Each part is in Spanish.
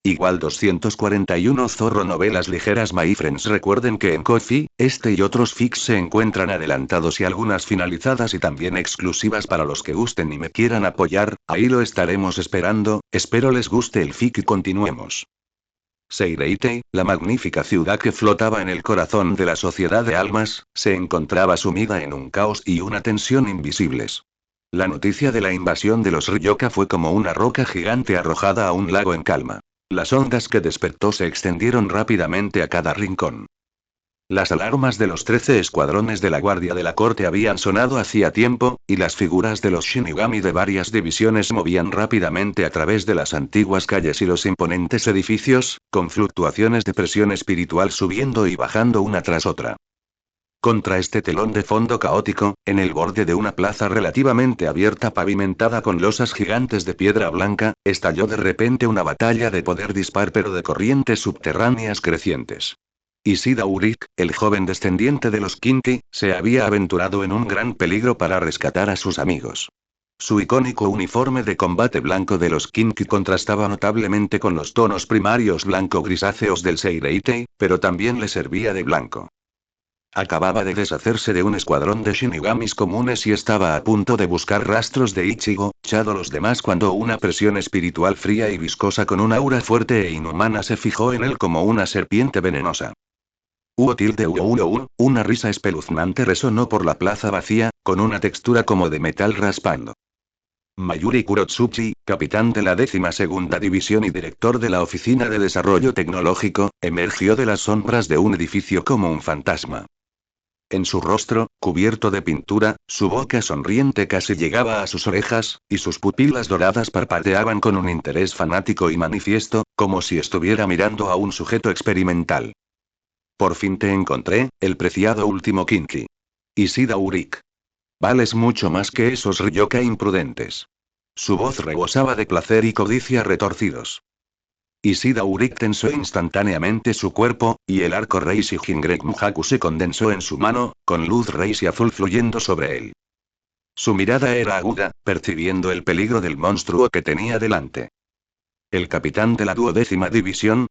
Igual 241 Zorro Novelas ligeras. My friends, recuerden que en Ko-fi, este y otros fics se encuentran adelantados y algunas finalizadas y también exclusivas para los que gusten y me quieran apoyar, ahí lo estaremos esperando, espero les guste el fic y continuemos. Seireitei, la magnífica ciudad que flotaba en el corazón de la sociedad de almas, se encontraba sumida en un caos y una tensión invisibles. La noticia de la invasión de los Ryoka fue como una roca gigante arrojada a un lago en calma. Las ondas que despertó se extendieron rápidamente a cada rincón. Las alarmas de los 13 escuadrones de la Guardia de la Corte habían sonado hacía tiempo, y las figuras de los Shinigami de varias divisiones se movían rápidamente a través de las antiguas calles y los imponentes edificios, con fluctuaciones de presión espiritual subiendo y bajando una tras otra. Contra este telón de fondo caótico, en el borde de una plaza relativamente abierta pavimentada con losas gigantes de piedra blanca, estalló de repente una batalla de poder dispar pero de corrientes subterráneas crecientes. Ishida Urik, el joven descendiente de los Kinki, se había aventurado en un gran peligro para rescatar a sus amigos. Su icónico uniforme de combate blanco de los Kinki contrastaba notablemente con los tonos primarios blanco-grisáceos del Seireitei, pero también le servía de blanco. Acababa de deshacerse de un escuadrón de Shinigamis comunes y estaba a punto de buscar rastros de Ichigo, Chado los demás cuando una presión espiritual fría y viscosa con un aura fuerte e inhumana se fijó en él como una serpiente venenosa. Una risa espeluznante resonó por la plaza vacía, con una textura como de metal raspando. Mayuri Kurotsuchi, capitán de la 12ª División y director de la Oficina de Desarrollo Tecnológico, emergió de las sombras de un edificio como un fantasma. En su rostro, cubierto de pintura, su boca sonriente casi llegaba a sus orejas, y sus pupilas doradas parpadeaban con un interés fanático y manifiesto, como si estuviera mirando a un sujeto experimental. Por fin te encontré, el preciado último Kinki. Ishida Urik. Vales mucho más que esos Ryoka imprudentes. Su voz rebosaba de placer y codicia retorcidos. Ishida Urik tensó instantáneamente su cuerpo, y el arco Reishi Jingrek Muhaku se condensó en su mano, con luz Reishi azul fluyendo sobre él. Su mirada era aguda, percibiendo el peligro del monstruo que tenía delante. ¿El capitán de la 12ª División?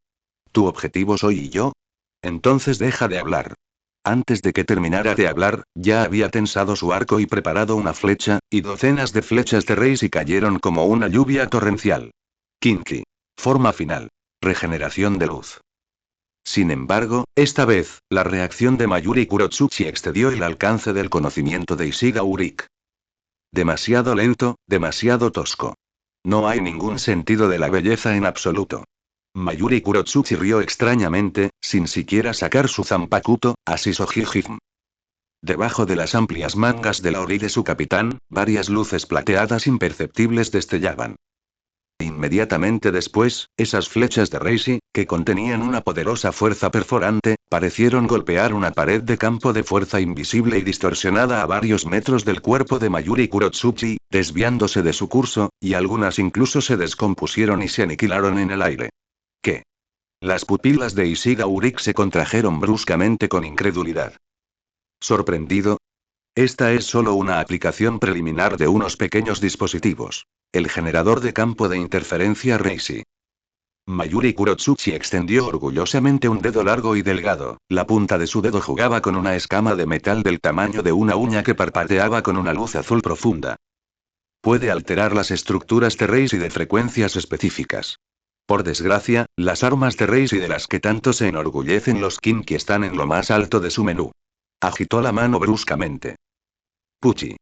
¿Tu objetivo soy yo? Entonces deja de hablar. Antes de que terminara de hablar, ya había tensado su arco y preparado una flecha, y docenas de flechas de Reishi cayeron como una lluvia torrencial. Kinki. Forma final. Regeneración de luz. Sin embargo, esta vez, la reacción de Mayuri Kurotsuchi excedió el alcance del conocimiento de Ishida Urik. Demasiado lento, demasiado tosco. No hay ningún sentido de la belleza en absoluto. Mayuri Kurotsuchi rió extrañamente, sin siquiera sacar su zanpakuto, así Sojijim. Debajo de las amplias mangas de la ori de su capitán, varias luces plateadas imperceptibles destellaban. Inmediatamente después, esas flechas de Reishi, que contenían una poderosa fuerza perforante, parecieron golpear una pared de campo de fuerza invisible y distorsionada a varios metros del cuerpo de Mayuri Kurotsuchi, desviándose de su curso, y algunas incluso se descompusieron y se aniquilaron en el aire. ¿Qué? Las pupilas de Ishida Urik se contrajeron bruscamente con incredulidad. ¿Sorprendido? Esta es solo una aplicación preliminar de unos pequeños dispositivos. El generador de campo de interferencia Reishi. Mayuri Kurotsuchi extendió orgullosamente un dedo largo y delgado, la punta de su dedo jugaba con una escama de metal del tamaño de una uña que parpadeaba con una luz azul profunda. Puede alterar las estructuras de Reishi de frecuencias específicas. Por desgracia, las armas de Reishi de las que tanto se enorgullecen los Kinki están en lo más alto de su menú. Agitó la mano bruscamente. Puchi.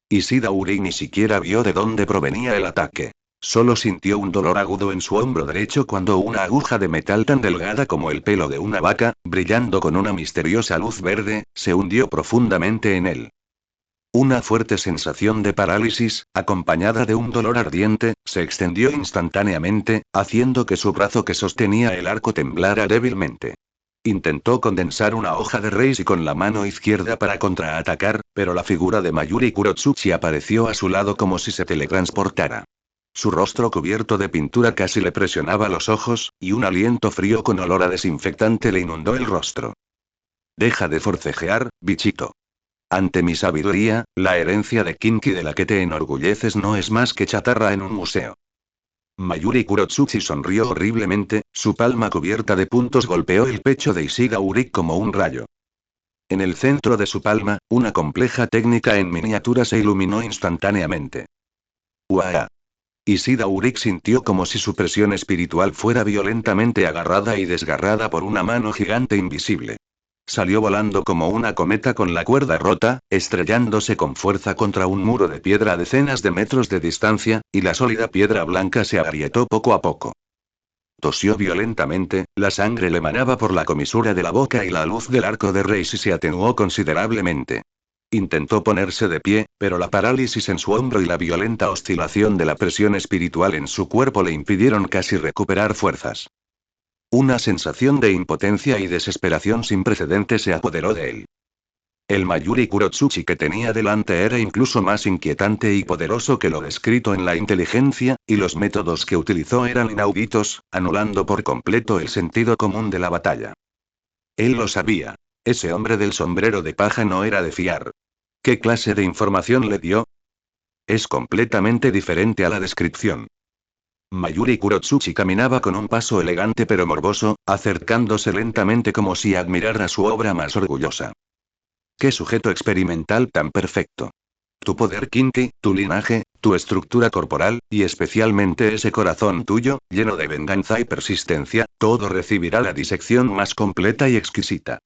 Ishida Urik ni siquiera vio de dónde provenía el ataque. Solo sintió un dolor agudo en su hombro derecho cuando una aguja de metal tan delgada como el pelo de una vaca, brillando con una misteriosa luz verde, se hundió profundamente en él. Una fuerte sensación de parálisis, acompañada de un dolor ardiente, se extendió instantáneamente, haciendo que su brazo que sostenía el arco temblara débilmente. Intentó condensar una hoja de Reishi con la mano izquierda para contraatacar, pero la figura de Mayuri Kurotsuchi apareció a su lado como si se teletransportara. Su rostro cubierto de pintura casi le presionaba los ojos, y un aliento frío con olor a desinfectante le inundó el rostro. Deja de forcejear, bichito. Ante mi sabiduría, la herencia de Kinki de la que te enorgulleces no es más que chatarra en un museo. Mayuri Kurotsuchi sonrió horriblemente, su palma cubierta de puntos golpeó el pecho de Ishida Urik como un rayo. En el centro de su palma, una compleja técnica en miniatura se iluminó instantáneamente. ¡Uah! Ishida Urik sintió como si su presión espiritual fuera violentamente agarrada y desgarrada por una mano gigante invisible. Salió volando como una cometa con la cuerda rota, estrellándose con fuerza contra un muro de piedra a decenas de metros de distancia, y la sólida piedra blanca se agrietó poco a poco. Tosió violentamente, la sangre le manaba por la comisura de la boca y la luz del arco de Reisi se atenuó considerablemente. Intentó ponerse de pie, pero la parálisis en su hombro y la violenta oscilación de la presión espiritual en su cuerpo le impidieron casi recuperar fuerzas. Una sensación de impotencia y desesperación sin precedentes se apoderó de él. El Mayuri Kurotsuchi que tenía delante era incluso más inquietante y poderoso que lo descrito en la inteligencia, y los métodos que utilizó eran inauditos, anulando por completo el sentido común de la batalla. Él lo sabía. Ese hombre del sombrero de paja no era de fiar. ¿Qué clase de información le dio? Es completamente diferente a la descripción. Mayuri Kurotsuchi caminaba con un paso elegante pero morboso, acercándose lentamente como si admirara su obra más orgullosa. ¡Qué sujeto experimental tan perfecto! Tu poder Kinki, tu linaje, tu estructura corporal, y especialmente ese corazón tuyo, lleno de venganza y persistencia, todo recibirá la disección más completa y exquisita.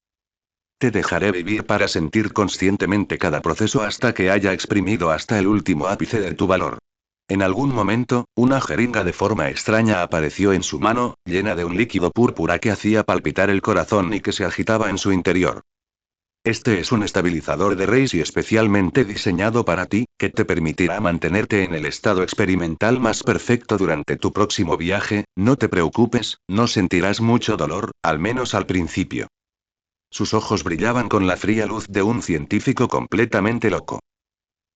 Te dejaré vivir para sentir conscientemente cada proceso hasta que haya exprimido hasta el último ápice de tu valor. En algún momento, una jeringa de forma extraña apareció en su mano, llena de un líquido púrpura que hacía palpitar el corazón y que se agitaba en su interior. Este es un estabilizador de Reiki especialmente diseñado para ti, que te permitirá mantenerte en el estado experimental más perfecto durante tu próximo viaje. No te preocupes, no sentirás mucho dolor, al menos al principio. Sus ojos brillaban con la fría luz de un científico completamente loco.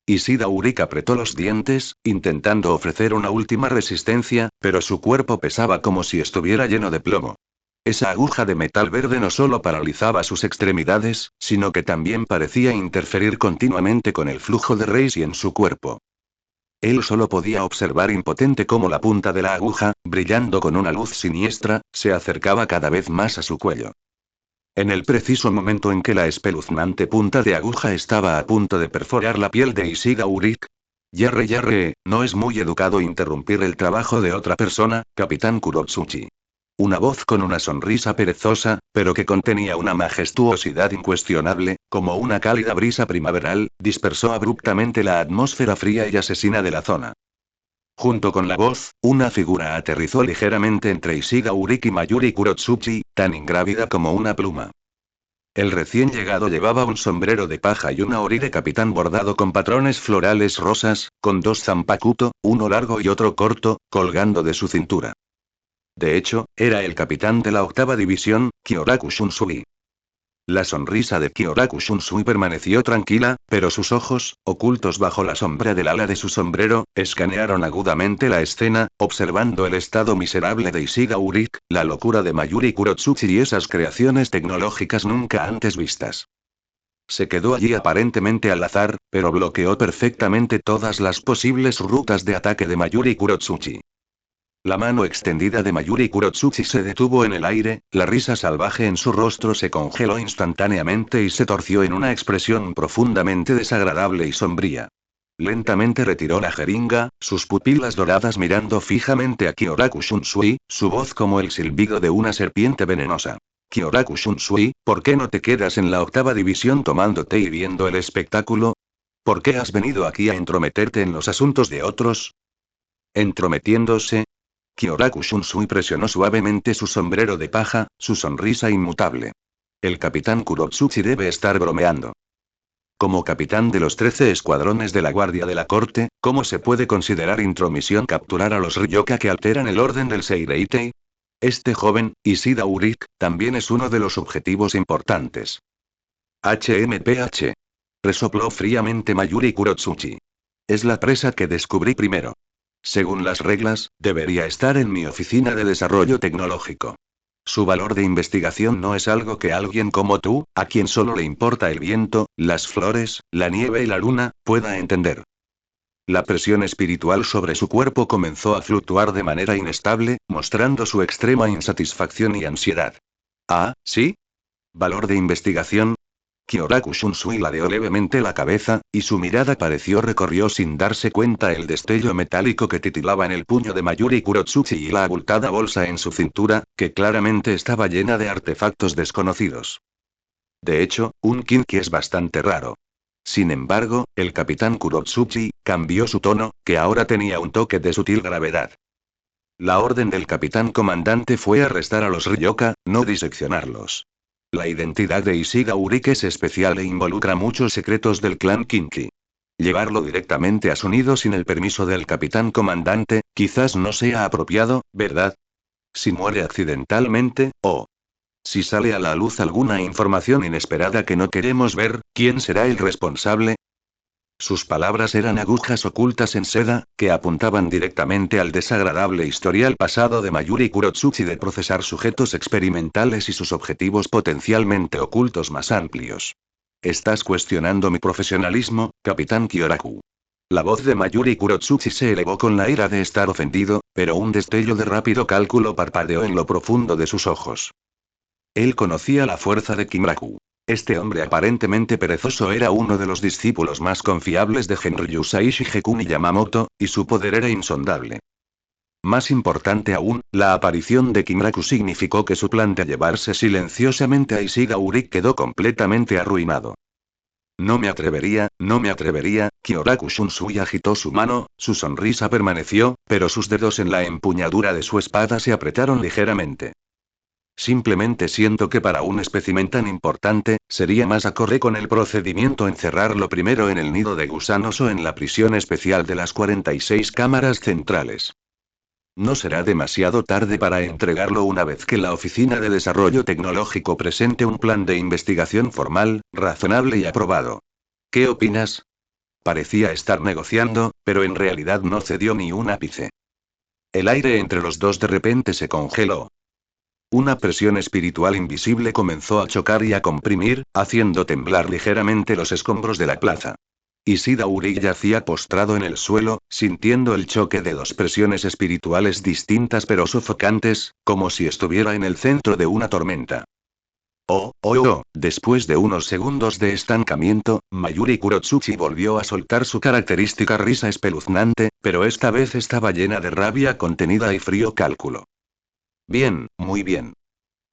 Ishida Urik apretó los dientes, intentando ofrecer una última resistencia, pero su cuerpo pesaba como si estuviera lleno de plomo. Esa aguja de metal verde no solo paralizaba sus extremidades, sino que también parecía interferir continuamente con el flujo de Reisi en su cuerpo. Él solo podía observar impotente cómo la punta de la aguja, brillando con una luz siniestra, se acercaba cada vez más a su cuello. En el preciso momento en que la espeluznante punta de aguja estaba a punto de perforar la piel de Ishida Urik. Yarre, no es muy educado interrumpir el trabajo de otra persona, Capitán Kurotsuchi. Una voz con una sonrisa perezosa, pero que contenía una majestuosidad incuestionable, como una cálida brisa primaveral, dispersó abruptamente la atmósfera fría y asesina de la zona. Junto con la voz, una figura aterrizó ligeramente entre Ishida Urik y Mayuri Kurotsuchi, tan ingrávida como una pluma. El recién llegado llevaba un sombrero de paja y una ori de capitán bordado con patrones florales rosas, con dos zanpakuto, uno largo y otro corto, colgando de su cintura. De hecho, era el capitán de la 8ª división, Kyoraku Shunsui. La sonrisa de Kyoraku Shunsui permaneció tranquila, pero sus ojos, ocultos bajo la sombra del ala de su sombrero, escanearon agudamente la escena, observando el estado miserable de Ishida Urik, la locura de Mayuri Kurotsuchi y esas creaciones tecnológicas nunca antes vistas. Se quedó allí aparentemente al azar, pero bloqueó perfectamente todas las posibles rutas de ataque de Mayuri Kurotsuchi. La mano extendida de Mayuri Kurotsuchi se detuvo en el aire, la risa salvaje en su rostro se congeló instantáneamente y se torció en una expresión profundamente desagradable y sombría. Lentamente retiró la jeringa, sus pupilas doradas mirando fijamente a Kyoraku Shunsui, su voz como el silbido de una serpiente venenosa. Kyoraku Shunsui, ¿por qué no te quedas en la 8ª división tomándote y viendo el espectáculo? ¿Por qué has venido aquí a entrometerte en los asuntos de otros? ¿Entrometiéndose? Kyoraku Shunsui presionó suavemente su sombrero de paja, su sonrisa inmutable. El capitán Kurotsuchi debe estar bromeando. Como capitán de los 13 escuadrones de la Guardia de la Corte, ¿cómo se puede considerar intromisión capturar a los Ryoka que alteran el orden del Seireitei? Este joven, Ishida Urik, también es uno de los objetivos importantes. HMPH. Resopló fríamente Mayuri Kurotsuchi. Es la presa que descubrí primero. Según las reglas, debería estar en mi oficina de desarrollo tecnológico. Su valor de investigación no es algo que alguien como tú, a quien solo le importa el viento, las flores, la nieve y la luna, pueda entender. La presión espiritual sobre su cuerpo comenzó a fluctuar de manera inestable, mostrando su extrema insatisfacción y ansiedad. Ah, ¿sí? ¿Valor de investigación? Kyoraku Shunsui ladeó levemente la cabeza, y su mirada recorrió sin darse cuenta el destello metálico que titilaba en el puño de Mayuri Kurotsuchi y la abultada bolsa en su cintura, que claramente estaba llena de artefactos desconocidos. De hecho, un kinki es bastante raro. Sin embargo, el capitán Kurotsuchi cambió su tono, que ahora tenía un toque de sutil gravedad. La orden del capitán comandante fue arrestar a los Ryoka, no diseccionarlos. La identidad de Ishiga Urike es especial e involucra muchos secretos del clan Kinki. Llevarlo directamente a su nido sin el permiso del capitán comandante, quizás no sea apropiado, ¿verdad? Si muere accidentalmente, o si sale a la luz alguna información inesperada que no queremos ver, ¿quién será el responsable? Sus palabras eran agujas ocultas en seda, que apuntaban directamente al desagradable historial pasado de Mayuri Kurotsuchi de procesar sujetos experimentales y sus objetivos potencialmente ocultos más amplios. Estás cuestionando mi profesionalismo, capitán Kyoraku. La voz de Mayuri Kurotsuchi se elevó con la ira de estar ofendido, pero un destello de rápido cálculo parpadeó en lo profundo de sus ojos. Él conocía la fuerza de Kimraku. Este hombre aparentemente perezoso era uno de los discípulos más confiables de Genryu Saishi Gekuni Yamamoto, y su poder era insondable. Más importante aún, la aparición de Kimraku significó que su plan de llevarse silenciosamente a Ishiga Uri quedó completamente arruinado. No me atrevería, Kyoraku Shunsui agitó su mano, su sonrisa permaneció, pero sus dedos en la empuñadura de su espada se apretaron ligeramente. Simplemente siento que para un espécimen tan importante, sería más acorde con el procedimiento encerrarlo primero en el nido de gusanos o en la prisión especial de las 46 cámaras centrales. No será demasiado tarde para entregarlo una vez que la Oficina de Desarrollo Tecnológico presente un plan de investigación formal, razonable y aprobado. ¿Qué opinas? Parecía estar negociando, pero en realidad no cedió ni un ápice. El aire entre los dos de repente se congeló. Una presión espiritual invisible comenzó a chocar y a comprimir, haciendo temblar ligeramente los escombros de la plaza. Ishida Uri yacía postrado en el suelo, sintiendo el choque de dos presiones espirituales distintas pero sofocantes, como si estuviera en el centro de una tormenta. Después de unos segundos de estancamiento, Mayuri Kurotsuchi volvió a soltar su característica risa espeluznante, pero esta vez estaba llena de rabia contenida y frío cálculo. Bien, muy bien.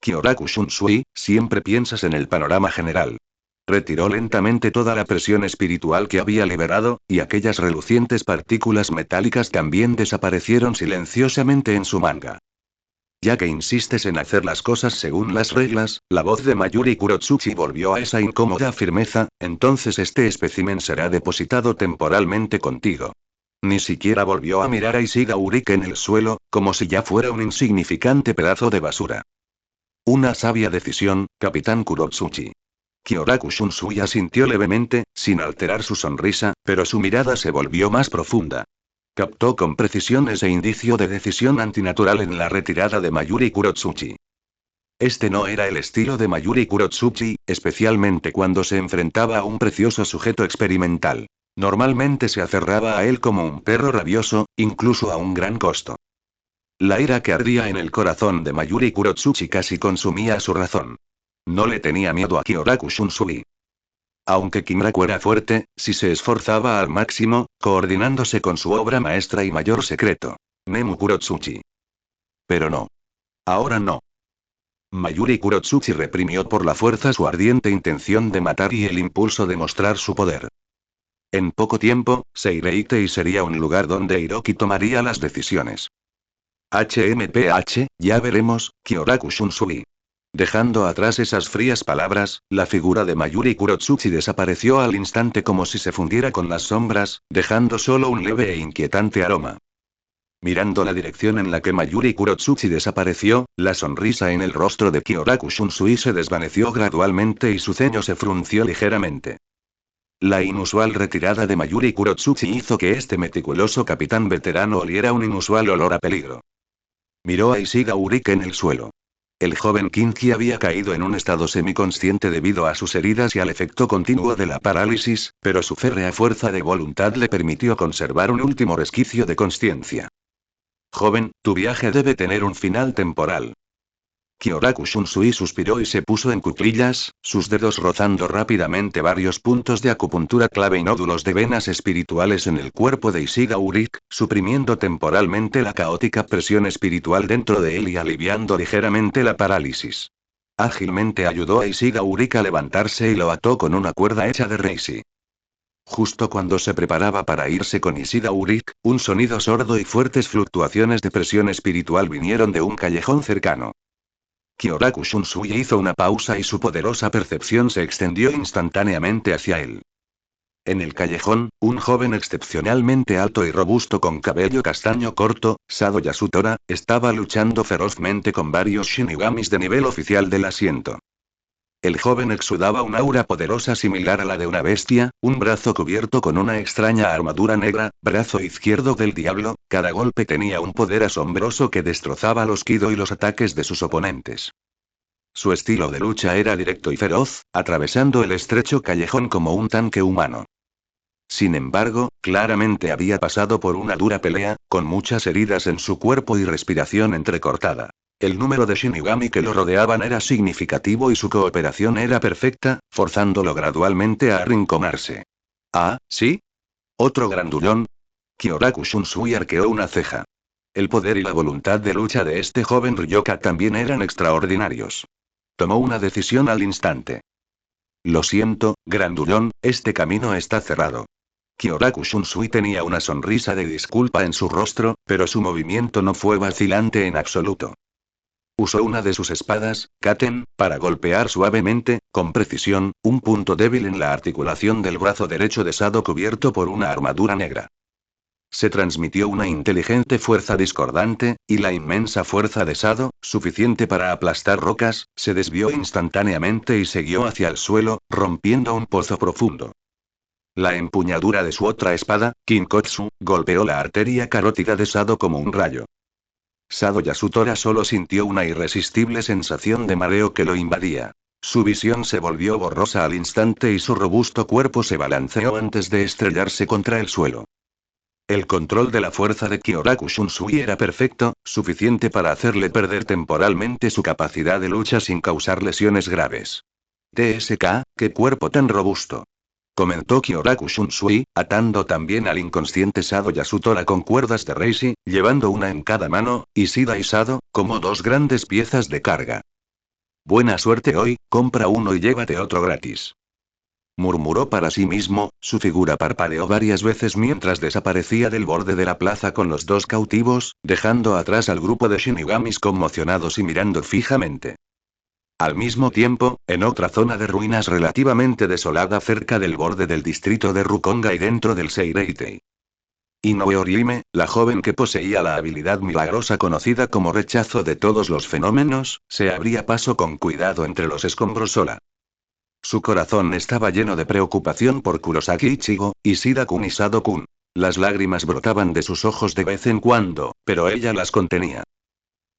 Kyoraku Shunsui, siempre piensas en el panorama general. Retiró lentamente toda la presión espiritual que había liberado, y aquellas relucientes partículas metálicas también desaparecieron silenciosamente en su manga. Ya que insistes en hacer las cosas según las reglas, la voz de Mayuri Kurotsuchi volvió a esa incómoda firmeza, entonces este espécimen será depositado temporalmente contigo. Ni siquiera volvió a mirar a Ishiga Urike en el suelo, como si ya fuera un insignificante pedazo de basura. Una sabia decisión, capitán Kurotsuchi. Kyoraku Shunsui asintió levemente, sin alterar su sonrisa, pero su mirada se volvió más profunda. Captó con precisión ese indicio de decisión antinatural en la retirada de Mayuri Kurotsuchi. Este no era el estilo de Mayuri Kurotsuchi, especialmente cuando se enfrentaba a un precioso sujeto experimental. Normalmente se aferraba a él como un perro rabioso, incluso a un gran costo. La ira que ardía en el corazón de Mayuri Kurotsuchi casi consumía su razón. No le tenía miedo a Kyoraku Shunsui. Aunque Kimraku era fuerte, si se esforzaba al máximo, coordinándose con su obra maestra y mayor secreto, Nemu Kurotsuchi. Pero no. Ahora no. Mayuri Kurotsuchi reprimió por la fuerza su ardiente intención de matar y el impulso de mostrar su poder. En poco tiempo, Seireitei sería un lugar donde Hiroki tomaría las decisiones. Ya veremos, Kyoraku Shunsui. Dejando atrás esas frías palabras, la figura de Mayuri Kurotsuchi desapareció al instante como si se fundiera con las sombras, dejando solo un leve e inquietante aroma. Mirando la dirección en la que Mayuri Kurotsuchi desapareció, la sonrisa en el rostro de Kyoraku Shunsui se desvaneció gradualmente y su ceño se frunció ligeramente. La inusual retirada de Mayuri Kurotsuchi hizo que este meticuloso capitán veterano oliera un inusual olor a peligro. Miró a Ishiga Urike en el suelo. El joven Kinji había caído en un estado semiconsciente debido a sus heridas y al efecto continuo de la parálisis, pero su férrea fuerza de voluntad le permitió conservar un último resquicio de consciencia. Joven, tu viaje debe tener un final temporal. Kyoraku Shunsui suspiró y se puso en cuclillas, sus dedos rozando rápidamente varios puntos de acupuntura clave y nódulos de venas espirituales en el cuerpo de Ishiga Urik, suprimiendo temporalmente la caótica presión espiritual dentro de él y aliviando ligeramente la parálisis. Ágilmente ayudó a Ishiga Urik a levantarse y lo ató con una cuerda hecha de reishi. Justo cuando se preparaba para irse con Ishiga Urik, un sonido sordo y fuertes fluctuaciones de presión espiritual vinieron de un callejón cercano. Kyoraku Shunsui hizo una pausa y su poderosa percepción se extendió instantáneamente hacia él. En el callejón, un joven excepcionalmente alto y robusto con cabello castaño corto, Sado Yasutora, estaba luchando ferozmente con varios shinigamis de nivel oficial del asiento. El joven exudaba un aura poderosa similar a la de una bestia, un brazo cubierto con una extraña armadura negra, brazo izquierdo del diablo, cada golpe tenía un poder asombroso que destrozaba los kido y los ataques de sus oponentes. Su estilo de lucha era directo y feroz, atravesando el estrecho callejón como un tanque humano. Sin embargo, claramente había pasado por una dura pelea, con muchas heridas en su cuerpo y respiración entrecortada. El número de Shinigami que lo rodeaban era significativo y su cooperación era perfecta, forzándolo gradualmente a arrinconarse. ¿Ah, sí? ¿Otro grandullón? Kyoraku Shunsui arqueó una ceja. El poder y la voluntad de lucha de este joven Ryoka también eran extraordinarios. Tomó una decisión al instante. Lo siento, grandullón, este camino está cerrado. Kyoraku Shunsui tenía una sonrisa de disculpa en su rostro, pero su movimiento no fue vacilante en absoluto. Usó una de sus espadas, Katen, para golpear suavemente, con precisión, un punto débil en la articulación del brazo derecho de Sado cubierto por una armadura negra. Se transmitió una inteligente fuerza discordante, y la inmensa fuerza de Sado, suficiente para aplastar rocas, se desvió instantáneamente y siguió hacia el suelo, rompiendo un pozo profundo. La empuñadura de su otra espada, Kinkotsu, golpeó la arteria carótida de Sado como un rayo. Sado Yasutora solo sintió una irresistible sensación de mareo que lo invadía. Su visión se volvió borrosa al instante y su robusto cuerpo se balanceó antes de estrellarse contra el suelo. El control de la fuerza de Kyoraku Shunsui era perfecto, suficiente para hacerle perder temporalmente su capacidad de lucha sin causar lesiones graves. TSK, qué cuerpo tan robusto. Comentó Kyoraku Shunsui, atando también al inconsciente Sado Yasutora con cuerdas de reishi, llevando una en cada mano, y Shida y Sado, como dos grandes piezas de carga. Buena suerte hoy, compra uno y llévate otro gratis. Murmuró para sí mismo, su figura parpadeó varias veces mientras desaparecía del borde de la plaza con los dos cautivos, dejando atrás al grupo de shinigamis conmocionados y mirando fijamente. Al mismo tiempo, en otra zona de ruinas relativamente desolada cerca del borde del distrito de Rukonga y dentro del Seireitei. Inoue Orihime, la joven que poseía la habilidad milagrosa conocida como rechazo de todos los fenómenos, se abría paso con cuidado entre los escombros sola. Su corazón estaba lleno de preocupación por Kurosaki Ichigo, y Shida-kun y Sado-kun. Las lágrimas brotaban de sus ojos de vez en cuando, pero ella las contenía.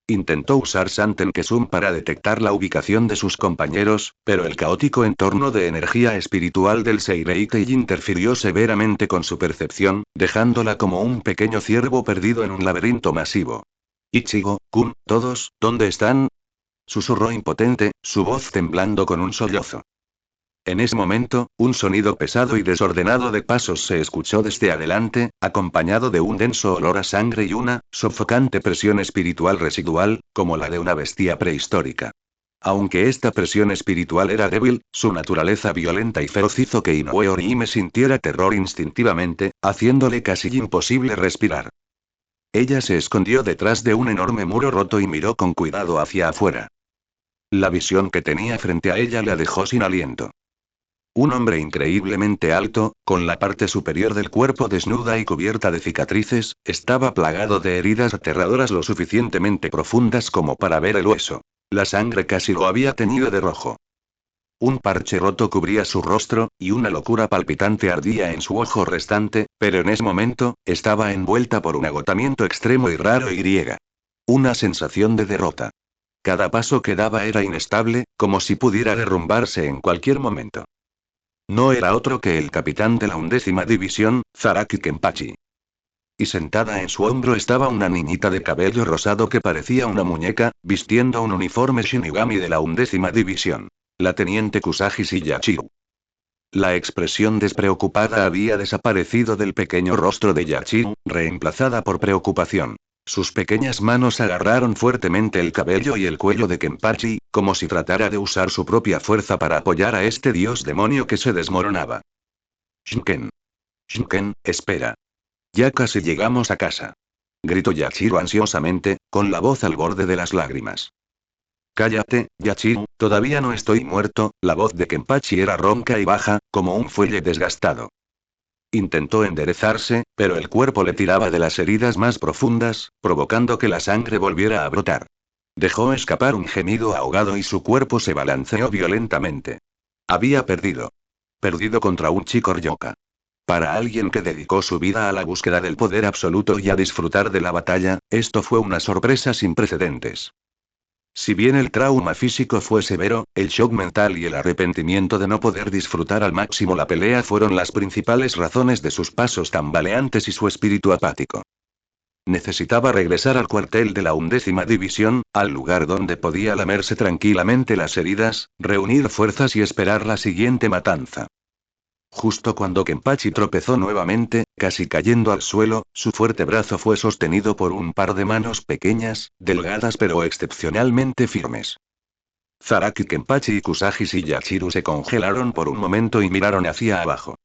Intentó usar Santen Kesum para detectar la ubicación de sus compañeros, pero el caótico entorno de energía espiritual del Seireitei interfirió severamente con su percepción, dejándola como un pequeño ciervo perdido en un laberinto masivo. Ichigo-kun, ¿todos, dónde están? Susurró impotente, su voz temblando con un sollozo. En ese momento, un sonido pesado y desordenado de pasos se escuchó desde adelante, acompañado de un denso olor a sangre y una sofocante presión espiritual residual, como la de una bestia prehistórica. Aunque esta presión espiritual era débil, su naturaleza violenta y feroz hizo que Inoue Orihime sintiera terror instintivamente, haciéndole casi imposible respirar. Ella se escondió detrás de un enorme muro roto y miró con cuidado hacia afuera. La visión que tenía frente a ella la dejó sin aliento. Un hombre increíblemente alto, con la parte superior del cuerpo desnuda y cubierta de cicatrices, estaba plagado de heridas aterradoras lo suficientemente profundas como para ver el hueso. La sangre casi lo había teñido de rojo. Un parche roto cubría su rostro, y una locura palpitante ardía en su ojo restante, pero en ese momento, estaba envuelta por un agotamiento extremo y raro y griega. Una sensación de derrota. Cada paso que daba era inestable, como si pudiera derrumbarse en cualquier momento. No era otro que el capitán de la 11ª división, Zaraki Kenpachi. Y sentada en su hombro estaba una niñita de cabello rosado que parecía una muñeca, vistiendo un uniforme Shinigami de la 11ª división. La teniente Kusagi Yachiru. La expresión despreocupada había desaparecido del pequeño rostro de Yachiru, reemplazada por preocupación. Sus pequeñas manos agarraron fuertemente el cabello y el cuello de Kenpachi, como si tratara de usar su propia fuerza para apoyar a este dios demonio que se desmoronaba. Shinken. Shinken, espera. Ya casi llegamos a casa. Gritó Yachiru ansiosamente, con la voz al borde de las lágrimas. Cállate, Yachiru, todavía no estoy muerto. La voz de Kenpachi era ronca y baja, como un fuelle desgastado. Intentó enderezarse, pero el cuerpo le tiraba de las heridas más profundas, provocando que la sangre volviera a brotar. Dejó escapar un gemido ahogado y su cuerpo se balanceó violentamente. Había perdido. Perdido contra un chico ryoka. Para alguien que dedicó su vida a la búsqueda del poder absoluto y a disfrutar de la batalla, esto fue una sorpresa sin precedentes. Si bien el trauma físico fue severo, el shock mental y el arrepentimiento de no poder disfrutar al máximo la pelea fueron las principales razones de sus pasos tambaleantes y su espíritu apático. Necesitaba regresar al cuartel de la 11ª división, al lugar donde podía lamerse tranquilamente las heridas, reunir fuerzas y esperar la siguiente matanza. Justo cuando Kenpachi tropezó nuevamente, casi cayendo al suelo, su fuerte brazo fue sostenido por un par de manos pequeñas, delgadas pero excepcionalmente firmes. Zaraki Kenpachi y Kusagi Yachiru se congelaron por un momento y miraron hacia abajo.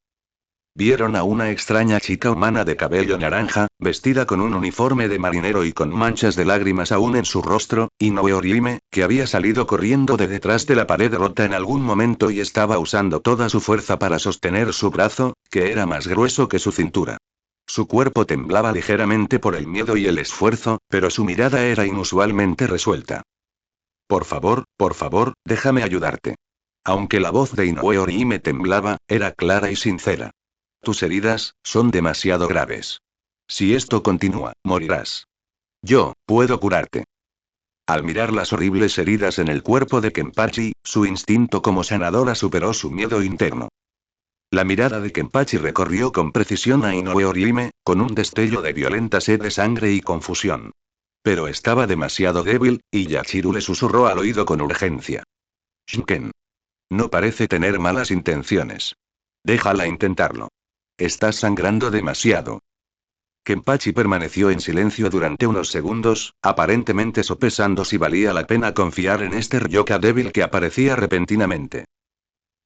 Vieron a una extraña chica humana de cabello naranja, vestida con un uniforme de marinero y con manchas de lágrimas aún en su rostro, Inoue Orihime, que había salido corriendo de detrás de la pared rota en algún momento y estaba usando toda su fuerza para sostener su brazo, que era más grueso que su cintura. Su cuerpo temblaba ligeramente por el miedo y el esfuerzo, pero su mirada era inusualmente resuelta. Por favor, déjame ayudarte. Aunque la voz de Inoue Orihime temblaba, era clara y sincera. Tus heridas son demasiado graves. Si esto continúa, morirás. Yo puedo curarte. Al mirar las horribles heridas en el cuerpo de Kenpachi, su instinto como sanadora superó su miedo interno. La mirada de Kenpachi recorrió con precisión a Inoue Orihime, con un destello de violenta sed de sangre y confusión. Pero estaba demasiado débil, y Yachiru le susurró al oído con urgencia. Shinken. No parece tener malas intenciones. Déjala intentarlo. Estás sangrando demasiado. Kenpachi permaneció en silencio durante unos segundos, aparentemente sopesando si valía la pena confiar en este ryoka débil que aparecía repentinamente.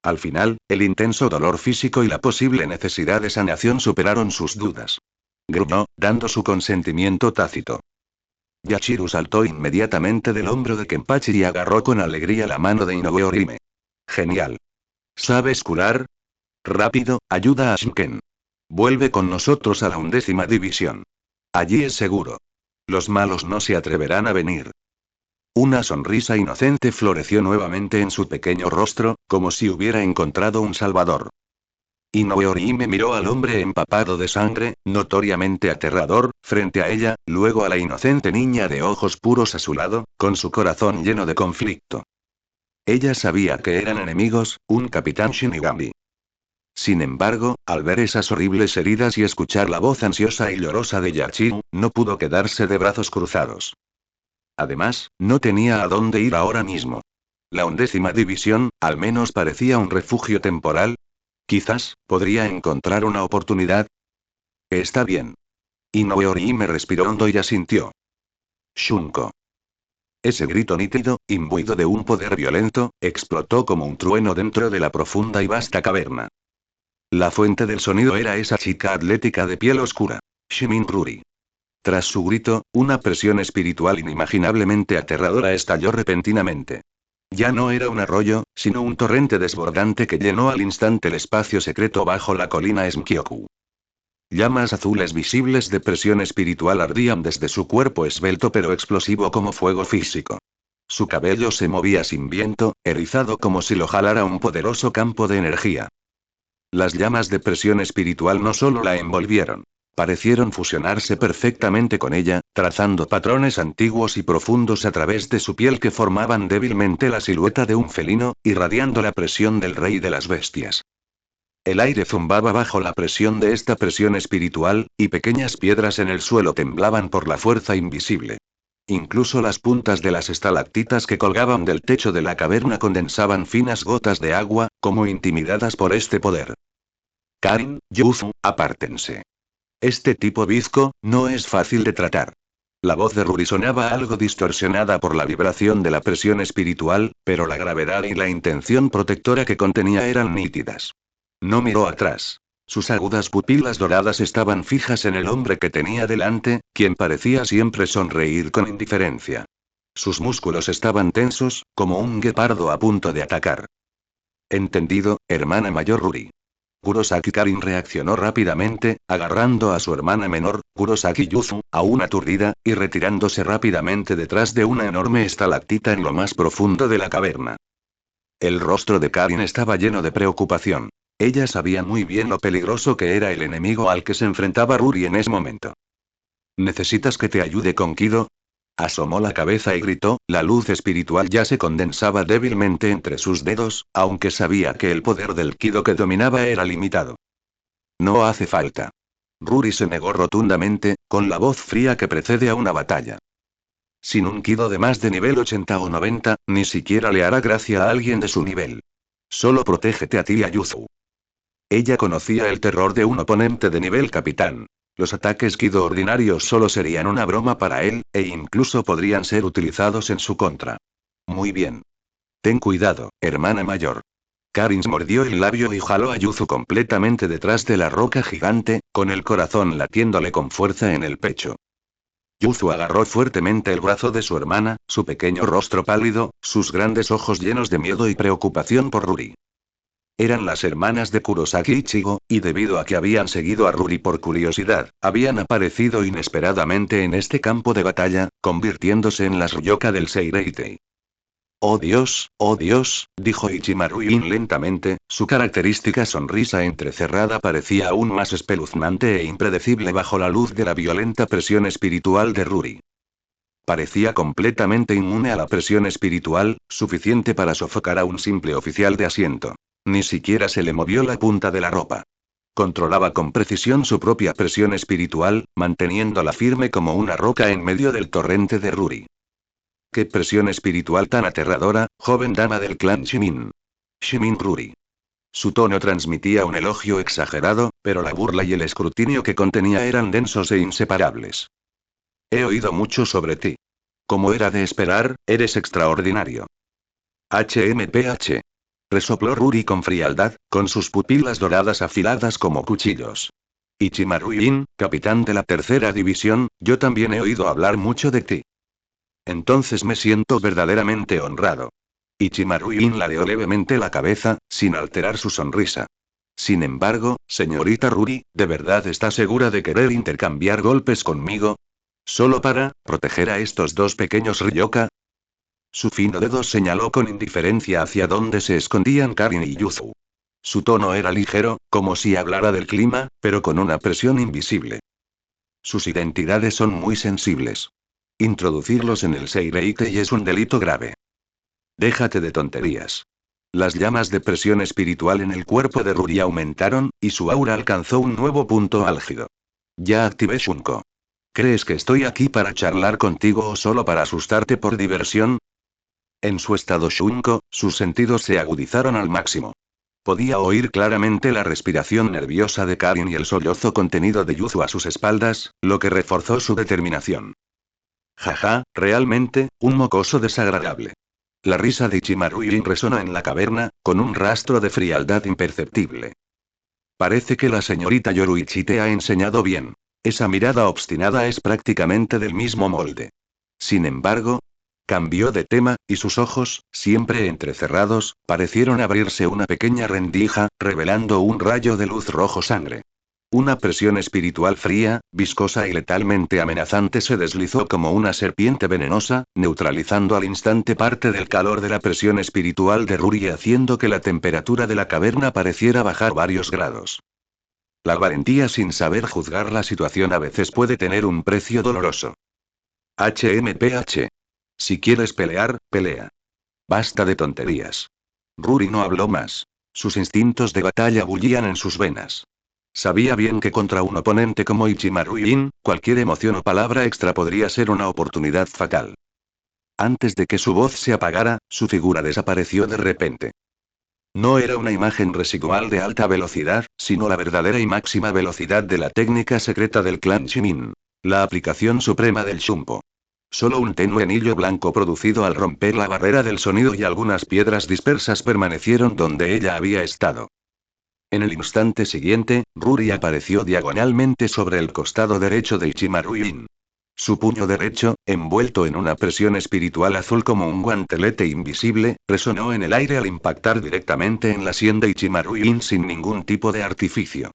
Al final, el intenso dolor físico y la posible necesidad de sanación superaron sus dudas. Gruñó, dando su consentimiento tácito. Yachiru saltó inmediatamente del hombro de Kenpachi y agarró con alegría la mano de Inoue Orihime. Genial. ¿Sabes curar? Rápido, ayuda a Shinken. Vuelve con nosotros a la 11ª división. Allí es seguro. Los malos no se atreverán a venir. Una sonrisa inocente floreció nuevamente en su pequeño rostro, como si hubiera encontrado un salvador. Inoue Orihime miró al hombre empapado de sangre, notoriamente aterrador, frente a ella, luego a la inocente niña de ojos puros a su lado, con su corazón lleno de conflicto. Ella sabía que eran enemigos, un capitán Shinigami. Sin embargo, al ver esas horribles heridas y escuchar la voz ansiosa y llorosa de Yachiru, no pudo quedarse de brazos cruzados. Además, no tenía a dónde ir ahora mismo. La 11ª división, al menos parecía un refugio temporal. Quizás, podría encontrar una oportunidad. Está bien. Inoue Orihime respiró hondo y asintió. Shunko. Ese grito nítido, imbuido de un poder violento, explotó como un trueno dentro de la profunda y vasta caverna. La fuente del sonido era esa chica atlética de piel oscura. Shimin Ruri. Tras su grito, una presión espiritual inimaginablemente aterradora estalló repentinamente. Ya no era un arroyo, sino un torrente desbordante que llenó al instante el espacio secreto bajo la colina Smkyoku. Llamas azules visibles de presión espiritual ardían desde su cuerpo esbelto pero explosivo como fuego físico. Su cabello se movía sin viento, erizado como si lo jalara un poderoso campo de energía. Las llamas de presión espiritual no solo la envolvieron. Parecieron fusionarse perfectamente con ella, trazando patrones antiguos y profundos a través de su piel que formaban débilmente la silueta de un felino, irradiando la presión del rey de las bestias. El aire zumbaba bajo la presión de esta presión espiritual, y pequeñas piedras en el suelo temblaban por la fuerza invisible. Incluso las puntas de las estalactitas que colgaban del techo de la caverna condensaban finas gotas de agua, como intimidadas por este poder. Karin, Yuzu, apártense. Este tipo bizco, no es fácil de tratar. La voz de Ruri sonaba algo distorsionada por la vibración de la presión espiritual, pero la gravedad y la intención protectora que contenía eran nítidas. No miró atrás. Sus agudas pupilas doradas estaban fijas en el hombre que tenía delante, quien parecía siempre sonreír con indiferencia. Sus músculos estaban tensos, como un guepardo a punto de atacar. Entendido, hermana mayor Ruri. Kurosaki Karin reaccionó rápidamente, agarrando a su hermana menor, Kurosaki Yuzu, aún aturdida, y retirándose rápidamente detrás de una enorme estalactita en lo más profundo de la caverna. El rostro de Karin estaba lleno de preocupación. Ella sabía muy bien lo peligroso que era el enemigo al que se enfrentaba Ruri en ese momento. ¿Necesitas que te ayude con Kido? Asomó la cabeza y gritó, la luz espiritual ya se condensaba débilmente entre sus dedos, aunque sabía que el poder del Kido que dominaba era limitado. No hace falta. Ruri se negó rotundamente, con la voz fría que precede a una batalla. Sin un Kido de más de nivel 80 o 90, ni siquiera le hará gracia a alguien de su nivel. Solo protégete a ti y a Yuzu. Ella conocía el terror de un oponente de nivel capitán. Los ataques Kido ordinarios solo serían una broma para él, e incluso podrían ser utilizados en su contra. Muy bien. Ten cuidado, hermana mayor. Karin mordió el labio y jaló a Yuzu completamente detrás de la roca gigante, con el corazón latiéndole con fuerza en el pecho. Yuzu agarró fuertemente el brazo de su hermana, su pequeño rostro pálido, sus grandes ojos llenos de miedo y preocupación por Ruri. Eran las hermanas de Kurosaki Ichigo, y debido a que habían seguido a Ruri por curiosidad, habían aparecido inesperadamente en este campo de batalla, convirtiéndose en las Ryoka del Seireitei. Oh Dios, dijo Ichimaru Yin lentamente, su característica sonrisa entrecerrada parecía aún más espeluznante e impredecible bajo la luz de la violenta presión espiritual de Ruri. Parecía completamente inmune a la presión espiritual, suficiente para sofocar a un simple oficial de asiento. Ni siquiera se le movió la punta de la ropa. Controlaba con precisión su propia presión espiritual, manteniéndola firme como una roca en medio del torrente de Ruri. ¡Qué presión espiritual tan aterradora, joven dama del clan Shimin! Shimin Ruri. Su tono transmitía un elogio exagerado, pero la burla y el escrutinio que contenía eran densos e inseparables. He oído mucho sobre ti. Como era de esperar, eres extraordinario. HMPH. Resopló Ruri con frialdad, con sus pupilas doradas afiladas como cuchillos. Ichimaru Yin, capitán de la tercera división, yo también he oído hablar mucho de ti. Entonces me siento verdaderamente honrado. Ichimaru Yin ladeó levemente la cabeza, sin alterar su sonrisa. Sin embargo, señorita Ruri, ¿de verdad está segura de querer intercambiar golpes conmigo? ¿Solo para proteger a estos dos pequeños Ryoka? Su fino dedo señaló con indiferencia hacia donde se escondían Karin y Yuzu. Su tono era ligero, como si hablara del clima, pero con una presión invisible. Sus identidades son muy sensibles. Introducirlos en el Seireitei es un delito grave. Déjate de tonterías. Las llamas de presión espiritual en el cuerpo de Ruri aumentaron, y su aura alcanzó un nuevo punto álgido. Ya activé Shunko. ¿Crees que estoy aquí para charlar contigo o solo para asustarte por diversión? En su estado Shunko, sus sentidos se agudizaron al máximo. Podía oír claramente la respiración nerviosa de Karin y el sollozo contenido de Yuzu a sus espaldas, lo que reforzó su determinación. Jaja, realmente, un mocoso desagradable. La risa de Ichimaru Yin resonó en la caverna, con un rastro de frialdad imperceptible. Parece que la señorita Yoruichi te ha enseñado bien. Esa mirada obstinada es prácticamente del mismo molde. Sin embargo, cambió de tema, y sus ojos, siempre entrecerrados, parecieron abrirse una pequeña rendija, revelando un rayo de luz rojo sangre. Una presión espiritual fría, viscosa y letalmente amenazante se deslizó como una serpiente venenosa, neutralizando al instante parte del calor de la presión espiritual de Ruri y haciendo que la temperatura de la caverna pareciera bajar varios grados. La valentía sin saber juzgar la situación a veces puede tener un precio doloroso. HMPH. Si quieres pelear, pelea. Basta de tonterías. Ruri no habló más. Sus instintos de batalla bullían en sus venas. Sabía bien que contra un oponente como Ichimaru Yin, cualquier emoción o palabra extra podría ser una oportunidad fatal. Antes de que su voz se apagara, su figura desapareció de repente. No era una imagen residual de alta velocidad, sino la verdadera y máxima velocidad de la técnica secreta del clan Shimin. La aplicación suprema del Shumpo. Solo un tenue anillo blanco producido al romper la barrera del sonido y algunas piedras dispersas permanecieron donde ella había estado. En el instante siguiente, Ruri apareció diagonalmente sobre el costado derecho de Ichimaru Yin. Su puño derecho, envuelto en una presión espiritual azul como un guantelete invisible, resonó en el aire al impactar directamente en la sien de Ichimaru Yin sin ningún tipo de artificio.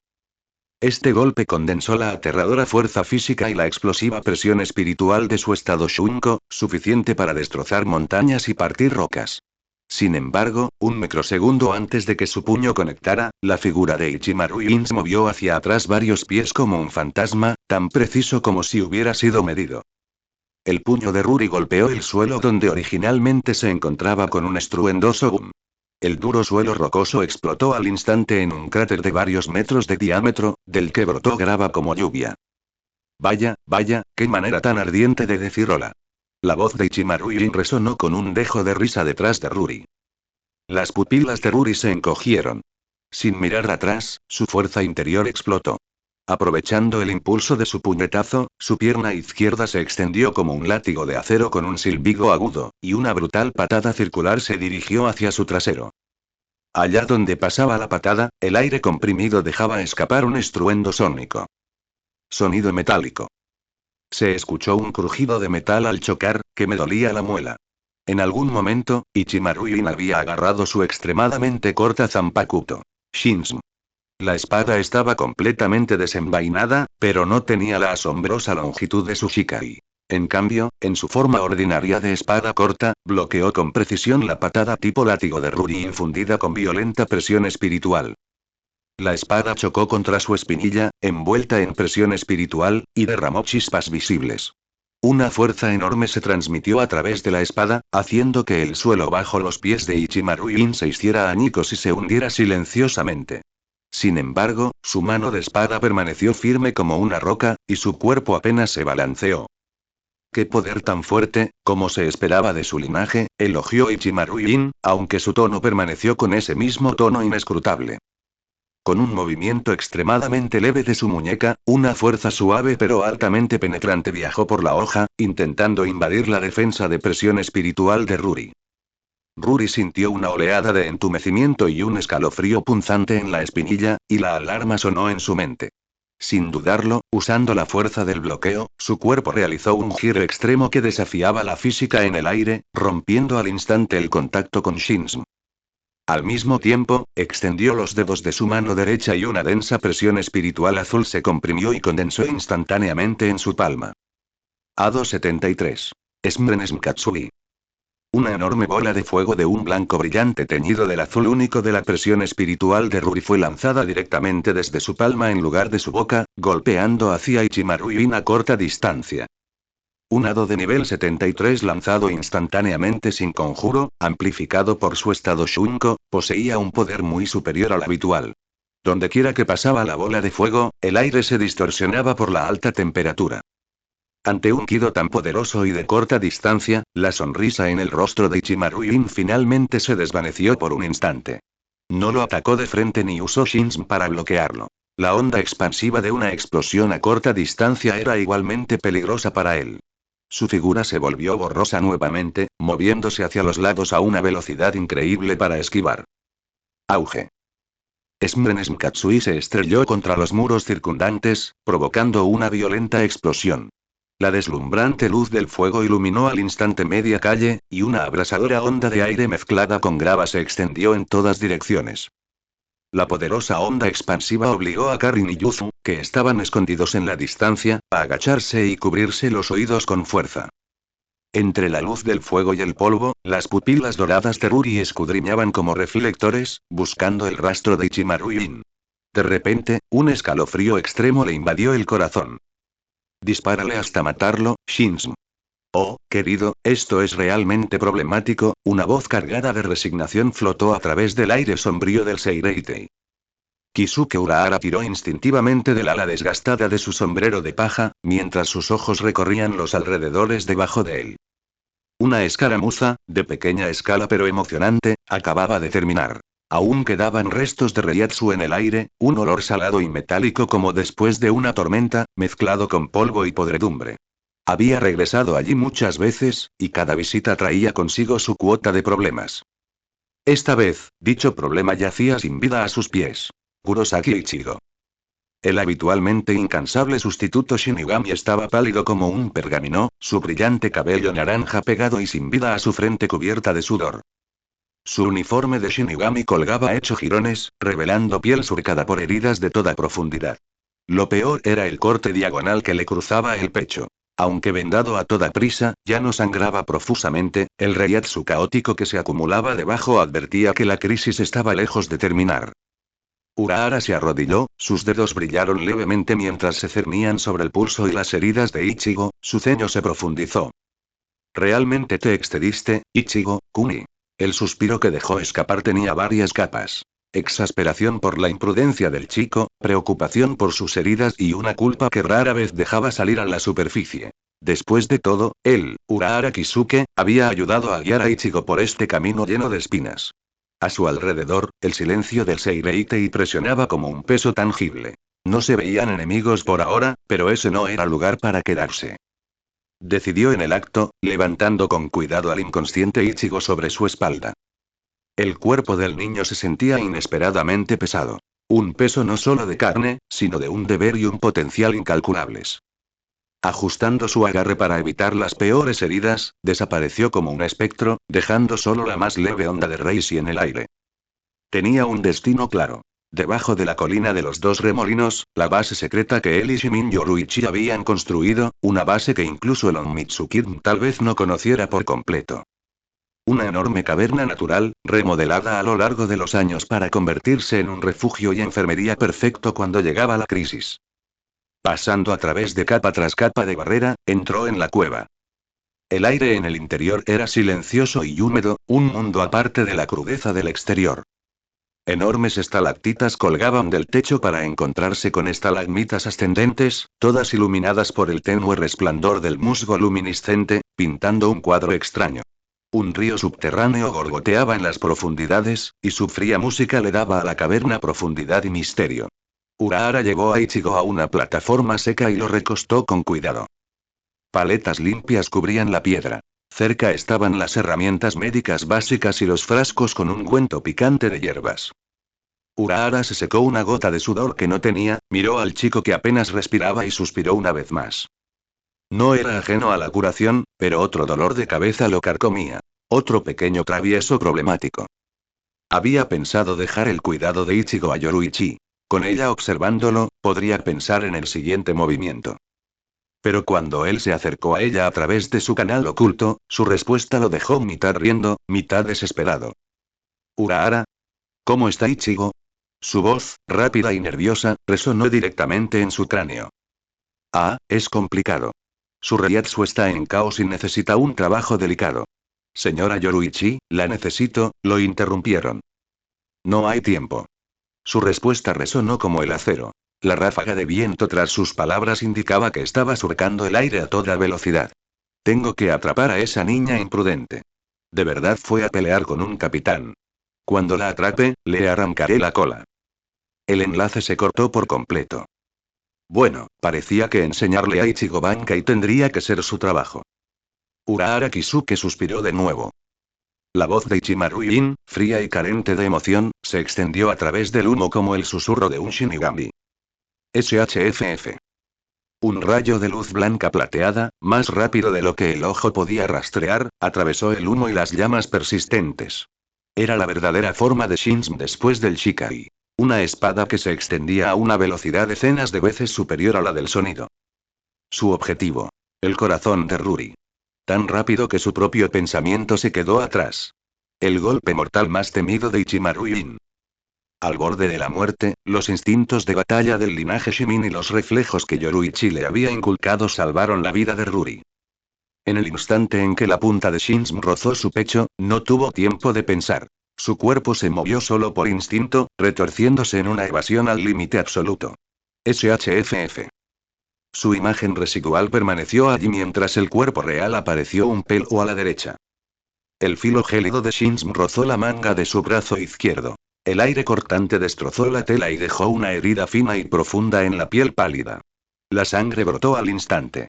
Este golpe condensó la aterradora fuerza física y la explosiva presión espiritual de su estado Shunko, suficiente para destrozar montañas y partir rocas. Sin embargo, un microsegundo antes de que su puño conectara, la figura de Ichimaru Yin se movió hacia atrás varios pies como un fantasma, tan preciso como si hubiera sido medido. El puño de Ruri golpeó el suelo donde originalmente se encontraba con un estruendoso boom. El duro suelo rocoso explotó al instante en un cráter de varios metros de diámetro, del que brotó grava como lluvia. Vaya, vaya, qué manera tan ardiente de decir hola. La voz de Ichimaru Yin resonó con un dejo de risa detrás de Ruri. Las pupilas de Ruri se encogieron. Sin mirar atrás, su fuerza interior explotó. Aprovechando el impulso de su puñetazo, su pierna izquierda se extendió como un látigo de acero con un silbido agudo, y una brutal patada circular se dirigió hacia su trasero. Allá donde pasaba la patada, el aire comprimido dejaba escapar un estruendo sónico. Sonido metálico. Se escuchó un crujido de metal al chocar, que me dolía la muela. En algún momento, Ichimaru Yin había agarrado su extremadamente corta Zanpakuto. Shinsm. La espada estaba completamente desenvainada, pero no tenía la asombrosa longitud de su Shikai. En cambio, en su forma ordinaria de espada corta, bloqueó con precisión la patada tipo látigo de Ruri infundida con violenta presión espiritual. La espada chocó contra su espinilla, envuelta en presión espiritual, y derramó chispas visibles. Una fuerza enorme se transmitió a través de la espada, haciendo que el suelo bajo los pies de Ichimaru Yin se hiciera añicos y se hundiera silenciosamente. Sin embargo, su mano de espada permaneció firme como una roca, y su cuerpo apenas se balanceó. ¡Qué poder tan fuerte, como se esperaba de su linaje!, elogió Ichimaru Yin, aunque su tono permaneció con ese mismo tono inescrutable. Con un movimiento extremadamente leve de su muñeca, una fuerza suave pero altamente penetrante viajó por la hoja, intentando invadir la defensa de presión espiritual de Ruri. Ruri sintió una oleada de entumecimiento y un escalofrío punzante en la espinilla, y la alarma sonó en su mente. Sin dudarlo, usando la fuerza del bloqueo, su cuerpo realizó un giro extremo que desafiaba la física en el aire, rompiendo al instante el contacto con Shinsm. Al mismo tiempo, extendió los dedos de su mano derecha y una densa presión espiritual azul se comprimió y condensó instantáneamente en su palma. Ado 73. Smrenesm Katsui. Una enorme bola de fuego de un blanco brillante teñido del azul único de la presión espiritual de Ruri fue lanzada directamente desde su palma en lugar de su boca, golpeando hacia Ichimaru Yin a corta distancia. Un hado de nivel 73 lanzado instantáneamente sin conjuro, amplificado por su estado Shunko, poseía un poder muy superior al habitual. Dondequiera que pasaba la bola de fuego, el aire se distorsionaba por la alta temperatura. Ante un Kido tan poderoso y de corta distancia, la sonrisa en el rostro de Ichimaru Yin finalmente se desvaneció por un instante. No lo atacó de frente ni usó Shinsm para bloquearlo. La onda expansiva de una explosión a corta distancia era igualmente peligrosa para él. Su figura se volvió borrosa nuevamente, moviéndose hacia los lados a una velocidad increíble para esquivar. Auge. Smrenesm Katsui se estrelló contra los muros circundantes, provocando una violenta explosión. La deslumbrante luz del fuego iluminó al instante media calle, y una abrasadora onda de aire mezclada con grava se extendió en todas direcciones. La poderosa onda expansiva obligó a Karin y Yuzu, que estaban escondidos en la distancia, a agacharse y cubrirse los oídos con fuerza. Entre la luz del fuego y el polvo, las pupilas doradas de Ruri escudriñaban como reflectores, buscando el rastro de Ichimaru Yin. De repente, un escalofrío extremo le invadió el corazón. Dispárale hasta matarlo, Shinsm. Oh, querido, esto es realmente problemático. Una voz cargada de resignación flotó a través del aire sombrío del Seireitei. Kisuke Urahara tiró instintivamente del ala desgastada de su sombrero de paja, mientras sus ojos recorrían los alrededores debajo de él. Una escaramuza, de pequeña escala pero emocionante, acababa de terminar. Aún quedaban restos de Reiatsu en el aire, un olor salado y metálico como después de una tormenta, mezclado con polvo y podredumbre. Había regresado allí muchas veces, y cada visita traía consigo su cuota de problemas. Esta vez, dicho problema yacía sin vida a sus pies. Kurosaki Ichigo. El habitualmente incansable sustituto Shinigami estaba pálido como un pergamino, su brillante cabello naranja pegado y sin vida a su frente cubierta de sudor. Su uniforme de Shinigami colgaba hecho jirones, revelando piel surcada por heridas de toda profundidad. Lo peor era el corte diagonal que le cruzaba el pecho. Aunque vendado a toda prisa, ya no sangraba profusamente, el reiatsu caótico que se acumulaba debajo advertía que la crisis estaba lejos de terminar. Urahara se arrodilló, sus dedos brillaron levemente mientras se cernían sobre el pulso y las heridas de Ichigo, su ceño se profundizó. Realmente te excediste, Ichigo, Kuni. El suspiro que dejó escapar tenía varias capas. Exasperación por la imprudencia del chico, preocupación por sus heridas y una culpa que rara vez dejaba salir a la superficie. Después de todo, él, Urahara Kisuke, había ayudado a guiar a Ichigo por este camino lleno de espinas. A su alrededor, el silencio del Seireitei presionaba como un peso tangible. No se veían enemigos por ahora, pero ese no era lugar para quedarse. Decidió en el acto, levantando con cuidado al inconsciente Ichigo sobre su espalda. El cuerpo del niño se sentía inesperadamente pesado. Un peso no solo de carne, sino de un deber y un potencial incalculables. Ajustando su agarre para evitar las peores heridas, desapareció como un espectro, dejando solo la más leve onda de Reishi en el aire. Tenía un destino claro. Debajo de la colina de los dos remolinos, la base secreta que él y Shimin Yoruichi habían construido, una base que incluso el Onmitsukid tal vez no conociera por completo. Una enorme caverna natural, remodelada a lo largo de los años para convertirse en un refugio y enfermería perfecto cuando llegaba la crisis. Pasando a través de capa tras capa de barrera, entró en la cueva. El aire en el interior era silencioso y húmedo, un mundo aparte de la crudeza del exterior. Enormes estalactitas colgaban del techo para encontrarse con estalagmitas ascendentes, todas iluminadas por el tenue resplandor del musgo luminiscente, pintando un cuadro extraño. Un río subterráneo gorgoteaba en las profundidades, y su fría música le daba a la caverna profundidad y misterio. Urahara llevó a Ichigo a una plataforma seca y lo recostó con cuidado. Paletas limpias cubrían la piedra. Cerca estaban las herramientas médicas básicas y los frascos con ungüento picante de hierbas. Urahara se secó una gota de sudor que no tenía, miró al chico que apenas respiraba y suspiró una vez más. No era ajeno a la curación, pero otro dolor de cabeza lo carcomía. Otro pequeño travieso problemático. Había pensado dejar el cuidado de Ichigo a Yoruichi. Con ella observándolo, podría pensar en el siguiente movimiento. Pero cuando él se acercó a ella a través de su canal oculto, su respuesta lo dejó mitad riendo, mitad desesperado. Urahara. ¿Cómo está Ichigo? Su voz, rápida y nerviosa, resonó directamente en su cráneo. Ah, es complicado. Su reiatsu está en caos y necesita un trabajo delicado. Señora Yoruichi, la necesito, lo interrumpieron. No hay tiempo. Su respuesta resonó como el acero. La ráfaga de viento tras sus palabras indicaba que estaba surcando el aire a toda velocidad. Tengo que atrapar a esa niña imprudente. De verdad fue a pelear con un capitán. Cuando la atrape, le arrancaré la cola. El enlace se cortó por completo. Bueno, parecía que enseñarle a Ichigo Bankai tendría que ser su trabajo. Urahara Kisuke suspiró de nuevo. La voz de Ichimaru-in, fría y carente de emoción, se extendió a través del humo como el susurro de un Shinigami. SHFF. Un rayo de luz blanca plateada, más rápido de lo que el ojo podía rastrear, atravesó el humo y las llamas persistentes. Era la verdadera forma de Shinsm después del Shikai. Una espada que se extendía a una velocidad decenas de veces superior a la del sonido. Su objetivo. El corazón de Ruri. Tan rápido que su propio pensamiento se quedó atrás. El golpe mortal más temido de Ichimaru-in. Al borde de la muerte, los instintos de batalla del linaje Shimin y los reflejos que Yoruichi le había inculcado salvaron la vida de Ruri. En el instante en que la punta de Shinsm rozó su pecho, no tuvo tiempo de pensar. Su cuerpo se movió solo por instinto, retorciéndose en una evasión al límite absoluto. SHFF. Su imagen residual permaneció allí mientras el cuerpo real apareció un pelo a la derecha. El filo gélido de Shinsm rozó la manga de su brazo izquierdo. El aire cortante destrozó la tela y dejó una herida fina y profunda en la piel pálida. La sangre brotó al instante.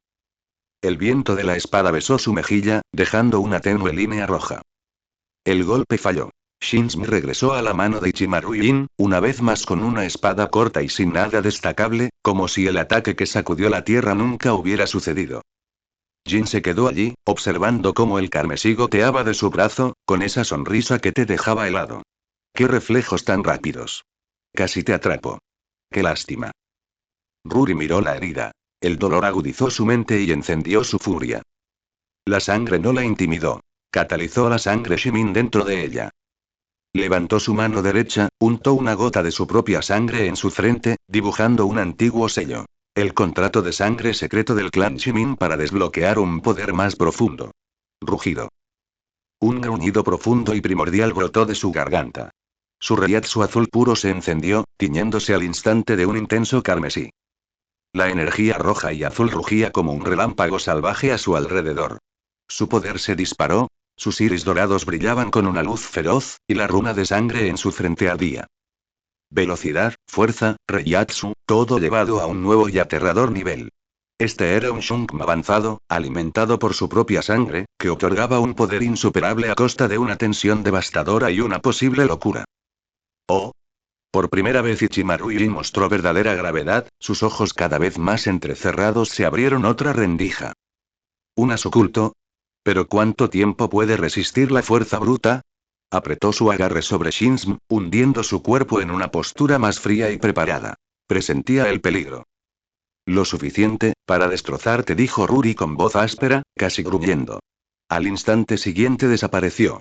El viento de la espada besó su mejilla, dejando una tenue línea roja. El golpe falló. Shinsm regresó a la mano de Ichimaru Yin, una vez más con una espada corta y sin nada destacable, como si el ataque que sacudió la tierra nunca hubiera sucedido. Jin se quedó allí, observando cómo el carmesí goteaba de su brazo, con esa sonrisa que te dejaba helado. ¡Qué reflejos tan rápidos! Casi te atrapo. ¡Qué lástima! Ruri miró la herida. El dolor agudizó su mente y encendió su furia. La sangre no la intimidó. Catalizó la sangre Shimin dentro de ella. Levantó su mano derecha, untó una gota de su propia sangre en su frente, dibujando un antiguo sello. El contrato de sangre secreto del clan Shimin para desbloquear un poder más profundo. Rugido. Un gruñido profundo y primordial brotó de su garganta. Su reiatsu azul puro se encendió, tiñéndose al instante de un intenso carmesí. La energía roja y azul rugía como un relámpago salvaje a su alrededor. Su poder se disparó, sus iris dorados brillaban con una luz feroz, y la runa de sangre en su frente ardía. Velocidad, fuerza, reiatsu, todo llevado a un nuevo y aterrador nivel. Este era un Shunkum avanzado, alimentado por su propia sangre, que otorgaba un poder insuperable a costa de una tensión devastadora y una posible locura. Oh. Por primera vez Ichimaru Yin mostró verdadera gravedad, sus ojos cada vez más entrecerrados se abrieron otra rendija. ¿Un as oculto? ¿Pero cuánto tiempo puede resistir la fuerza bruta? Apretó su agarre sobre Shinsm, hundiendo su cuerpo en una postura más fría y preparada. Presentía el peligro. Lo suficiente, para destrozarte, dijo Ruri con voz áspera, casi gruñendo. Al instante siguiente desapareció.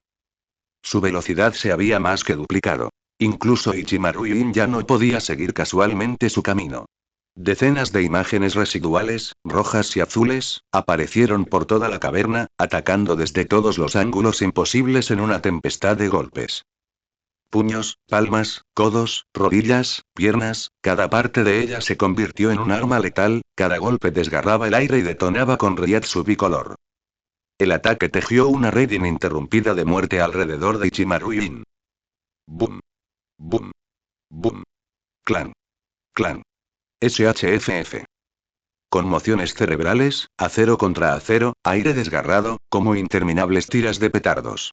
Su velocidad se había más que duplicado. Incluso Ichimaru Yin ya no podía seguir casualmente su camino. Decenas de imágenes residuales, rojas y azules, aparecieron por toda la caverna, atacando desde todos los ángulos imposibles en una tempestad de golpes. Puños, palmas, codos, rodillas, piernas, cada parte de ella se convirtió en un arma letal, cada golpe desgarraba el aire y detonaba con reiatsu bicolor. El ataque tejió una red ininterrumpida de muerte alrededor de Ichimaru Yin. Boom. Boom. Boom. Clan. Clan. SHFF. Conmociones cerebrales, acero contra acero, aire desgarrado, como interminables tiras de petardos.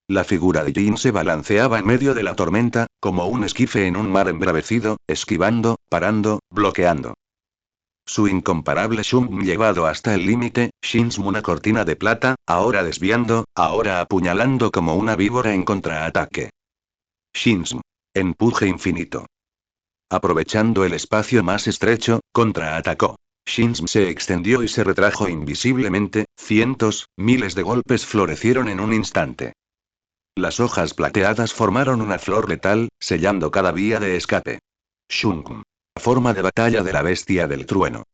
La figura de Jin se balanceaba en medio de la tormenta, como un esquife en un mar embravecido, esquivando, parando, bloqueando. Su incomparable Shunkum llevado hasta el límite, Shinsm una cortina de plata, ahora desviando, ahora apuñalando como una víbora en contraataque. Shinsm. Empuje infinito. Aprovechando el espacio más estrecho, contraatacó. Shinsm se extendió y se retrajo invisiblemente, cientos, miles de golpes florecieron en un instante. Las hojas plateadas formaron una flor letal, sellando cada vía de escape. Shunkum. Forma de batalla de la bestia del trueno.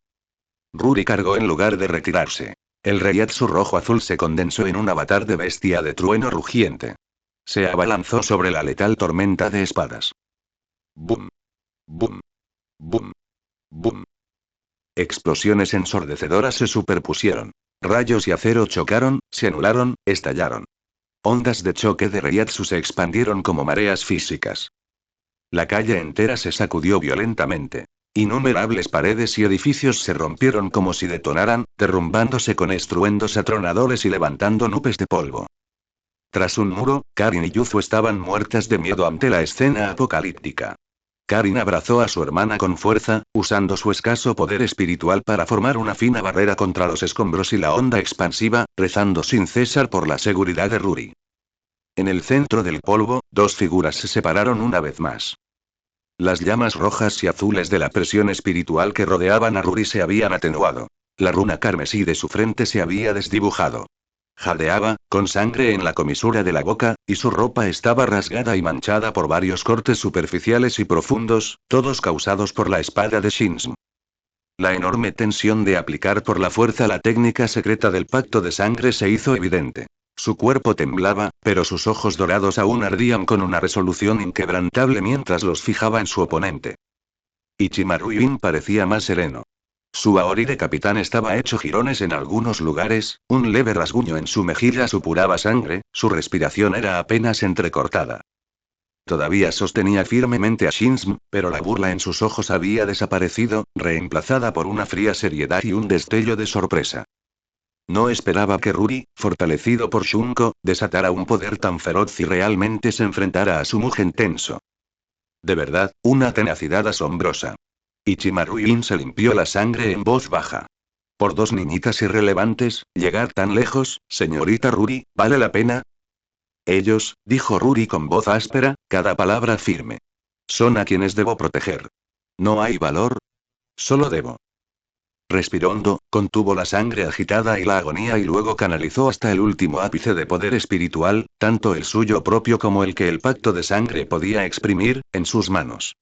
Ruri cargó en lugar de retirarse. El reiatsu rojo-azul se condensó en un avatar de bestia de trueno rugiente. Se abalanzó sobre la letal tormenta de espadas. Boom. Boom. Boom. Boom. Explosiones ensordecedoras se superpusieron. Rayos y acero chocaron, se anularon, estallaron. Ondas de choque de reiatsu se expandieron como mareas físicas. La calle entera se sacudió violentamente. Innumerables paredes y edificios se rompieron como si detonaran, derrumbándose con estruendos atronadores y levantando nubes de polvo. Tras un muro, Karin y Yuzu estaban muertas de miedo ante la escena apocalíptica. Karin abrazó a su hermana con fuerza, usando su escaso poder espiritual para formar una fina barrera contra los escombros y la onda expansiva, rezando sin cesar por la seguridad de Ruri. En el centro del polvo, dos figuras se separaron una vez más. Las llamas rojas y azules de la presión espiritual que rodeaban a Ruri se habían atenuado. La runa carmesí de su frente se había desdibujado. Jadeaba, con sangre en la comisura de la boca, y su ropa estaba rasgada y manchada por varios cortes superficiales y profundos, todos causados por la espada de Shinsm. La enorme tensión de aplicar por la fuerza la técnica secreta del pacto de sangre se hizo evidente. Su cuerpo temblaba, pero sus ojos dorados aún ardían con una resolución inquebrantable mientras los fijaba en su oponente. Ichimaru Yin parecía más sereno. Su aori de capitán estaba hecho jirones en algunos lugares, un leve rasguño en su mejilla supuraba sangre, su respiración era apenas entrecortada. Todavía sostenía firmemente a Shinsm, pero la burla en sus ojos había desaparecido, reemplazada por una fría seriedad y un destello de sorpresa. No esperaba que Ruri, fortalecido por Shunko, desatara un poder tan feroz y realmente se enfrentara a su Mugen tenso. De verdad, una tenacidad asombrosa. Ichimaru Yin se limpió la sangre en voz baja. Por dos niñitas irrelevantes, llegar tan lejos, señorita Ruri, ¿vale la pena? Ellos, dijo Ruri con voz áspera, cada palabra firme. Son a quienes debo proteger. ¿No hay valor? Solo debo. Respiró hondo, contuvo la sangre agitada y la agonía y luego canalizó hasta el último ápice de poder espiritual, tanto el suyo propio como el que el pacto de sangre podía exprimir, en sus manos.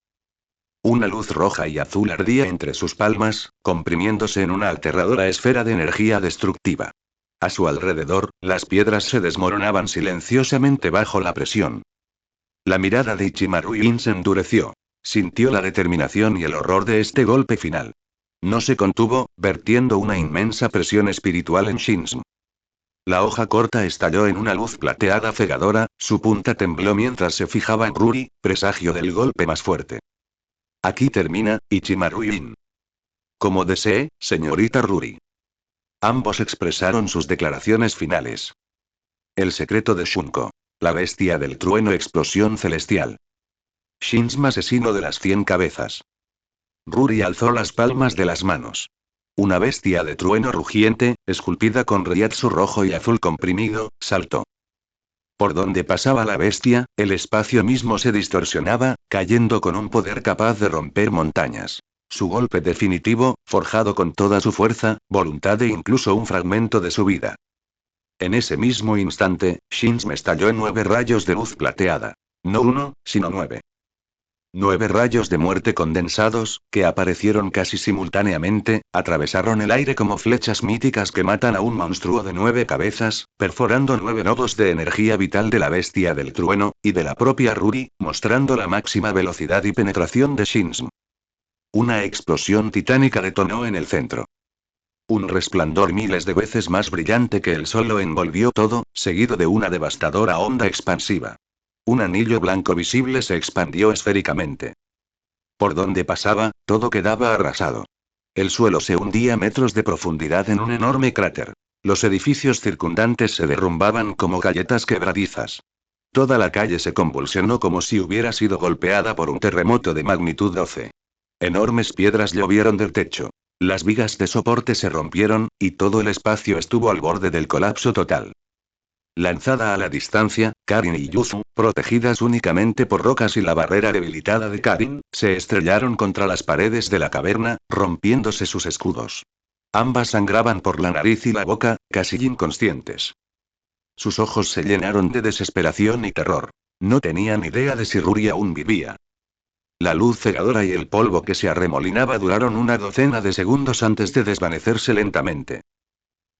Una luz roja y azul ardía entre sus palmas, comprimiéndose en una aterradora esfera de energía destructiva. A su alrededor, las piedras se desmoronaban silenciosamente bajo la presión. La mirada de Ichimaru Yin se endureció. Sintió la determinación y el horror de este golpe final. No se contuvo, vertiendo una inmensa presión espiritual en Shinsm. La hoja corta estalló en una luz plateada cegadora, su punta tembló mientras se fijaba en Ruri, presagio del golpe más fuerte. Aquí termina, Ichimaru Yin. Como desee, señorita Ruri. Ambos expresaron sus declaraciones finales. El secreto de Shunko. La bestia del trueno explosión celestial. Shinsm asesino de las 100 cabezas. Ruri alzó las palmas de las manos. Una bestia de trueno rugiente, esculpida con reiatsu rojo y azul comprimido, saltó. Por donde pasaba la bestia, el espacio mismo se distorsionaba, cayendo con un poder capaz de romper montañas. Su golpe definitivo, forjado con toda su fuerza, voluntad e incluso un fragmento de su vida. En ese mismo instante, Shinsm estalló en 9 rayos de luz plateada. No uno, sino 9. 9 rayos de muerte condensados, que aparecieron casi simultáneamente, atravesaron el aire como flechas míticas que matan a un monstruo de 9 cabezas, perforando 9 nodos de energía vital de la bestia del trueno, y de la propia Ruri, mostrando la máxima velocidad y penetración de Shinsm. Una explosión titánica detonó en el centro. Un resplandor miles de veces más brillante que el sol lo envolvió todo, seguido de una devastadora onda expansiva. Un anillo blanco visible se expandió esféricamente. Por donde pasaba, todo quedaba arrasado. El suelo se hundía metros de profundidad en un enorme cráter. Los edificios circundantes se derrumbaban como galletas quebradizas. Toda la calle se convulsionó como si hubiera sido golpeada por un terremoto de magnitud 12. Enormes piedras llovieron del techo. Las vigas de soporte se rompieron, y todo el espacio estuvo al borde del colapso total. Lanzada a la distancia, Karin y Yuzu, protegidas únicamente por rocas y la barrera debilitada de Karin, se estrellaron contra las paredes de la caverna, rompiéndose sus escudos. Ambas sangraban por la nariz y la boca, casi inconscientes. Sus ojos se llenaron de desesperación y terror. No tenían idea de si Ruri aún vivía. La luz cegadora y el polvo que se arremolinaba duraron una docena de segundos antes de desvanecerse lentamente.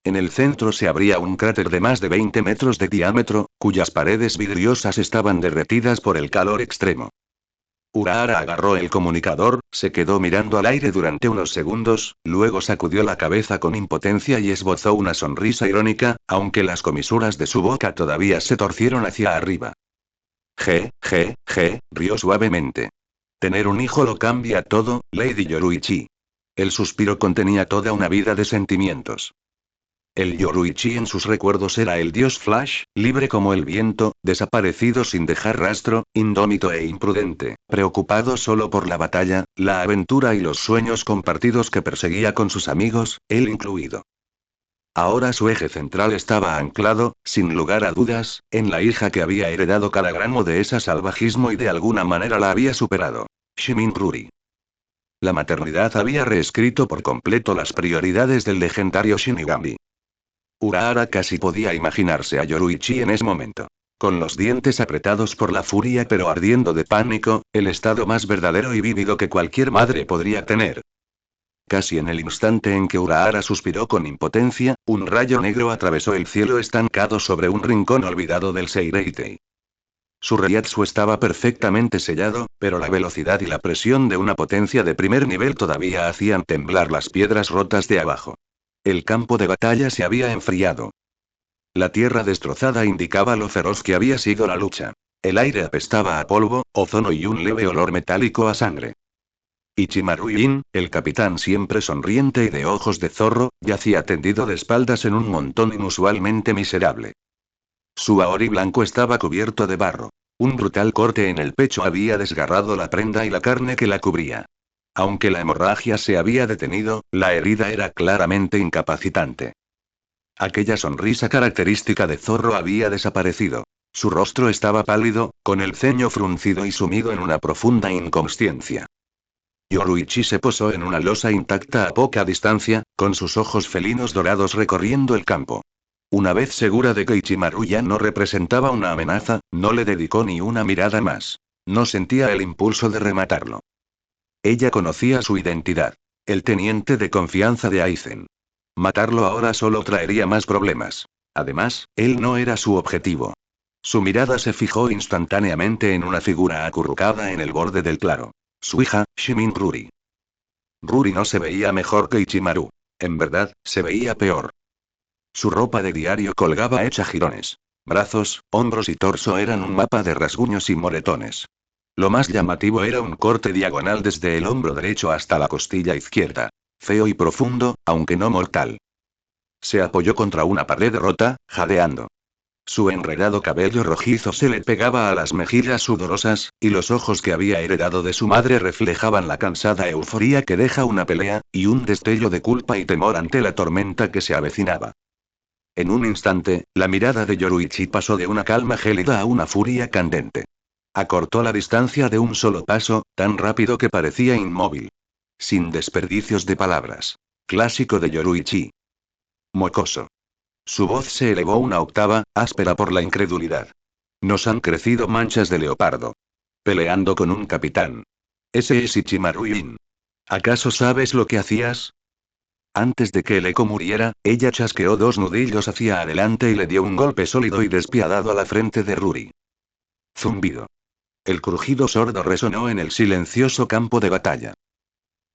En el centro se abría un cráter de más de 20 metros de diámetro, cuyas paredes vidriosas estaban derretidas por el calor extremo. Urahara agarró el comunicador, se quedó mirando al aire durante unos segundos, luego sacudió la cabeza con impotencia y esbozó una sonrisa irónica, aunque las comisuras de su boca todavía se torcieron hacia arriba. Rió suavemente. Tener un hijo lo cambia todo, Lady Yoruichi. El suspiro contenía toda una vida de sentimientos. El Yoruichi en sus recuerdos era el dios Flash, libre como el viento, desaparecido sin dejar rastro, indómito e imprudente, preocupado solo por la batalla, la aventura y los sueños compartidos que perseguía con sus amigos, él incluido. Ahora su eje central estaba anclado, sin lugar a dudas, en la hija que había heredado cada gramo de ese salvajismo y de alguna manera la había superado. Shimin Ruri. La maternidad había reescrito por completo las prioridades del legendario Shinigami. Urahara casi podía imaginarse a Yoruichi en ese momento. Con los dientes apretados por la furia pero ardiendo de pánico, el estado más verdadero y vívido que cualquier madre podría tener. Casi en el instante en que Urahara suspiró con impotencia, un rayo negro atravesó el cielo estancado sobre un rincón olvidado del Seireitei. Su Reiatsu estaba perfectamente sellado, pero la velocidad y la presión de una potencia de primer nivel todavía hacían temblar las piedras rotas de abajo. El campo de batalla se había enfriado. La tierra destrozada indicaba lo feroz que había sido la lucha. El aire apestaba a polvo, ozono y un leve olor metálico a sangre. Ichimaru Yin, el capitán siempre sonriente y de ojos de zorro, yacía tendido de espaldas en un montón inusualmente miserable. Su aori blanco estaba cubierto de barro. Un brutal corte en el pecho había desgarrado la prenda y la carne que la cubría. Aunque la hemorragia se había detenido, la herida era claramente incapacitante. Aquella sonrisa característica de zorro había desaparecido. Su rostro estaba pálido, con el ceño fruncido y sumido en una profunda inconsciencia. Yoruichi se posó en una losa intacta a poca distancia, con sus ojos felinos dorados recorriendo el campo. Una vez segura de que Ichimaru ya no representaba una amenaza, no le dedicó ni una mirada más. No sentía el impulso de rematarlo. Ella conocía su identidad. El teniente de confianza de Aizen. Matarlo ahora solo traería más problemas. Además, él no era su objetivo. Su mirada se fijó instantáneamente en una figura acurrucada en el borde del claro. Su hija, Shimin Ruri. Ruri no se veía mejor que Ichimaru. En verdad, se veía peor. Su ropa de diario colgaba hecha jirones. Brazos, hombros y torso eran un mapa de rasguños y moretones. Lo más llamativo era un corte diagonal desde el hombro derecho hasta la costilla izquierda. Feo y profundo, aunque no mortal. Se apoyó contra una pared rota, jadeando. Su enredado cabello rojizo se le pegaba a las mejillas sudorosas, y los ojos que había heredado de su madre reflejaban la cansada euforía que deja una pelea, y un destello de culpa y temor ante la tormenta que se avecinaba. En un instante, la mirada de Yoruichi pasó de una calma gélida a una furia candente. Acortó la distancia de un solo paso, tan rápido que parecía inmóvil. Sin desperdicios de palabras. Clásico de Yoruichi. Mocoso. Su voz se elevó una octava, áspera por la incredulidad. Nos han crecido manchas de leopardo. Peleando con un capitán. Ese es Ichimaru Yin. ¿Acaso sabes lo que hacías? Antes de que el eco muriera, ella chasqueó dos nudillos hacia adelante y le dio un golpe sólido y despiadado a la frente de Ruri. Zumbido. El crujido sordo resonó en el silencioso campo de batalla.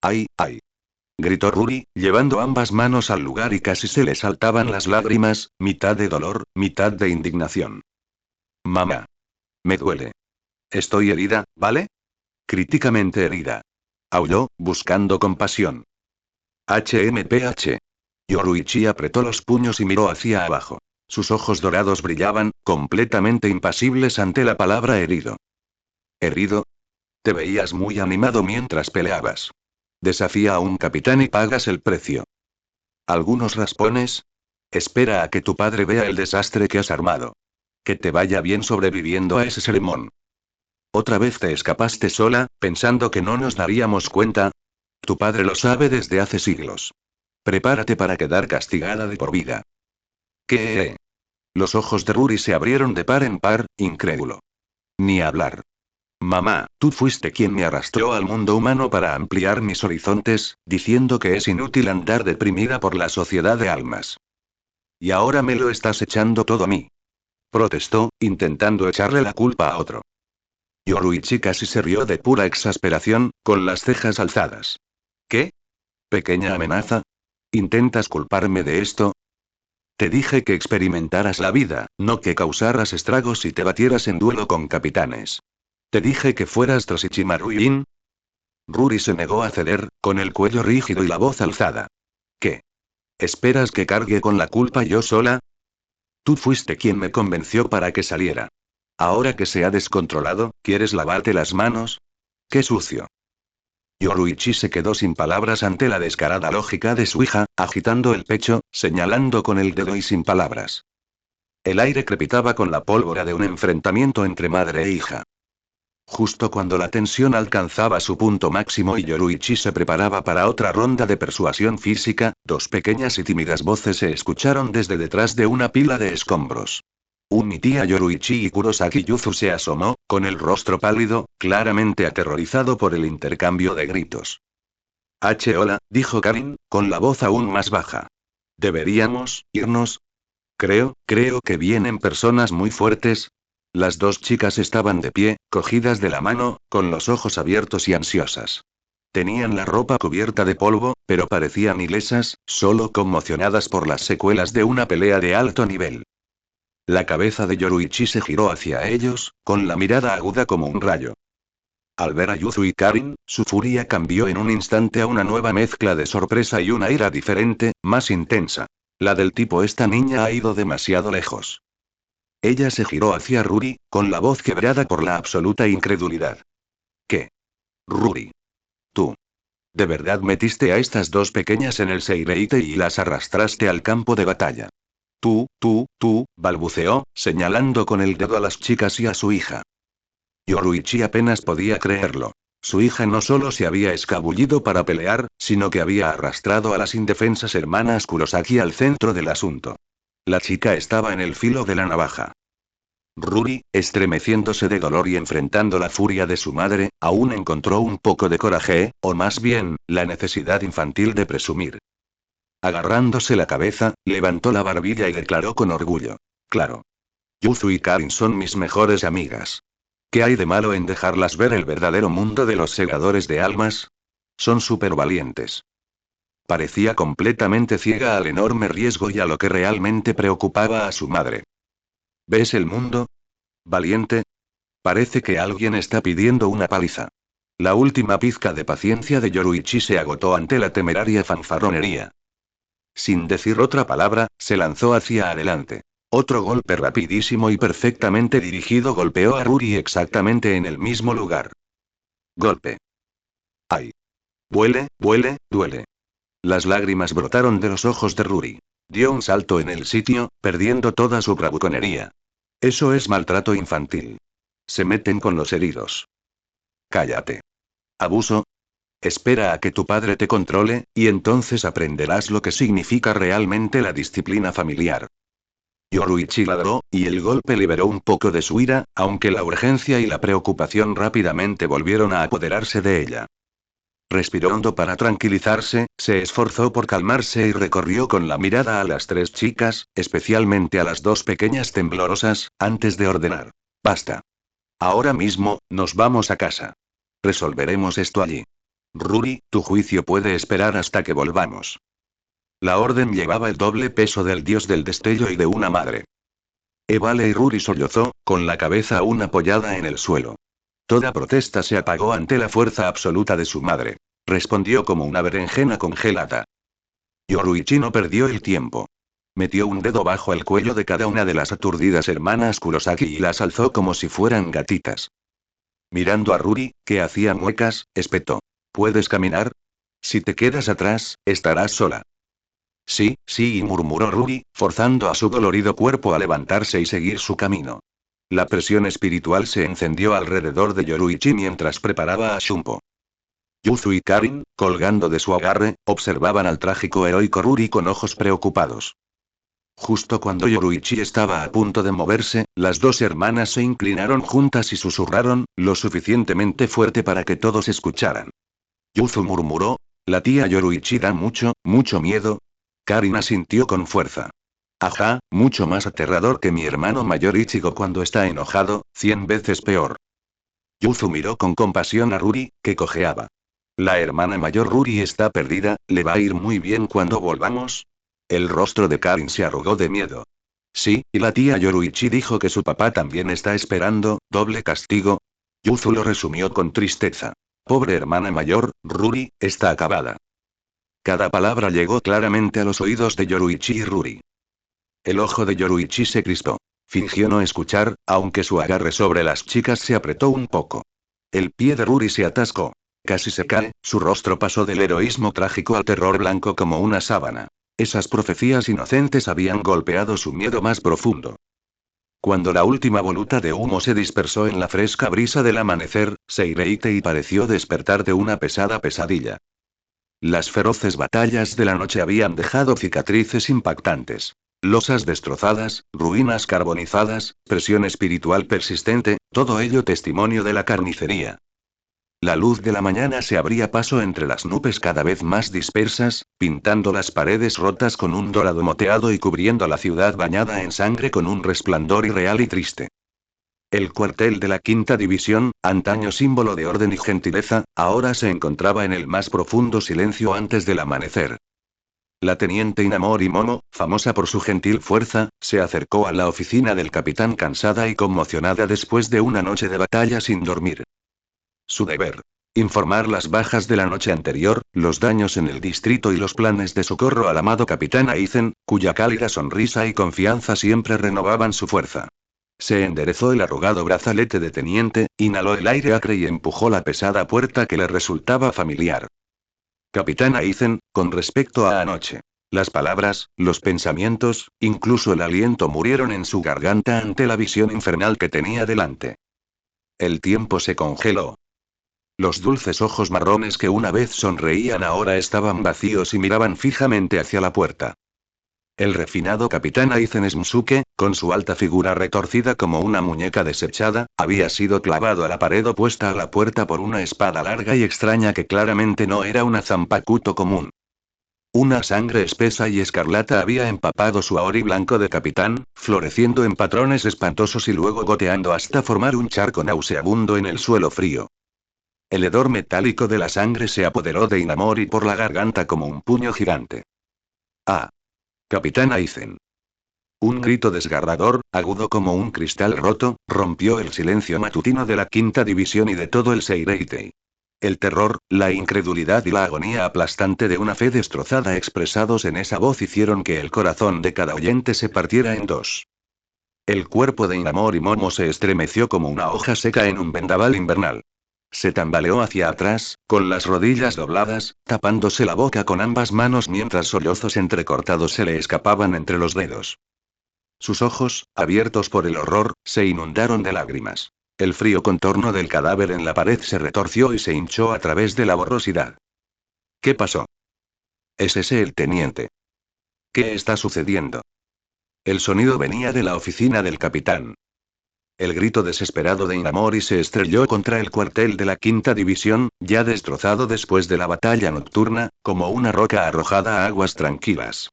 ¡Ay, ay! Gritó Ruri, llevando ambas manos al lugar y casi se le saltaban las lágrimas, mitad de dolor, mitad de indignación. Mamá. Me duele. Estoy herida, ¿vale? Críticamente herida. Aulló, buscando compasión. HMPH. Yoruichi apretó los puños y miró hacia abajo. Sus ojos dorados brillaban, completamente impasibles ante la palabra herido. ¿Herido? Te veías muy animado mientras peleabas. Desafía a un capitán y pagas el precio. ¿Algunos raspones? Espera a que tu padre vea el desastre que has armado. Que te vaya bien sobreviviendo a ese sermón. ¿Otra vez te escapaste sola, pensando que no nos daríamos cuenta? Tu padre lo sabe desde hace siglos. Prepárate para quedar castigada de por vida. ¿Qué? Los ojos de Ruri se abrieron de par en par, incrédulo. Ni hablar. Mamá, tú fuiste quien me arrastró al mundo humano para ampliar mis horizontes, diciendo que es inútil andar deprimida por la sociedad de almas. Y ahora me lo estás echando todo a mí. Protestó, intentando echarle la culpa a otro. Yoruichi casi se rió de pura exasperación, con las cejas alzadas. ¿Qué? ¿Pequeña amenaza? ¿Intentas culparme de esto? Te dije que experimentaras la vida, no que causaras estragos y te batieras en duelo con capitanes. Te dije que fueras tras Ichimaru Yin. Ruri se negó a ceder, con el cuello rígido y la voz alzada. ¿Qué? ¿Esperas que cargue con la culpa yo sola? Tú fuiste quien me convenció para que saliera. Ahora que se ha descontrolado, ¿quieres lavarte las manos? ¡Qué sucio! Yoruichi se quedó sin palabras ante la descarada lógica de su hija, agitando el pecho, señalando con el dedo y sin palabras. El aire crepitaba con la pólvora de un enfrentamiento entre madre e hija. Justo cuando la tensión alcanzaba su punto máximo y Yoruichi se preparaba para otra ronda de persuasión física, dos pequeñas y tímidas voces se escucharon desde detrás de una pila de escombros. Mi tía Yoruichi y Kurosaki Yuzu se asomó, con el rostro pálido, claramente aterrorizado por el intercambio de gritos. Hola, dijo Karin, con la voz aún más baja. ¿Deberíamos irnos? Creo que vienen personas muy fuertes. Las dos chicas estaban de pie, cogidas de la mano, con los ojos abiertos y ansiosas. Tenían la ropa cubierta de polvo, pero parecían ilesas, solo conmocionadas por las secuelas de una pelea de alto nivel. La cabeza de Yoruichi se giró hacia ellos, con la mirada aguda como un rayo. Al ver a Yuzu y Karin, su furia cambió en un instante a una nueva mezcla de sorpresa y una ira diferente, más intensa. La del tipo esta niña ha ido demasiado lejos. Ella se giró hacia Ruri, con la voz quebrada por la absoluta incredulidad. ¿Qué? Ruri. Tú. ¿De verdad metiste a estas dos pequeñas en el Seireite y las arrastraste al campo de batalla? Tú, balbuceó, señalando con el dedo a las chicas y a su hija. Yoruichi apenas podía creerlo. Su hija no solo se había escabullido para pelear, sino que había arrastrado a las indefensas hermanas Kurosaki al centro del asunto. La chica estaba en el filo de la navaja. Ruri, estremeciéndose de dolor y enfrentando la furia de su madre, aún encontró un poco de coraje, o más bien, la necesidad infantil de presumir. Agarrándose la cabeza, levantó la barbilla y declaró con orgullo. Claro. Yuzu y Karin son mis mejores amigas. ¿Qué hay de malo en dejarlas ver el verdadero mundo de los segadores de almas? Son súper valientes. Parecía completamente ciega al enorme riesgo y a lo que realmente preocupaba a su madre. ¿Ves el mundo? ¿Valiente? Parece que alguien está pidiendo una paliza. La última pizca de paciencia de Yoruichi se agotó ante la temeraria fanfarronería. Sin decir otra palabra, se lanzó hacia adelante. Otro golpe rapidísimo y perfectamente dirigido golpeó a Ruri exactamente en el mismo lugar. Golpe. ¡Ay! Duele. Las lágrimas brotaron de los ojos de Ruri. Dio un salto en el sitio, perdiendo toda su bravuconería. Eso es maltrato infantil. Se meten con los heridos. Cállate. ¿Abuso? Espera a que tu padre te controle, y entonces aprenderás lo que significa realmente la disciplina familiar. Yoruichi ladró, y el golpe liberó un poco de su ira, aunque la urgencia y la preocupación rápidamente volvieron a apoderarse de ella. Respiró hondo para tranquilizarse, se esforzó por calmarse y recorrió con la mirada a las tres chicas, especialmente a las dos pequeñas temblorosas, antes de ordenar. Basta. Ahora mismo, nos vamos a casa. Resolveremos esto allí. Ruri, tu juicio puede esperar hasta que volvamos. La orden llevaba el doble peso del dios del destello y de una madre. Vale, y Ruri sollozó, con la cabeza aún apoyada en el suelo. Toda protesta se apagó ante la fuerza absoluta de su madre. Respondió como una berenjena congelada. Yoruichi no perdió el tiempo. Metió un dedo bajo el cuello de cada una de las aturdidas hermanas Kurosaki y las alzó como si fueran gatitas. Mirando a Ruri, que hacía muecas, espetó. ¿Puedes caminar? Si te quedas atrás, estarás sola. Sí, murmuró Ruri, forzando a su dolorido cuerpo a levantarse y seguir su camino. La presión espiritual se encendió alrededor de Yoruichi mientras preparaba a Shunpo. Yuzu y Karin, colgando de su agarre, observaban al trágico heroico Ruri con ojos preocupados. Justo cuando Yoruichi estaba a punto de moverse, las dos hermanas se inclinaron juntas y susurraron, lo suficientemente fuerte para que todos escucharan. Yuzu murmuró, la tía Yoruichi da mucho miedo. Karin asintió con fuerza. Ajá, mucho más aterrador que mi hermano mayor Ichigo cuando está enojado, 100 veces peor. Yuzu miró con compasión a Ruri, que cojeaba. La hermana mayor Ruri está perdida, ¿le va a ir muy bien cuando volvamos? El rostro de Karin se arrugó de miedo. Sí, y la tía Yoruichi dijo que su papá también está esperando, doble castigo. Yuzu lo resumió con tristeza. Pobre hermana mayor, Ruri, está acabada. Cada palabra llegó claramente a los oídos de Yoruichi y Ruri. El ojo de Yoruichi se crispó. Fingió no escuchar, aunque su agarre sobre las chicas se apretó un poco. El pie de Ruri se atascó. Casi se cae, su rostro pasó del heroísmo trágico al terror blanco como una sábana. Esas profecías inocentes habían golpeado su miedo más profundo. Cuando la última voluta de humo se dispersó en la fresca brisa del amanecer, Seireitei pareció despertar de una pesada pesadilla. Las feroces batallas de la noche habían dejado cicatrices impactantes. Losas destrozadas, ruinas carbonizadas, presión espiritual persistente, todo ello testimonio de la carnicería. La luz de la mañana se abría paso entre las nubes cada vez más dispersas, pintando las paredes rotas con un dorado moteado y cubriendo la ciudad bañada en sangre con un resplandor irreal y triste. El cuartel de la Quinta División, antaño símbolo de orden y gentileza, ahora se encontraba en el más profundo silencio antes del amanecer. La teniente Inamori Momo, famosa por su gentil fuerza, se acercó a la oficina del capitán cansada y conmocionada después de una noche de batalla sin dormir. Su deber. Informar las bajas de la noche anterior, los daños en el distrito y los planes de socorro al amado capitán Aizen, cuya cálida sonrisa y confianza siempre renovaban su fuerza. Se enderezó el arrugado brazalete de teniente, inhaló el aire acre y empujó la pesada puerta que le resultaba familiar. Capitán Aizen, con respecto a anoche. Las palabras, los pensamientos, incluso el aliento murieron en su garganta ante la visión infernal que tenía delante. El tiempo se congeló. Los dulces ojos marrones que una vez sonreían ahora estaban vacíos y miraban fijamente hacia la puerta. El refinado capitán Aizen Smusuke, con su alta figura retorcida como una muñeca desechada, había sido clavado a la pared opuesta a la puerta por una espada larga y extraña que claramente no era una zanpakuto común. Una sangre espesa y escarlata había empapado su aori blanco de capitán, floreciendo en patrones espantosos y luego goteando hasta formar un charco nauseabundo en el suelo frío. El hedor metálico de la sangre se apoderó de Inamori por la garganta como un puño gigante. ¡Ah! Capitán Aizen. Un grito desgarrador, agudo como un cristal roto, rompió el silencio matutino de la Quinta División y de todo el Seireitei. El terror, la incredulidad y la agonía aplastante de una fe destrozada expresados en esa voz hicieron que el corazón de cada oyente se partiera en dos. El cuerpo de Inamori Momo se estremeció como una hoja seca en un vendaval invernal. Se tambaleó hacia atrás, con las rodillas dobladas, tapándose la boca con ambas manos mientras sollozos entrecortados se le escapaban entre los dedos. Sus ojos, abiertos por el horror, se inundaron de lágrimas. El frío contorno del cadáver en la pared se retorció y se hinchó a través de la borrosidad. ¿Qué pasó? ¿Es ese el teniente? ¿Qué está sucediendo? El sonido venía de la oficina del capitán. El grito desesperado de Inamori se estrelló contra el cuartel de la Quinta División, ya destrozado después de la batalla nocturna, como una roca arrojada a aguas tranquilas.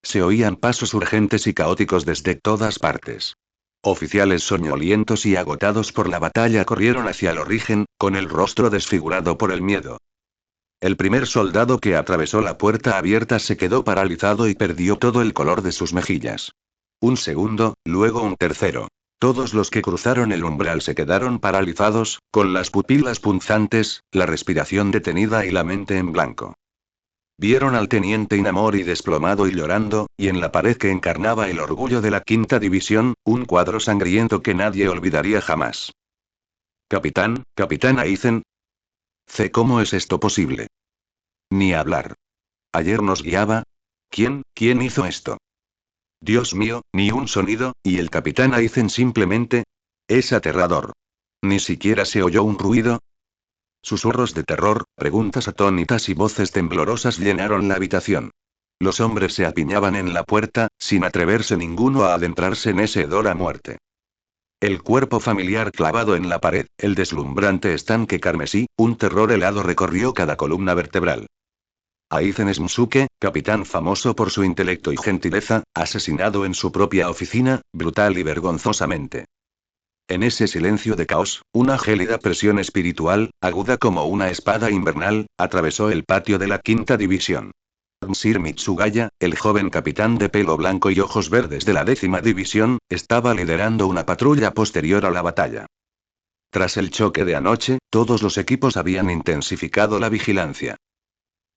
Se oían pasos urgentes y caóticos desde todas partes. Oficiales soñolientos y agotados por la batalla corrieron hacia el origen, con el rostro desfigurado por el miedo. El primer soldado que atravesó la puerta abierta se quedó paralizado y perdió todo el color de sus mejillas. Un segundo, luego un tercero. Todos los que cruzaron el umbral se quedaron paralizados, con las pupilas punzantes, la respiración detenida y la mente en blanco. Vieron al teniente Inamori desplomado y llorando, y en la pared que encarnaba el orgullo de la Quinta División, un cuadro sangriento que nadie olvidaría jamás. Capitán Aizen. ¿Cómo es esto posible? Ni hablar. Ayer nos guiaba. ¿Quién hizo esto? Dios mío, ni un sonido, y el capitán Aizen simplemente. Es aterrador. Ni siquiera se oyó un ruido. Susurros de terror, preguntas atónitas y voces temblorosas llenaron la habitación. Los hombres se apiñaban en la puerta, sin atreverse ninguno a adentrarse en ese hedor a muerte. El cuerpo familiar clavado en la pared, el deslumbrante estanque carmesí, un terror helado recorrió cada columna vertebral. Aizen Smusuke, capitán famoso por su intelecto y gentileza, asesinado en su propia oficina, brutal y vergonzosamente. En ese silencio de caos, una gélida presión espiritual, aguda como una espada invernal, atravesó el patio de la Quinta División. Sir Mitsugaya, el joven capitán de pelo blanco y ojos verdes de la 10ª División, estaba liderando una patrulla posterior a la batalla. Tras el choque de anoche, todos los equipos habían intensificado la vigilancia.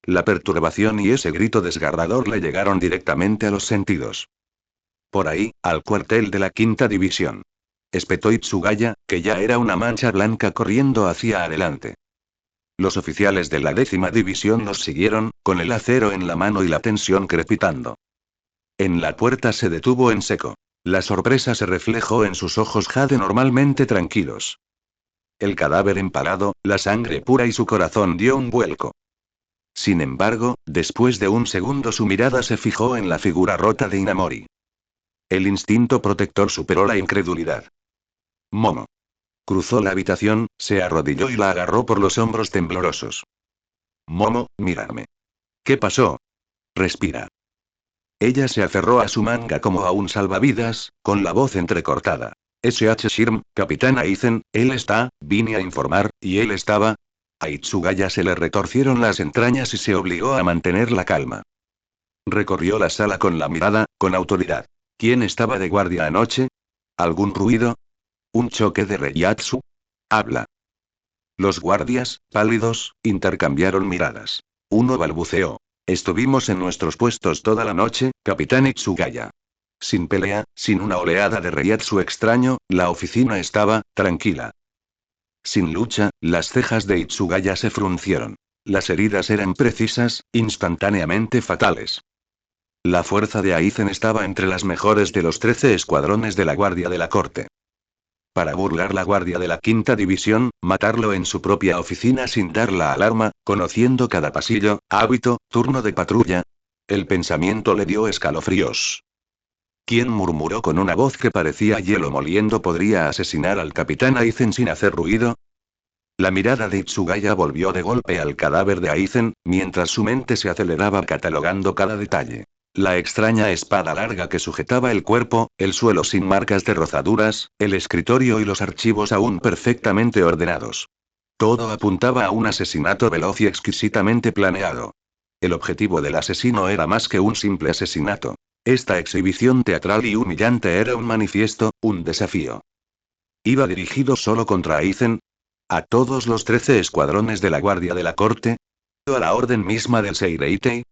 La perturbación y ese grito desgarrador le llegaron directamente a los sentidos. Por ahí, al cuartel de la Quinta División. Espetó Itsugaya, que ya era una mancha blanca corriendo hacia adelante. Los oficiales de la 10ª División los siguieron, con el acero en la mano y la tensión crepitando. En la puerta se detuvo en seco. La sorpresa se reflejó en sus ojos jade normalmente tranquilos. El cadáver empalado, la sangre pura y su corazón dio un vuelco. Sin embargo, después de un segundo su mirada se fijó en la figura rota de Inamori. El instinto protector superó la incredulidad. Momo. Cruzó la habitación, se arrodilló y la agarró por los hombros temblorosos. Momo, mírame. ¿Qué pasó? Respira. Ella se aferró a su manga como a un salvavidas, con la voz entrecortada. SH Shirm, Capitán Aizen, él está, vine a informar, y él estaba. A Itsugaya se le retorcieron las entrañas y se obligó a mantener la calma. Recorrió la sala con la mirada, con autoridad. ¿Quién estaba de guardia anoche? ¿Algún ruido? ¿Un choque de Reiatsu? Habla. Los guardias, pálidos, intercambiaron miradas. Uno balbuceó. Estuvimos en nuestros puestos toda la noche, Capitán Itsugaya. Sin pelea, sin una oleada de Reiatsu extraño, la oficina estaba, tranquila. Sin lucha, las cejas de Itsugaya se fruncieron. Las heridas eran precisas, instantáneamente fatales. La fuerza de Aizen estaba entre las mejores de los 13 escuadrones de la Guardia de la Corte. Para burlar la Guardia de la Quinta División, matarlo en su propia oficina sin dar la alarma, conociendo cada pasillo, hábito, turno de patrulla. El pensamiento le dio escalofríos. ¿Quién murmuró con una voz que parecía hielo moliendo podría asesinar al capitán Aizen sin hacer ruido? La mirada de Itsugaya volvió de golpe al cadáver de Aizen, mientras su mente se aceleraba catalogando cada detalle. La extraña espada larga que sujetaba el cuerpo, el suelo sin marcas de rozaduras, el escritorio y los archivos aún perfectamente ordenados. Todo apuntaba a un asesinato veloz y exquisitamente planeado. El objetivo del asesino era más que un simple asesinato. Esta exhibición teatral y humillante era un manifiesto, un desafío. ¿Iba dirigido solo contra Aizen? ¿A todos los 13 escuadrones de la Guardia de la Corte? ¿O a la orden misma del Seireitei?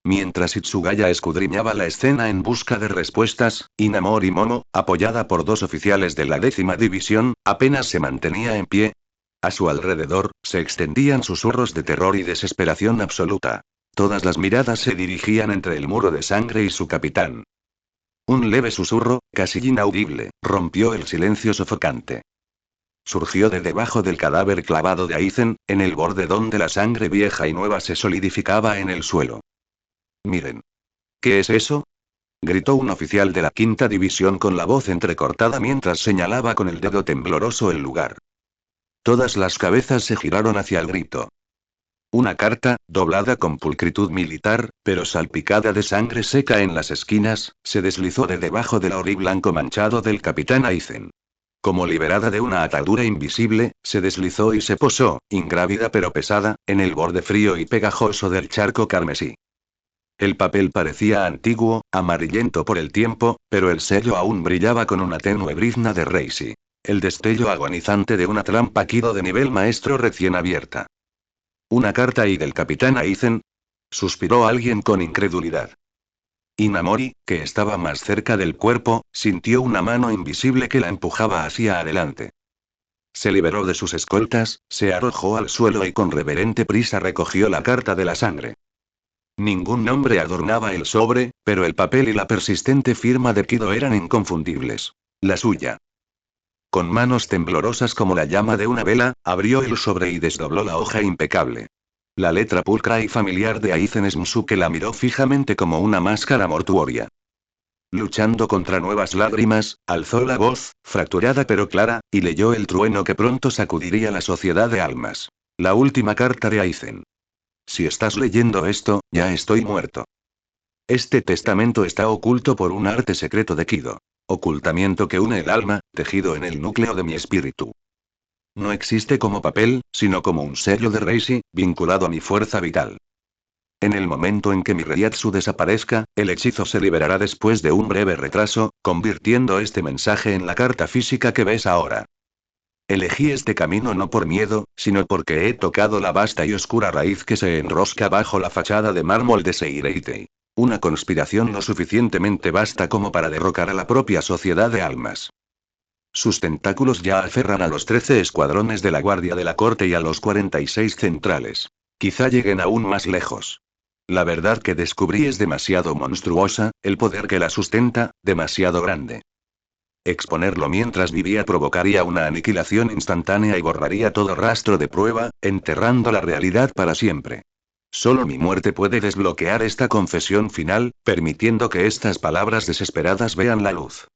Mientras Itsugaya escudriñaba la escena en busca de respuestas, Inamori Momo, apoyada por 2 oficiales de la 10ª división, apenas se mantenía en pie. A su alrededor, se extendían susurros de terror y desesperación absoluta. Todas las miradas se dirigían entre el muro de sangre y su capitán. Un leve susurro, casi inaudible, rompió el silencio sofocante. Surgió de debajo del cadáver clavado de Aizen, en el borde donde la sangre vieja y nueva se solidificaba en el suelo. Miren. ¿Qué es eso? Gritó un oficial de la 5ª división con la voz entrecortada mientras señalaba con el dedo tembloroso el lugar. Todas las cabezas se giraron hacia el grito. Una carta, doblada con pulcritud militar, pero salpicada de sangre seca en las esquinas, se deslizó de debajo del ori blanco manchado del capitán Aizen. Como liberada de una atadura invisible, se deslizó y se posó, ingrávida pero pesada, en el borde frío y pegajoso del charco carmesí. El papel parecía antiguo, amarillento por el tiempo, pero el sello aún brillaba con una tenue brizna de Reishi. El destello agonizante de una trampa Kido de nivel maestro recién abierta. ¿Una carta y del capitán Aizen? Suspiró alguien con incredulidad. Inamori, que estaba más cerca del cuerpo, sintió una mano invisible que la empujaba hacia adelante. Se liberó de sus escoltas, se arrojó al suelo y con reverente prisa recogió la carta de la sangre. Ningún nombre adornaba el sobre, pero el papel y la persistente firma de Kido eran inconfundibles. La suya. Con manos temblorosas como la llama de una vela, abrió el sobre y desdobló la hoja impecable. La letra pulcra y familiar de Aizen Smusuke la miró fijamente como una máscara mortuoria. Luchando contra nuevas lágrimas, alzó la voz, fracturada pero clara, y leyó el trueno que pronto sacudiría la sociedad de almas. La última carta de Aizen. Si estás leyendo esto, ya estoy muerto. Este testamento está oculto por un arte secreto de Kido. Ocultamiento que une el alma, tejido en el núcleo de mi espíritu. No existe como papel, sino como un sello de Reishi, vinculado a mi fuerza vital. En el momento en que mi Reiatsu desaparezca, el hechizo se liberará después de un breve retraso, convirtiendo este mensaje en la carta física que ves ahora. Elegí este camino no por miedo, sino porque he tocado la vasta y oscura raíz que se enrosca bajo la fachada de mármol de Seireitei. Una conspiración lo suficientemente vasta como para derrocar a la propia sociedad de almas. Sus tentáculos ya aferran a los 13 escuadrones de la Guardia de la Corte y a los 46 centrales. Quizá lleguen aún más lejos. La verdad que descubrí es demasiado monstruosa, el poder que la sustenta, demasiado grande. Exponerlo mientras vivía provocaría una aniquilación instantánea y borraría todo rastro de prueba, enterrando la realidad para siempre. Solo mi muerte puede desbloquear esta confesión final, permitiendo que estas palabras desesperadas vean la luz.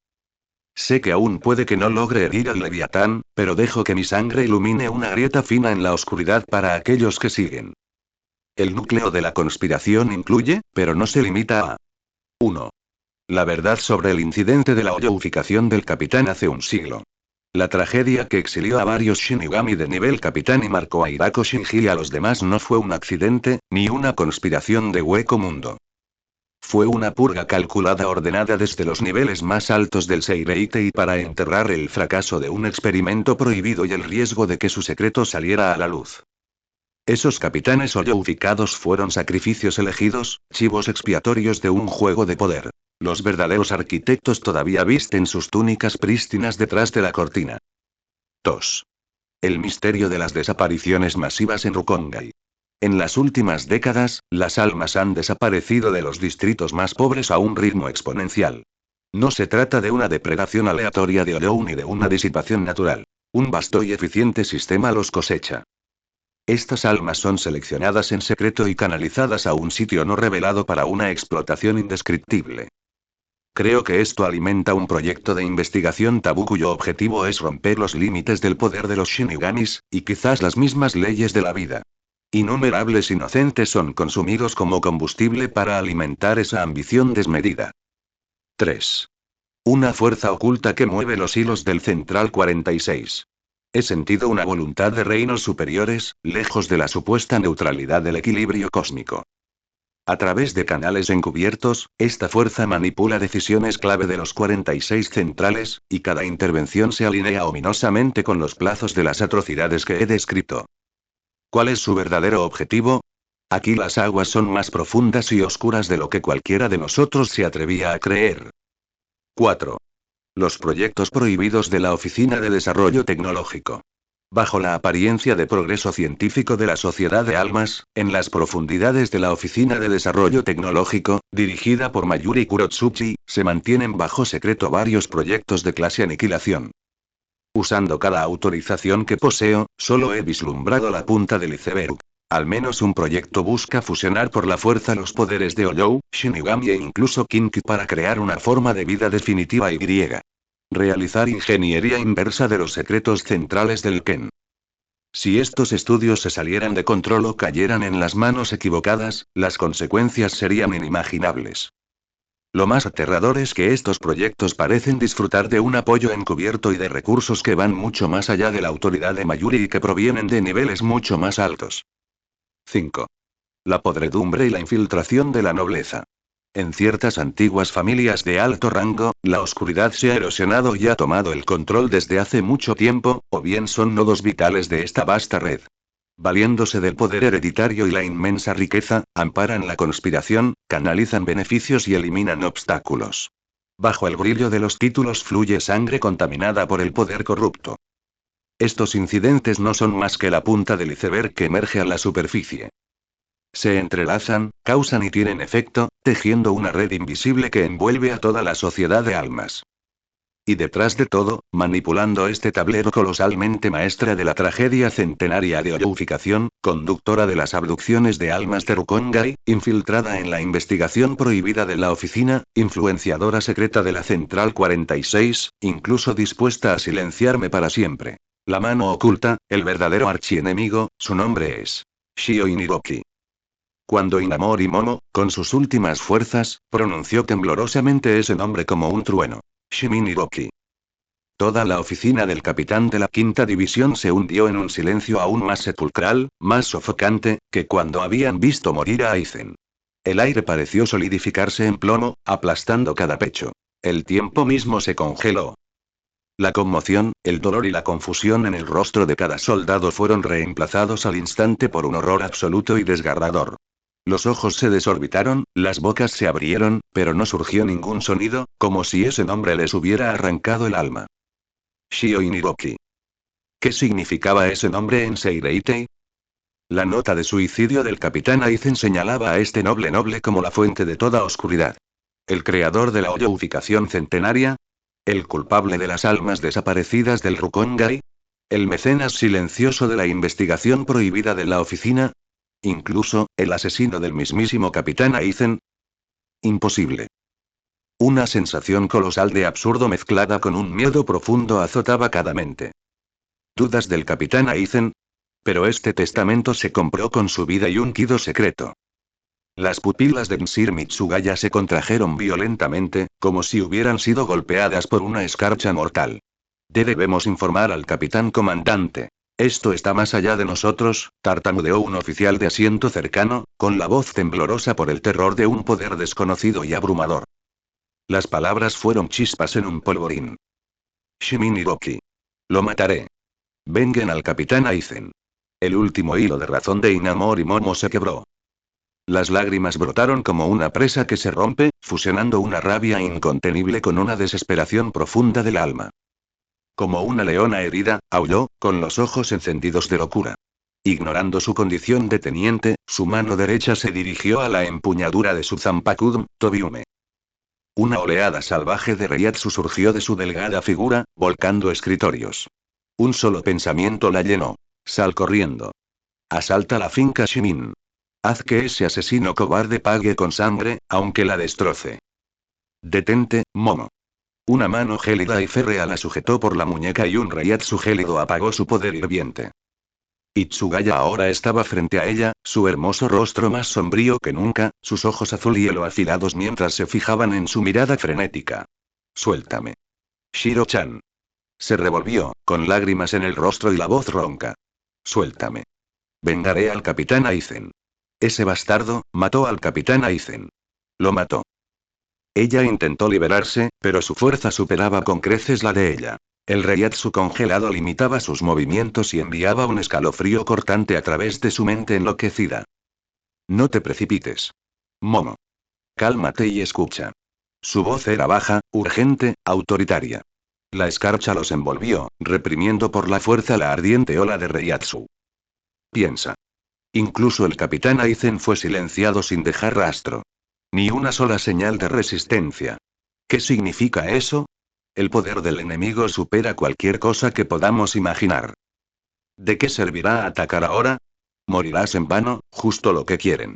Sé que aún puede que no logre herir al Leviatán, pero dejo que mi sangre ilumine una grieta fina en la oscuridad para aquellos que siguen. El núcleo de la conspiración incluye, pero no se limita a 1. La verdad sobre el incidente de la hoyoificación del capitán hace un siglo. La tragedia que exilió a varios Shinigami de nivel capitán y marcó a Hirako Shinji y a los demás no fue un accidente, ni una conspiración de hueco mundo. Fue una purga calculada ordenada desde los niveles más altos del Seireitei para enterrar el fracaso de un experimento prohibido y el riesgo de que su secreto saliera a la luz. Esos capitanes hoyoificados fueron sacrificios elegidos, chivos expiatorios de un juego de poder. Los verdaderos arquitectos todavía visten sus túnicas prístinas detrás de la cortina. 2. El misterio de las desapariciones masivas en Rukongai. En las últimas décadas, las almas han desaparecido de los distritos más pobres a un ritmo exponencial. No se trata de una depredación aleatoria de Olou ni de una disipación natural. Un vasto y eficiente sistema los cosecha. Estas almas son seleccionadas en secreto y canalizadas a un sitio no revelado para una explotación indescriptible. Creo que esto alimenta un proyecto de investigación tabú cuyo objetivo es romper los límites del poder de los Shinigamis, y quizás las mismas leyes de la vida. Innumerables inocentes son consumidos como combustible para alimentar esa ambición desmedida. 3. Una fuerza oculta que mueve los hilos del Central 46. He sentido una voluntad de reinos superiores, lejos de la supuesta neutralidad del equilibrio cósmico. A través de canales encubiertos, esta fuerza manipula decisiones clave de los 46 centrales, y cada intervención se alinea ominosamente con los plazos de las atrocidades que he descrito. ¿Cuál es su verdadero objetivo? Aquí las aguas son más profundas y oscuras de lo que cualquiera de nosotros se atrevía a creer. 4. Los proyectos prohibidos de la Oficina de Desarrollo Tecnológico. Bajo la apariencia de progreso científico de la Sociedad de Almas, en las profundidades de la Oficina de Desarrollo Tecnológico, dirigida por Mayuri Kurotsuchi, se mantienen bajo secreto varios proyectos de clase aniquilación. Usando cada autorización que poseo, solo he vislumbrado la punta del iceberg. Al menos un proyecto busca fusionar por la fuerza los poderes de Olou, Shinigami e incluso Kinki para crear una forma de vida definitiva y griega. Realizar ingeniería inversa de los secretos centrales del Ken. Si estos estudios se salieran de control o cayeran en las manos equivocadas, las consecuencias serían inimaginables. Lo más aterrador es que estos proyectos parecen disfrutar de un apoyo encubierto y de recursos que van mucho más allá de la autoridad de Mayuri y que provienen de niveles mucho más altos. 5. La podredumbre y la infiltración de la nobleza. En ciertas antiguas familias de alto rango, la oscuridad se ha erosionado y ha tomado el control desde hace mucho tiempo, o bien son nodos vitales de esta vasta red. Valiéndose del poder hereditario y la inmensa riqueza, amparan la conspiración, canalizan beneficios y eliminan obstáculos. Bajo el brillo de los títulos fluye sangre contaminada por el poder corrupto. Estos incidentes no son más que la punta del iceberg que emerge a la superficie. Se entrelazan, causan y tienen efecto, tejiendo una red invisible que envuelve a toda la sociedad de almas. Y detrás de todo, manipulando este tablero colosalmente maestra de la tragedia centenaria de hoyoificación, conductora de las abducciones de almas de Rukongai, infiltrada en la investigación prohibida de la oficina, influenciadora secreta de la Central 46, incluso dispuesta a silenciarme para siempre. La mano oculta, el verdadero archienemigo, su nombre es Shio Iniroki. Cuando Inamori Momo, con sus últimas fuerzas, pronunció temblorosamente ese nombre como un trueno. Shiminiroki. Toda la oficina del capitán de la quinta división se hundió en un silencio aún más sepulcral, más sofocante, que cuando habían visto morir a Aizen. El aire pareció solidificarse en plomo, aplastando cada pecho. El tiempo mismo se congeló. La conmoción, el dolor y la confusión en el rostro de cada soldado fueron reemplazados al instante por un horror absoluto y desgarrador. Los ojos se desorbitaron, las bocas se abrieron, pero no surgió ningún sonido, como si ese nombre les hubiera arrancado el alma. Shio Iniroki. ¿Qué significaba ese nombre en Seireitei? La nota de suicidio del capitán Aizen señalaba a este noble como la fuente de toda oscuridad. El creador de la hoyoificación centenaria. El culpable de las almas desaparecidas del Rukongai. El mecenas silencioso de la investigación prohibida de la oficina. Incluso, el asesino del mismísimo capitán Aizen. Imposible. Una sensación colosal de absurdo mezclada con un miedo profundo azotaba cada mente. ¿Dudas del capitán Aizen? Pero este testamento se compró con su vida y un kido secreto. Las pupilas de Msir Mitsugaya se contrajeron violentamente, como si hubieran sido golpeadas por una escarcha mortal. Debemos informar al capitán comandante. Esto está más allá de nosotros, tartamudeó un oficial de asiento cercano, con la voz temblorosa por el terror de un poder desconocido y abrumador. Las palabras fueron chispas en un polvorín. Shimin Hiroki. Lo mataré. Vengan al capitán Aizen. El último hilo de razón de Inamori Momo se quebró. Las lágrimas brotaron como una presa que se rompe, fusionando una rabia incontenible con una desesperación profunda del alma. Como una leona herida, aulló, con los ojos encendidos de locura. Ignorando su condición de teniente, su mano derecha se dirigió a la empuñadura de su Zanpakudo, Tobiume. Una oleada salvaje de Reiatsu surgió de su delgada figura, volcando escritorios. Un solo pensamiento la llenó. Sal corriendo. Asalta la finca Shimin. Haz que ese asesino cobarde pague con sangre, aunque la destroce. Detente, Momo. Una mano gélida y férrea la sujetó por la muñeca y un Reiatsu gélido apagó su poder hirviente. Itsugaya ahora estaba frente a ella, su hermoso rostro más sombrío que nunca, sus ojos azul hielo afilados mientras se fijaban en su mirada frenética. Suéltame. Shiro-chan. Se revolvió, con lágrimas en el rostro y la voz ronca. Suéltame. Vengaré al capitán Aizen. Ese bastardo, mató al capitán Aizen. Lo mató. Ella intentó liberarse, pero su fuerza superaba con creces la de ella. El Reiatsu congelado limitaba sus movimientos y enviaba un escalofrío cortante a través de su mente enloquecida. No te precipites. Momo. Cálmate y escucha. Su voz era baja, urgente, autoritaria. La escarcha los envolvió, reprimiendo por la fuerza la ardiente ola de Reiatsu. Piensa. Incluso el capitán Aizen fue silenciado sin dejar rastro. Ni una sola señal de resistencia. ¿Qué significa eso? El poder del enemigo supera cualquier cosa que podamos imaginar. ¿De qué servirá atacar ahora? Morirás en vano, justo lo que quieren.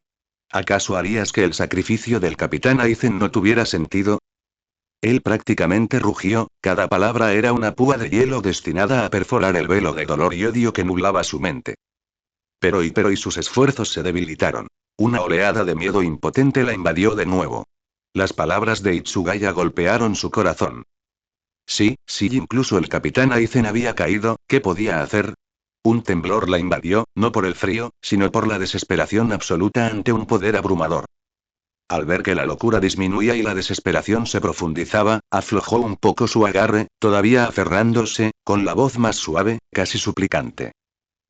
¿Acaso harías que el sacrificio del capitán Aizen no tuviera sentido? Él prácticamente rugió, cada palabra era una púa de hielo destinada a perforar el velo de dolor y odio que nublaba su mente. Pero y sus esfuerzos se debilitaron. Una oleada de miedo impotente la invadió de nuevo. Las palabras de Itsugaya golpearon su corazón. Sí, incluso el capitán Aizen había caído, ¿qué podía hacer? Un temblor la invadió, no por el frío, sino por la desesperación absoluta ante un poder abrumador. Al ver que la locura disminuía y la desesperación se profundizaba, aflojó un poco su agarre, todavía aferrándose, con la voz más suave, casi suplicante.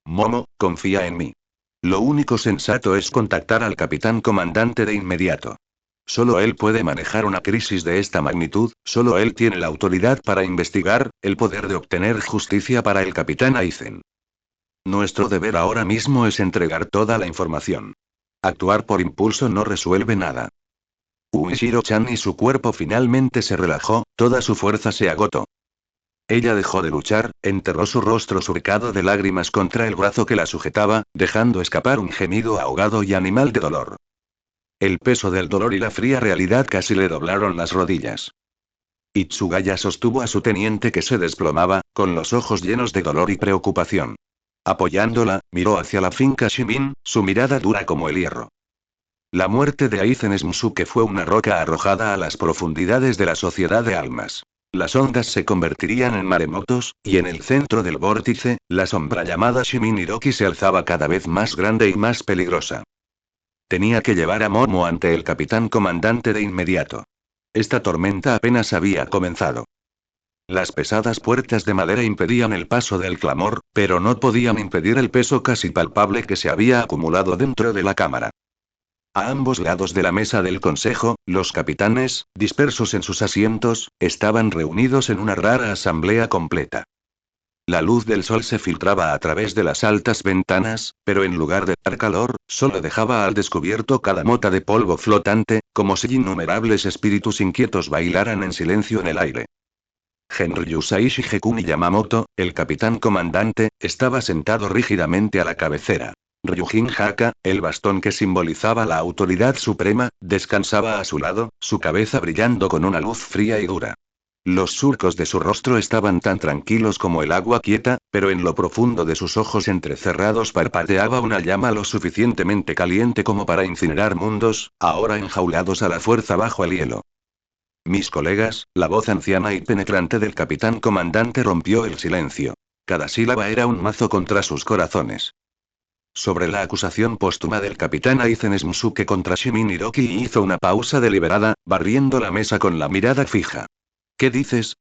Momo, confía en mí. Lo único sensato es contactar al capitán comandante de inmediato. Solo él puede manejar una crisis de esta magnitud, solo él tiene la autoridad para investigar, el poder de obtener justicia para el capitán Aizen. Nuestro deber ahora mismo es entregar toda la información. Actuar por impulso no resuelve nada. Ueshiro-chan y su cuerpo finalmente se relajó, toda su fuerza se agotó. Ella dejó de luchar, enterró su rostro surcado de lágrimas contra el brazo que la sujetaba, dejando escapar un gemido ahogado y animal de dolor. El peso del dolor y la fría realidad casi le doblaron las rodillas. Itsugaya sostuvo a su teniente que se desplomaba, con los ojos llenos de dolor y preocupación. Apoyándola, miró hacia la finca Shimin, su mirada dura como el hierro. La muerte de Aizen Smusuke fue una roca arrojada a las profundidades de la sociedad de almas. Las ondas se convertirían en maremotos, y en el centro del vórtice, la sombra llamada Shimin Hiroki se alzaba cada vez más grande y más peligrosa. Tenía que llevar a Momo ante el capitán comandante de inmediato. Esta tormenta apenas había comenzado. Las pesadas puertas de madera impedían el paso del clamor, pero no podían impedir el peso casi palpable que se había acumulado dentro de la cámara. A ambos lados de la mesa del consejo, los capitanes, dispersos en sus asientos, estaban reunidos en una rara asamblea completa. La luz del sol se filtraba a través de las altas ventanas, pero en lugar de dar calor, solo dejaba al descubierto cada mota de polvo flotante, como si innumerables espíritus inquietos bailaran en silencio en el aire. Henry Yusaishi Gekuni Yamamoto, el capitán comandante, estaba sentado rígidamente a la cabecera. Ryujin Haka, el bastón que simbolizaba la autoridad suprema, descansaba a su lado, su cabeza brillando con una luz fría y dura. Los surcos de su rostro estaban tan tranquilos como el agua quieta, pero en lo profundo de sus ojos entrecerrados parpadeaba una llama lo suficientemente caliente como para incinerar mundos, ahora enjaulados a la fuerza bajo el hielo. Mis colegas, la voz anciana y penetrante del capitán comandante rompió el silencio. Cada sílaba era un mazo contra sus corazones. Sobre la acusación póstuma del capitán Aizen Smusuke contra Shimin Hiroki hizo una pausa deliberada, barriendo la mesa con la mirada fija. ¿Qué dices?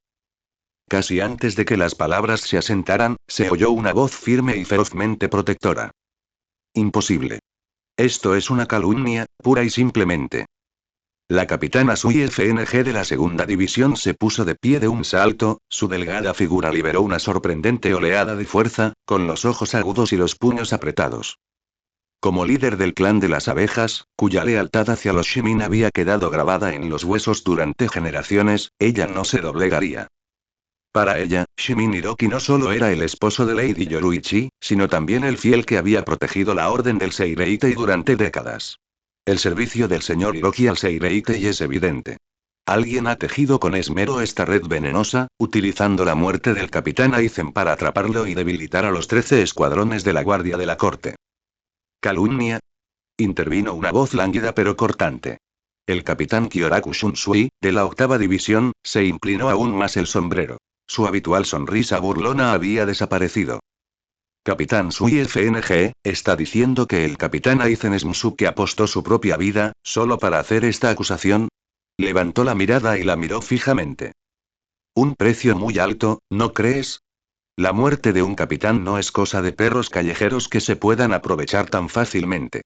Casi antes de que las palabras se asentaran, se oyó una voz firme y ferozmente protectora. Imposible. Esto es una calumnia, pura y simplemente. La capitana Sui FNG de la segunda división se puso de pie de un salto, su delgada figura liberó una sorprendente oleada de fuerza, con los ojos agudos y los puños apretados. Como líder del clan de las abejas, cuya lealtad hacia los Shimin había quedado grabada en los huesos durante generaciones, ella no se doblegaría. Para ella, Shimin Hiroki no solo era el esposo de Lady Yoruichi, sino también el fiel que había protegido la orden del Seireitei durante décadas. El servicio del señor Hiroki al Seireitei es evidente. Alguien ha tejido con esmero esta red venenosa, utilizando la muerte del capitán Aizen para atraparlo y debilitar a los 13 escuadrones de la guardia de la corte. ¿Calumnia? Intervino una voz lánguida pero cortante. El capitán Kyoraku Shunsui, de la octava división, se inclinó aún más el sombrero. Su habitual sonrisa burlona había desaparecido. Capitán Sui FNG, ¿está diciendo que el capitán Aizen Smusuke apostó su propia vida, solo para hacer esta acusación? Levantó la mirada y la miró fijamente. Un precio muy alto, ¿no crees? La muerte de un capitán no es cosa de perros callejeros que se puedan aprovechar tan fácilmente.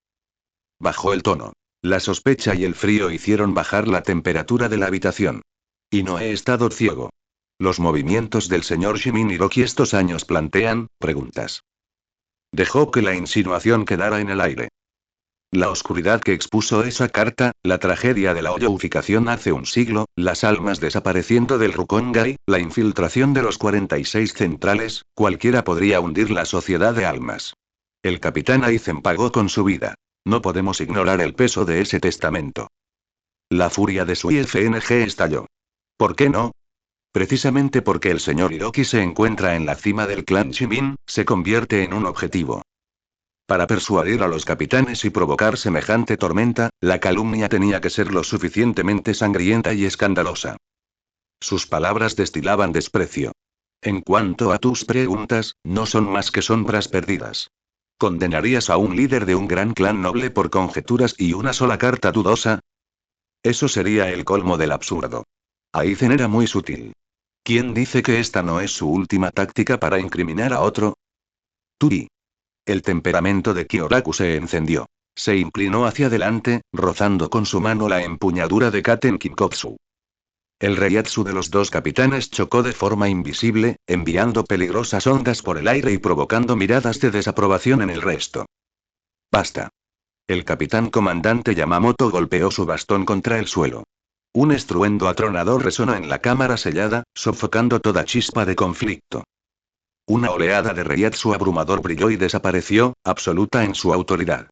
Bajó el tono. La sospecha y el frío hicieron bajar la temperatura de la habitación. Y no he estado ciego. ¿Los movimientos del señor Shimin Hiroki estos años plantean preguntas? Dejó que la insinuación quedara en el aire. La oscuridad que expuso esa carta, la tragedia de la hoyoificación hace un siglo, las almas desapareciendo del Rukongai, la infiltración de los 46 centrales, cualquiera podría hundir la sociedad de almas. El capitán Aizen pagó con su vida. No podemos ignorar el peso de ese testamento. La furia de su IFNG estalló. ¿Por qué no? Precisamente porque el señor Hiroki se encuentra en la cima del clan Shimin, se convierte en un objetivo. Para persuadir a los capitanes y provocar semejante tormenta, la calumnia tenía que ser lo suficientemente sangrienta y escandalosa. Sus palabras destilaban desprecio. En cuanto a tus preguntas, no son más que sombras perdidas. ¿Condenarías a un líder de un gran clan noble por conjeturas y una sola carta dudosa? Eso sería el colmo del absurdo. Aizen era muy sutil. ¿Quién dice que esta no es su última táctica para incriminar a otro? Turi. El temperamento de Kyoraku se encendió. Se inclinó hacia adelante, rozando con su mano la empuñadura de Katen Kinkotsu. El reiatsu de los dos capitanes chocó de forma invisible, enviando peligrosas ondas por el aire y provocando miradas de desaprobación en el resto. Basta. El capitán comandante Yamamoto golpeó su bastón contra el suelo. Un estruendo atronador resonó en la cámara sellada, sofocando toda chispa de conflicto. Una oleada de reiatsu abrumador brilló y desapareció, absoluta en su autoridad.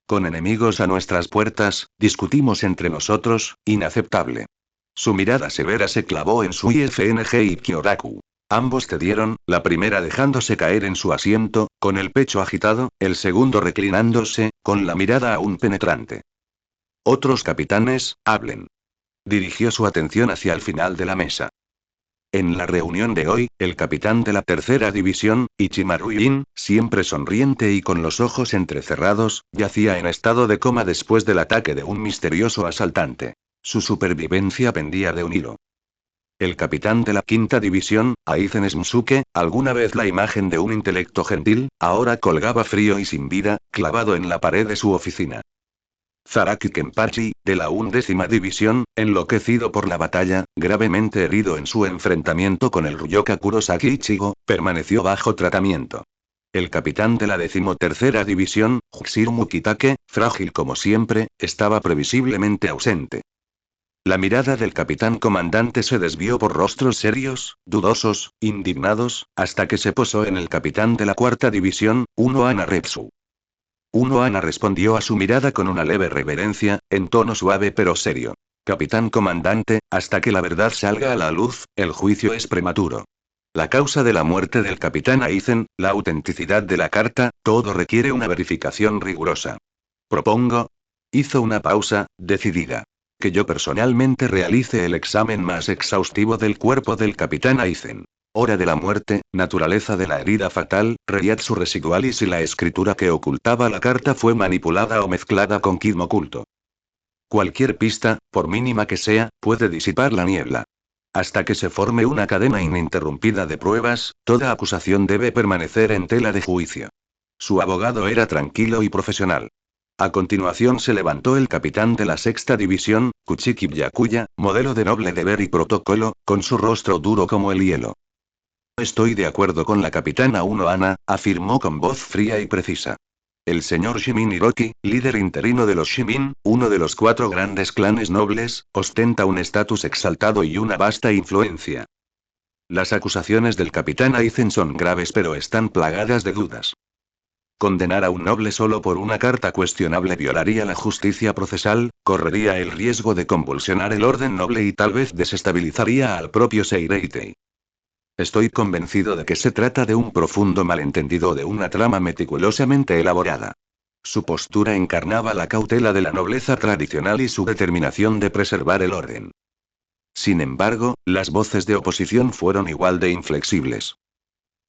Con enemigos a nuestras puertas, discutimos entre nosotros, inaceptable. Su mirada severa se clavó en su IFNG y Kyoraku. Ambos cedieron, la primera dejándose caer en su asiento, con el pecho agitado, el segundo reclinándose, con la mirada aún penetrante. Otros capitanes, hablen. Dirigió su atención hacia el final de la mesa. En la reunión de hoy, el capitán de la tercera división, Ichimaru In, siempre sonriente y con los ojos entrecerrados, yacía en estado de coma después del ataque de un misterioso asaltante. Su supervivencia pendía de un hilo. El capitán de la quinta división, Aizen Smusuke, alguna vez la imagen de un intelecto gentil, ahora colgaba frío y sin vida, clavado en la pared de su oficina. Zaraki Kenpachi, de la 11ª División, enloquecido por la batalla, gravemente herido en su enfrentamiento con el Ryoka Kurosaki Ichigo, permaneció bajo tratamiento. El capitán de la 13ª División, Jishiro Mukitake, frágil como siempre, estaba previsiblemente ausente. La mirada del capitán comandante se desvió por rostros serios, dudosos, indignados, hasta que se posó en el capitán de la 4ª División, Uno Ana Repsu. Uno Ana respondió a su mirada con una leve reverencia, en tono suave pero serio. Capitán comandante, hasta que la verdad salga a la luz, el juicio es prematuro. La causa de la muerte del capitán Aizen, la autenticidad de la carta, todo requiere una verificación rigurosa. Propongo. Hizo una pausa, decidida. Que yo personalmente realice el examen más exhaustivo del cuerpo del capitán Aizen. Hora de la muerte, naturaleza de la herida fatal, reiatsu residual y si la escritura que ocultaba la carta fue manipulada o mezclada con ki oculto. Cualquier pista, por mínima que sea, puede disipar la niebla. Hasta que se forme una cadena ininterrumpida de pruebas, toda acusación debe permanecer en tela de juicio. Su abogado era tranquilo y profesional. A continuación se levantó el capitán de la 6ª División, Kuchiki Byakuya, modelo de noble deber y protocolo, con su rostro duro como el hielo. Estoy de acuerdo con la capitana Uno Ana, afirmó con voz fría y precisa. El señor Shimin Hiroki, líder interino de los Shimin, uno de los 4 grandes clanes nobles, ostenta un estatus exaltado y una vasta influencia. Las acusaciones del capitán Aizen son graves pero están plagadas de dudas. Condenar a un noble solo por una carta cuestionable violaría la justicia procesal, correría el riesgo de convulsionar el orden noble y tal vez desestabilizaría al propio Seireitei. Estoy convencido de que se trata de un profundo malentendido de una trama meticulosamente elaborada. Su postura encarnaba la cautela de la nobleza tradicional y su determinación de preservar el orden. Sin embargo, las voces de oposición fueron igual de inflexibles.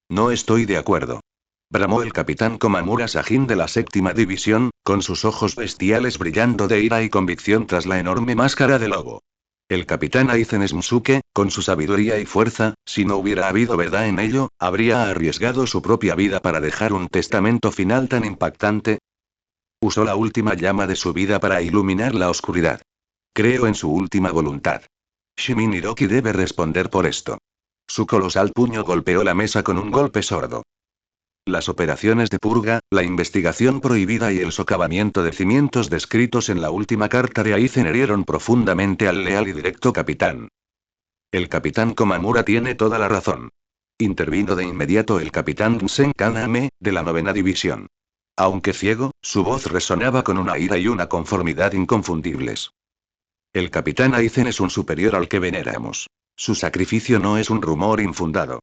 No estoy de acuerdo. Bramó el capitán Komamura Sajin de la 7ª División, con sus ojos bestiales brillando de ira y convicción tras la enorme máscara de lobo. El capitán Aizen Smusuke, con su sabiduría y fuerza, si no hubiera habido verdad en ello, habría arriesgado su propia vida para dejar un testamento final tan impactante. Usó la última llama de su vida para iluminar la oscuridad. Creo en su última voluntad. Shimin Hiroki debe responder por esto. Su colosal puño golpeó la mesa con un golpe sordo. Las operaciones de purga, la investigación prohibida y el socavamiento de cimientos descritos en la última carta de Aizen herieron profundamente al leal y directo capitán. El capitán Komamura tiene toda la razón. Intervino de inmediato el capitán Nsen Kaname, de la 9ª División. Aunque ciego, su voz resonaba con una ira y una conformidad inconfundibles. El capitán Aizen es un superior al que veneramos. Su sacrificio no es un rumor infundado.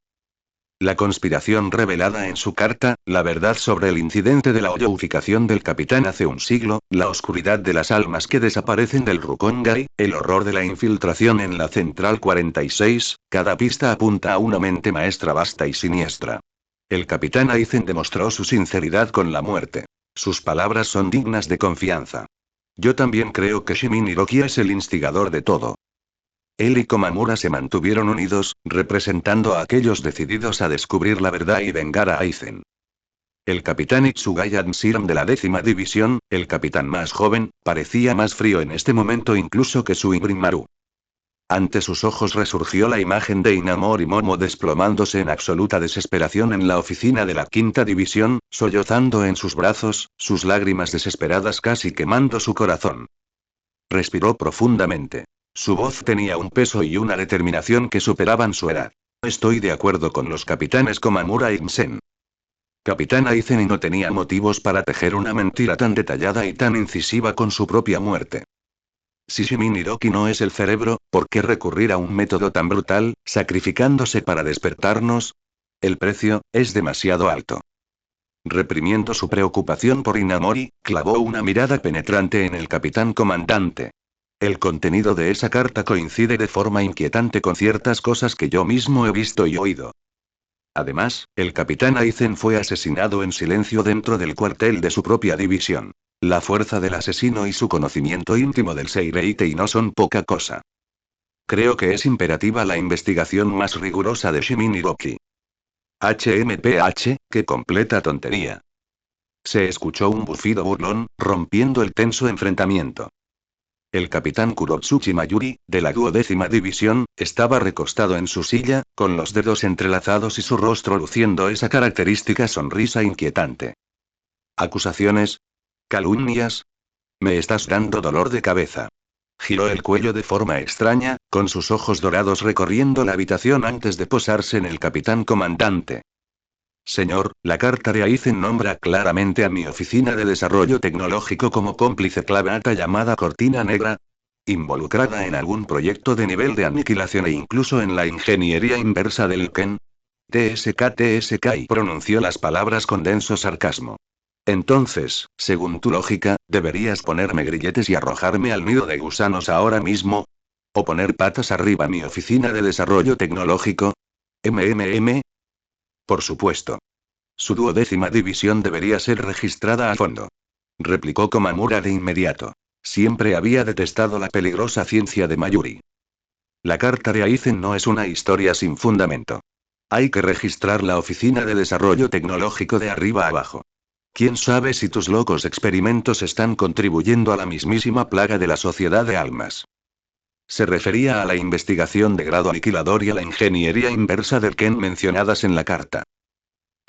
La conspiración revelada en su carta, la verdad sobre el incidente de la hoyoificación del capitán hace un siglo, la oscuridad de las almas que desaparecen del Rukongai, el horror de la infiltración en la Central 46, cada pista apunta a una mente maestra vasta y siniestra. El capitán Aizen demostró su sinceridad con la muerte. Sus palabras son dignas de confianza. Yo también creo que Shimin Hiroki es el instigador de todo. Él y Komamura se mantuvieron unidos, representando a aquellos decididos a descubrir la verdad y vengar a Aizen. El capitán Itsugaya Nshiram de la 10ª División, el capitán más joven, parecía más frío en este momento incluso que su Maru. Ante sus ojos resurgió la imagen de Inamori Momo desplomándose en absoluta desesperación en la oficina de la 5ª División, sollozando en sus brazos, sus lágrimas desesperadas casi quemando su corazón. Respiró profundamente. Su voz tenía un peso y una determinación que superaban su edad. Estoy de acuerdo con los capitanes Komamura y Nsen. Capitán Aizen no tenía motivos para tejer una mentira tan detallada y tan incisiva con su propia muerte. Si Shimin Hiroki no es el cerebro, ¿por qué recurrir a un método tan brutal, sacrificándose para despertarnos? El precio es demasiado alto. Reprimiendo su preocupación por Inamori, clavó una mirada penetrante en el capitán comandante. El contenido de esa carta coincide de forma inquietante con ciertas cosas que yo mismo he visto y oído. Además, el capitán Aizen fue asesinado en silencio dentro del cuartel de su propia división. La fuerza del asesino y su conocimiento íntimo del Seireitei no son poca cosa. Creo que es imperativa la investigación más rigurosa de Shimin Hiroki. HMPH, qué completa tontería. Se escuchó un bufido burlón, rompiendo el tenso enfrentamiento. El capitán Kurotsuchi Mayuri, de la 12ª división, estaba recostado en su silla, con los dedos entrelazados y su rostro luciendo esa característica sonrisa inquietante. ¿Acusaciones? ¿Calumnias? Me estás dando dolor de cabeza. Giró el cuello de forma extraña, con sus ojos dorados recorriendo la habitación antes de posarse en el capitán comandante. Señor, la carta de Aizen nombra claramente a mi oficina de desarrollo tecnológico como cómplice clave llamada Cortina Negra, involucrada en algún proyecto de nivel de aniquilación e incluso en la ingeniería inversa del Ken. TSK y pronunció las palabras con denso sarcasmo. Entonces, según tu lógica, ¿deberías ponerme grilletes y arrojarme al nido de gusanos ahora mismo? ¿O poner patas arriba mi oficina de desarrollo tecnológico? MMM. Por supuesto. Su 12ª división debería ser registrada a fondo. Replicó Komamura de inmediato. Siempre había detestado la peligrosa ciencia de Mayuri. La carta de Aizen no es una historia sin fundamento. Hay que registrar la oficina de desarrollo tecnológico de arriba abajo. ¿Quién sabe si tus locos experimentos están contribuyendo a la mismísima plaga de la sociedad de almas? Se refería a la investigación de grado aniquilador y a la ingeniería inversa del Ken mencionadas en la carta.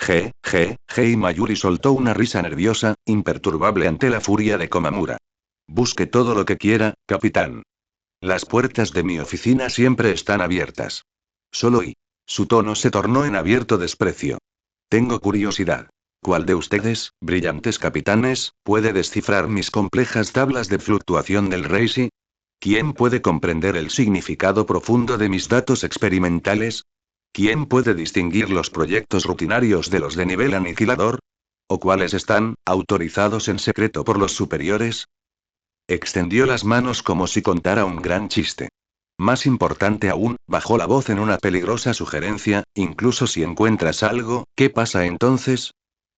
Y Mayuri soltó una risa nerviosa, imperturbable ante la furia de Komamura. Busque todo lo que quiera, capitán. Las puertas de mi oficina siempre están abiertas. Solo y. Su tono se tornó en abierto desprecio. Tengo curiosidad. ¿Cuál de ustedes, brillantes capitanes, puede descifrar mis complejas tablas de fluctuación del Reishi? ¿Quién puede comprender el significado profundo de mis datos experimentales? ¿Quién puede distinguir los proyectos rutinarios de los de nivel aniquilador? ¿O cuáles están, autorizados en secreto por los superiores? Extendió las manos como si contara un gran chiste. Más importante aún, bajó la voz en una peligrosa sugerencia, incluso si encuentras algo, ¿qué pasa entonces?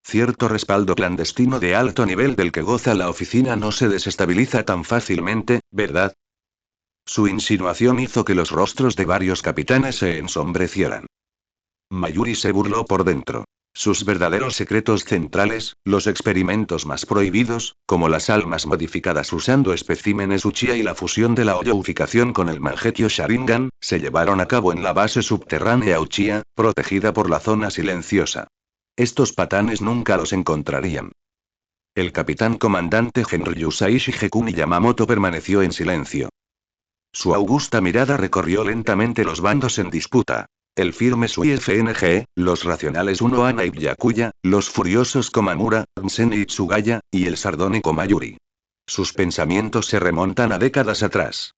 Cierto respaldo clandestino de alto nivel del que goza la oficina no se desestabiliza tan fácilmente, ¿verdad? Su insinuación hizo que los rostros de varios capitanes se ensombrecieran. Mayuri se burló por dentro. Sus verdaderos secretos centrales, los experimentos más prohibidos, como las almas modificadas usando especímenes Uchiha y la fusión de la hoyoificación con el Mangekyo Sharingan, se llevaron a cabo en la base subterránea Uchiha, protegida por la zona silenciosa. Estos patanes nunca los encontrarían. El capitán comandante Genryusai Shigekuni Yamamoto permaneció en silencio. Su augusta mirada recorrió lentamente los bandos en disputa. El firme Sui FNG, los racionales Uno Ana y Byakuya, los furiosos Komamura, Nsen y Tsugaya, y el sardónico Mayuri. Sus pensamientos se remontan a décadas atrás.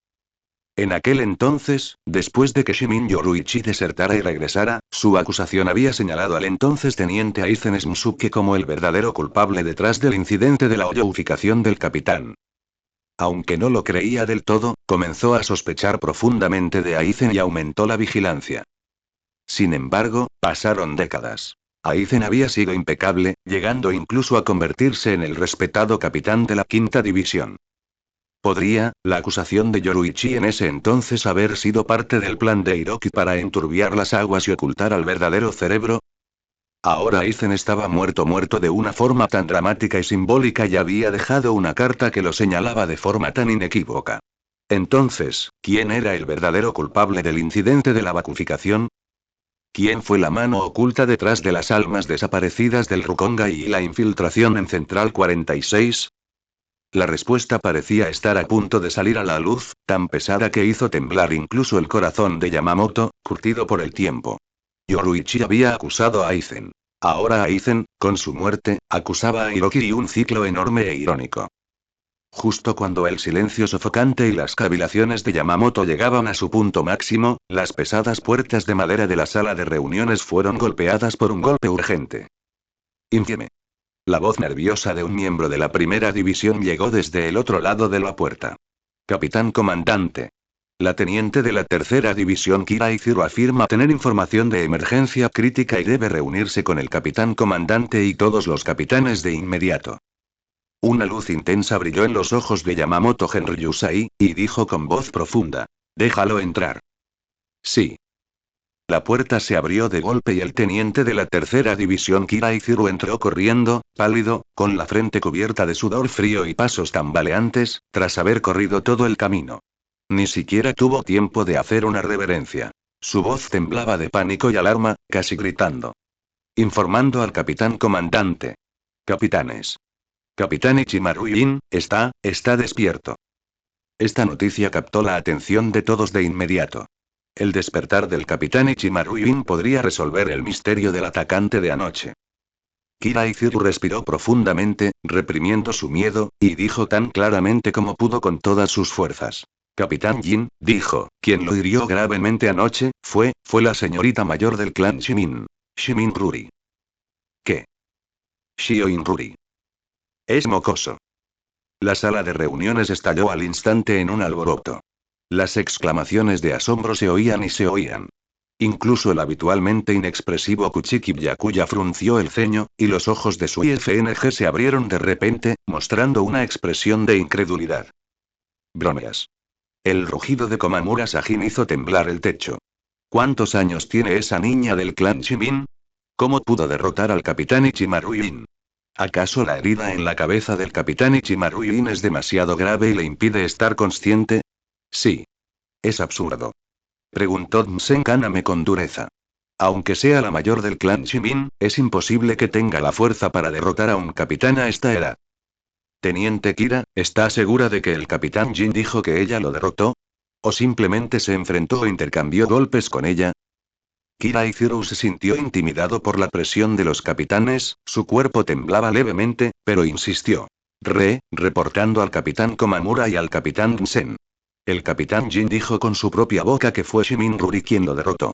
En aquel entonces, después de que Shimin Yoruichi desertara y regresara, su acusación había señalado al entonces teniente Aizen Smusuke como el verdadero culpable detrás del incidente de la hoyoificación del capitán. Aunque no lo creía del todo, comenzó a sospechar profundamente de Aizen y aumentó la vigilancia. Sin embargo, pasaron décadas. Aizen había sido impecable, llegando incluso a convertirse en el respetado capitán de la 5ª división. ¿Podría, la acusación de Yoruichi en ese entonces haber sido parte del plan de Hiroki para enturbiar las aguas y ocultar al verdadero cerebro? Ahora Aizen estaba muerto de una forma tan dramática y simbólica y había dejado una carta que lo señalaba de forma tan inequívoca. Entonces, ¿quién era el verdadero culpable del incidente de la vacuficación? ¿Quién fue la mano oculta detrás de las almas desaparecidas del Rukonga y la infiltración en Central 46? La respuesta parecía estar a punto de salir a la luz, tan pesada que hizo temblar incluso el corazón de Yamamoto, curtido por el tiempo. Yoruichi había acusado a Aizen. Ahora Aizen, con su muerte, acusaba a Hiroki y un ciclo enorme e irónico. Justo cuando el silencio sofocante y las cavilaciones de Yamamoto llegaban a su punto máximo, las pesadas puertas de madera de la sala de reuniones fueron golpeadas por un golpe urgente. Infieme. La voz nerviosa de un miembro de la 1ª división llegó desde el otro lado de la puerta. Capitán comandante. La teniente de la 3ª división Kira Izuru afirma tener información de emergencia crítica y debe reunirse con el capitán comandante y todos los capitanes de inmediato. Una luz intensa brilló en los ojos de Yamamoto Genryusai, y dijo con voz profunda: «Déjalo entrar». Sí. La puerta se abrió de golpe y el teniente de la tercera división Kira Iziru entró corriendo, pálido, con la frente cubierta de sudor frío y pasos tambaleantes, tras haber corrido todo el camino. Ni siquiera tuvo tiempo de hacer una reverencia. Su voz temblaba de pánico y alarma, casi gritando. Informando al capitán comandante. Capitanes. Capitán Ichimaru-in, está despierto. Esta noticia captó la atención de todos de inmediato. El despertar del capitán Ichimaru-in podría resolver el misterio del atacante de anoche. Kira Iziru respiró profundamente, reprimiendo su miedo, y dijo tan claramente como pudo con todas sus fuerzas. Capitán Jin, dijo, quien lo hirió gravemente anoche, fue la señorita mayor del clan Shimin. Shimin Ruri. ¿Qué? Shioin Ruri. Es mocoso. La sala de reuniones estalló al instante en un alboroto. Las exclamaciones de asombro se oían y se oían. Incluso el habitualmente inexpresivo Kuchiki Byakuya frunció el ceño, y los ojos de su IFNG se abrieron de repente, mostrando una expresión de incredulidad. Bromeas. El rugido de Komamura Sajin hizo temblar el techo. ¿Cuántos años tiene esa niña del clan Shimin? ¿Cómo pudo derrotar al capitán Ichimaru-in? ¿Acaso la herida en la cabeza del capitán Ichimaru-in es demasiado grave y le impide estar consciente? Sí. Es absurdo. Preguntó Msen Kaname con dureza. Aunque sea la mayor del clan Shimin, es imposible que tenga la fuerza para derrotar a un capitán a esta edad. Teniente Kira, ¿está segura de que el capitán Jin dijo que ella lo derrotó? ¿O simplemente se enfrentó o intercambió golpes con ella? Kira Iziru se sintió intimidado por la presión de los capitanes, su cuerpo temblaba levemente, pero insistió. Reportando al capitán Komamura y al capitán Msen. El capitán Jin dijo con su propia boca que fue Shimin Ruri quien lo derrotó.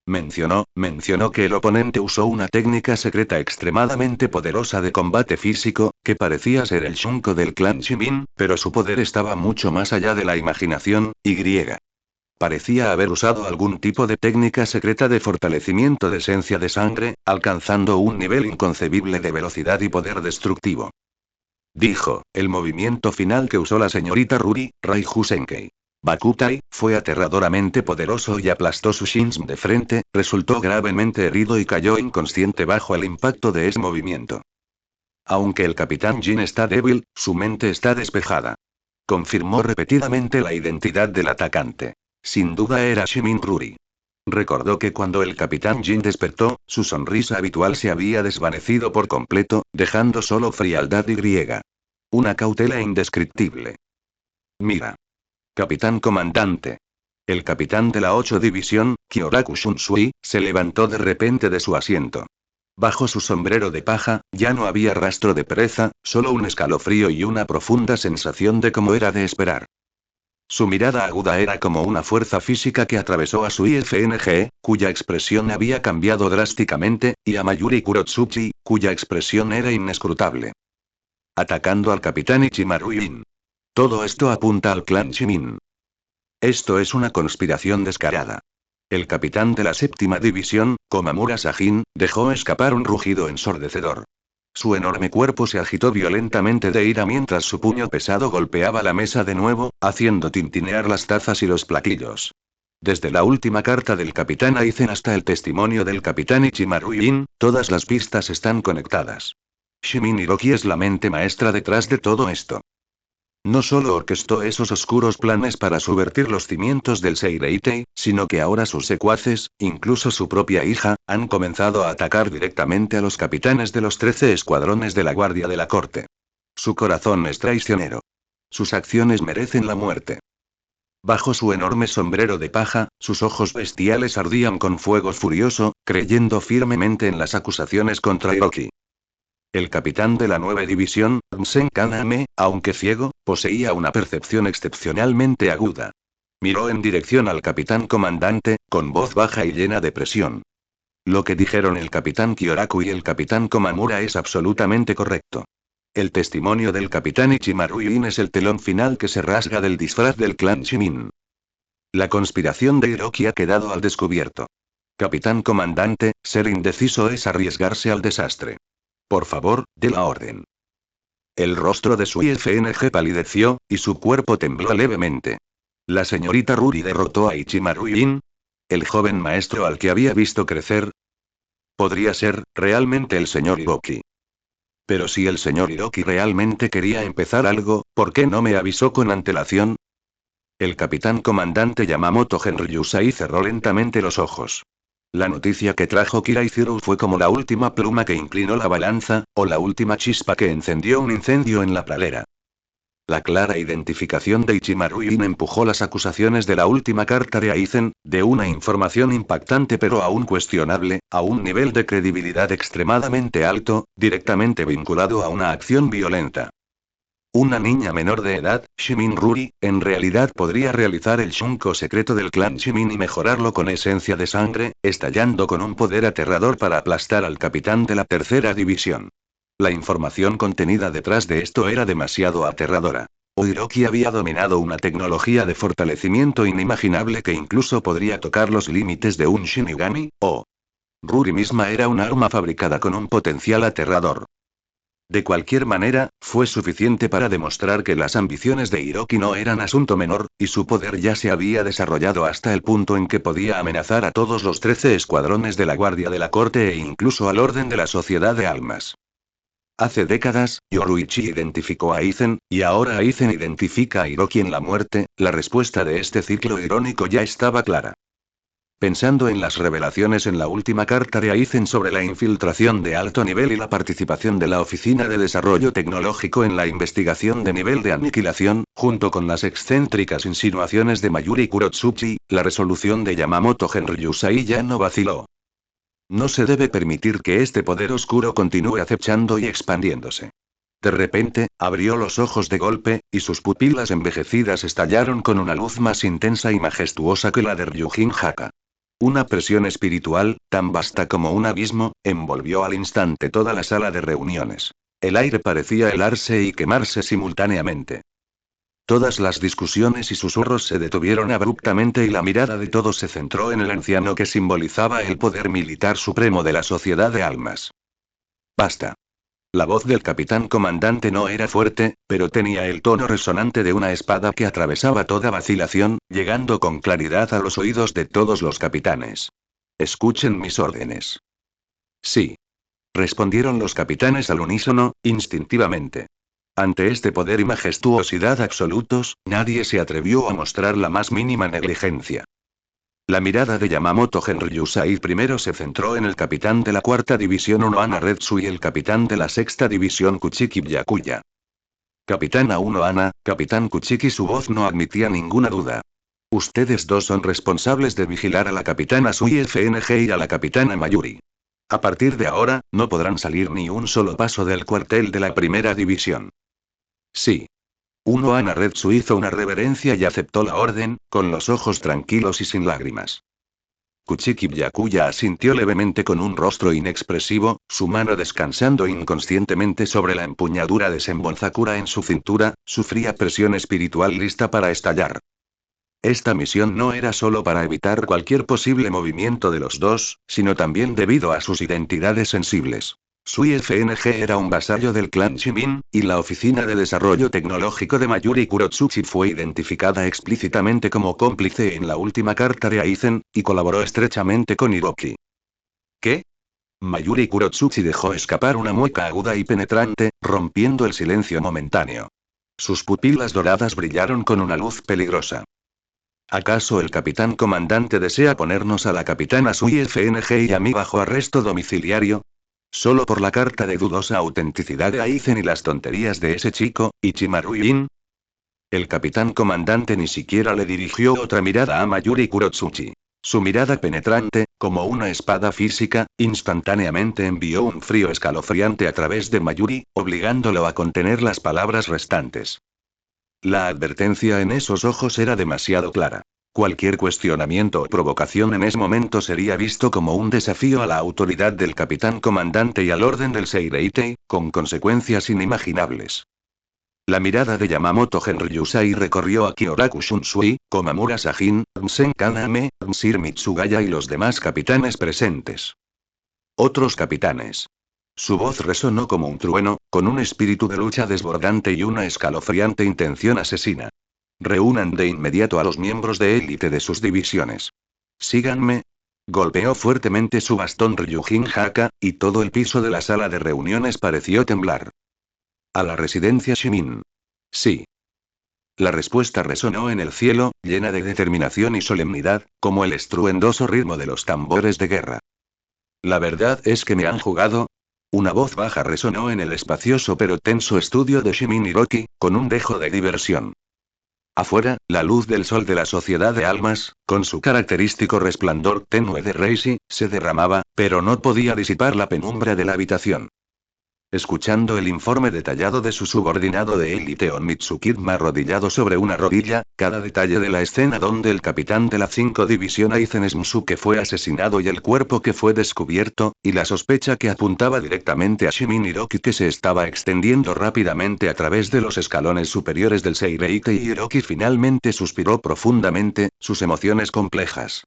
Mencionó que el oponente usó una técnica secreta extremadamente poderosa de combate físico, que parecía ser el Shunko del clan Shimin, pero su poder estaba mucho más allá de la imaginación, Parecía haber usado algún tipo de técnica secreta de fortalecimiento de esencia de sangre, alcanzando un nivel inconcebible de velocidad y poder destructivo. Dijo, el movimiento final que usó la señorita Ruri, Raiju Senkei. Bakutai, fue aterradoramente poderoso y aplastó su Shinsm de frente, resultó gravemente herido y cayó inconsciente bajo el impacto de ese movimiento. Aunque el capitán Jin está débil, su mente está despejada. Confirmó repetidamente la identidad del atacante. Sin duda era Shimin Ruri. Recordó que cuando el capitán Jin despertó, su sonrisa habitual se había desvanecido por completo, dejando solo frialdad y griega. Una cautela indescriptible. Mira. Capitán comandante. El capitán de la 8 División, Kyoraku Shunsui, se levantó de repente de su asiento. Bajo su sombrero de paja, ya no había rastro de pereza, solo un escalofrío y una profunda sensación de cómo era de esperar. Su mirada aguda era como una fuerza física que atravesó a su IFNG, cuya expresión había cambiado drásticamente, y a Mayuri Kurotsuchi, cuya expresión era inescrutable. Atacando al capitán Ichimaru-in. Todo esto apunta al clan Shimin. Esto es una conspiración descarada. El capitán de la 7ª división, Komamura Sajin, dejó escapar un rugido ensordecedor. Su enorme cuerpo se agitó violentamente de ira mientras su puño pesado golpeaba la mesa de nuevo, haciendo tintinear las tazas y los platillos. Desde la última carta del capitán Aizen hasta el testimonio del capitán Ichimaru-in, todas las pistas están conectadas. Shimin Hiroki es la mente maestra detrás de todo esto. No solo orquestó esos oscuros planes para subvertir los cimientos del Seireitei, sino que ahora sus secuaces, incluso su propia hija, han comenzado a atacar directamente a los capitanes de los 13 escuadrones de la Guardia de la Corte. Su corazón es traicionero. Sus acciones merecen la muerte. Bajo su enorme sombrero de paja, sus ojos bestiales ardían con fuego furioso, creyendo firmemente en las acusaciones contra Hiroki. El capitán de la 9 división, Msen Kaname, aunque ciego, poseía una percepción excepcionalmente aguda. Miró en dirección al capitán comandante, con voz baja y llena de presión. Lo que dijeron el capitán Kyoraku y el capitán Komamura es absolutamente correcto. El testimonio del capitán Ichimaru-in es el telón final que se rasga del disfraz del clan Shimin. La conspiración de Hiroki ha quedado al descubierto. Capitán comandante, ser indeciso es arriesgarse al desastre. Por favor, dé la orden. El rostro de su IFNG palideció, y su cuerpo tembló levemente. ¿La señorita Ruri derrotó a Ichimaru-in? ¿El joven maestro al que había visto crecer? Podría ser, realmente el señor Hiroki. Pero si el señor Hiroki realmente quería empezar algo, ¿por qué no me avisó con antelación? El capitán comandante Yamamoto Genryusai cerró lentamente los ojos. La noticia que trajo Kiraiziru fue como la última pluma que inclinó la balanza, o la última chispa que encendió un incendio en la pradera. La clara identificación de Ichimaru Yin empujó las acusaciones de la última carta de Aizen, de una información impactante pero aún cuestionable, a un nivel de credibilidad extremadamente alto, directamente vinculado a una acción violenta. Una niña menor de edad, Shimin Ruri, en realidad podría realizar el Shunko secreto del clan Shimin y mejorarlo con esencia de sangre, estallando con un poder aterrador para aplastar al capitán de la tercera división. La información contenida detrás de esto era demasiado aterradora. Hiroki había dominado una tecnología de fortalecimiento inimaginable que incluso podría tocar los límites de un Shinigami, o Ruri misma era un arma fabricada con un potencial aterrador. De cualquier manera, fue suficiente para demostrar que las ambiciones de Hiroki no eran asunto menor, y su poder ya se había desarrollado hasta el punto en que podía amenazar a todos los 13 escuadrones de la Guardia de la Corte e incluso al orden de la Sociedad de Almas. Hace décadas, Yoruichi identificó a Aizen, y ahora Aizen identifica a Hiroki en la muerte. La respuesta de este ciclo irónico ya estaba clara. Pensando en las revelaciones en la última carta de Aizen sobre la infiltración de alto nivel y la participación de la Oficina de Desarrollo Tecnológico en la investigación de nivel de aniquilación, junto con las excéntricas insinuaciones de Mayuri Kurotsuchi, la resolución de Yamamoto Genryusai ya no vaciló. No se debe permitir que este poder oscuro continúe acechando y expandiéndose. De repente, abrió los ojos de golpe, y sus pupilas envejecidas estallaron con una luz más intensa y majestuosa que la de Ryujin Haka. Una presión espiritual, tan vasta como un abismo, envolvió al instante toda la sala de reuniones. El aire parecía helarse y quemarse simultáneamente. Todas las discusiones y susurros se detuvieron abruptamente y la mirada de todos se centró en el anciano que simbolizaba el poder militar supremo de la Sociedad de Almas. Basta. La voz del capitán comandante no era fuerte, pero tenía el tono resonante de una espada que atravesaba toda vacilación, llegando con claridad a los oídos de todos los capitanes. Escuchen mis órdenes. Sí. Respondieron los capitanes al unísono, instintivamente. Ante este poder y majestuosidad absolutos, nadie se atrevió a mostrar la más mínima negligencia. La mirada de Yamamoto Genryusai primero se centró en el capitán de la cuarta división Unohana Retsu y el capitán de la sexta división Kuchiki Byakuya. Capitán Unohana, capitán Kuchiki, su voz no admitía ninguna duda. Ustedes dos son responsables de vigilar a la capitana Sui FNG y a la capitana Mayuri. A partir de ahora, no podrán salir ni un solo paso del cuartel de la primera división. Sí. Unohana Retsu hizo una reverencia y aceptó la orden, con los ojos tranquilos y sin lágrimas. Kuchiki Byakuya asintió levemente con un rostro inexpresivo, su mano descansando inconscientemente sobre la empuñadura de Senbonzakura en su cintura, su fría presión espiritual lista para estallar. Esta misión no era solo para evitar cualquier posible movimiento de los dos, sino también debido a sus identidades sensibles. Sui FNG era un vasallo del clan Shimin, y la Oficina de Desarrollo Tecnológico de Mayuri Kurotsuchi fue identificada explícitamente como cómplice en la última carta de Aizen, y colaboró estrechamente con Hiroki. ¿Qué? Mayuri Kurotsuchi dejó escapar una mueca aguda y penetrante, rompiendo el silencio momentáneo. Sus pupilas doradas brillaron con una luz peligrosa. ¿Acaso el capitán comandante desea ponernos a la capitana Sui FNG y a mí bajo arresto domiciliario? ¿Solo por la carta de dudosa autenticidad de Aizen y las tonterías de ese chico, Ichimaru Yin? El capitán comandante ni siquiera le dirigió otra mirada a Mayuri Kurotsuchi. Su mirada penetrante, como una espada física, instantáneamente envió un frío escalofriante a través de Mayuri, obligándolo a contener las palabras restantes. La advertencia en esos ojos era demasiado clara. Cualquier cuestionamiento o provocación en ese momento sería visto como un desafío a la autoridad del capitán comandante y al orden del Seireitei, con consecuencias inimaginables. La mirada de Yamamoto Genryusai recorrió a Kyoraku Shunsui, Komamura Sajin, Msen Kaname, Msir Mitsugaya y los demás capitanes presentes. Otros capitanes. Su voz resonó como un trueno, con un espíritu de lucha desbordante y una escalofriante intención asesina. Reúnan de inmediato a los miembros de élite de sus divisiones. Síganme. Golpeó fuertemente su bastón Ryujin Haka, y todo el piso de la sala de reuniones pareció temblar. A la residencia Shimin. Sí. La respuesta resonó en el cielo, llena de determinación y solemnidad, como el estruendoso ritmo de los tambores de guerra. La verdad es que me han jugado. Una voz baja resonó en el espacioso pero tenso estudio de Shimin Hiroki, con un dejo de diversión. Afuera, la luz del sol de la sociedad de almas, con su característico resplandor tenue de Reishi, se derramaba, pero no podía disipar la penumbra de la habitación. Escuchando el informe detallado de su subordinado de élite Onmitsukidma arrodillado sobre una rodilla, cada detalle de la escena donde el capitán de la 5 División Aizen Smusuke fue asesinado y el cuerpo que fue descubierto, y la sospecha que apuntaba directamente a Shimin Hiroki que se estaba extendiendo rápidamente a través de los escalones superiores del Seireite, y Hiroki finalmente suspiró profundamente, sus emociones complejas.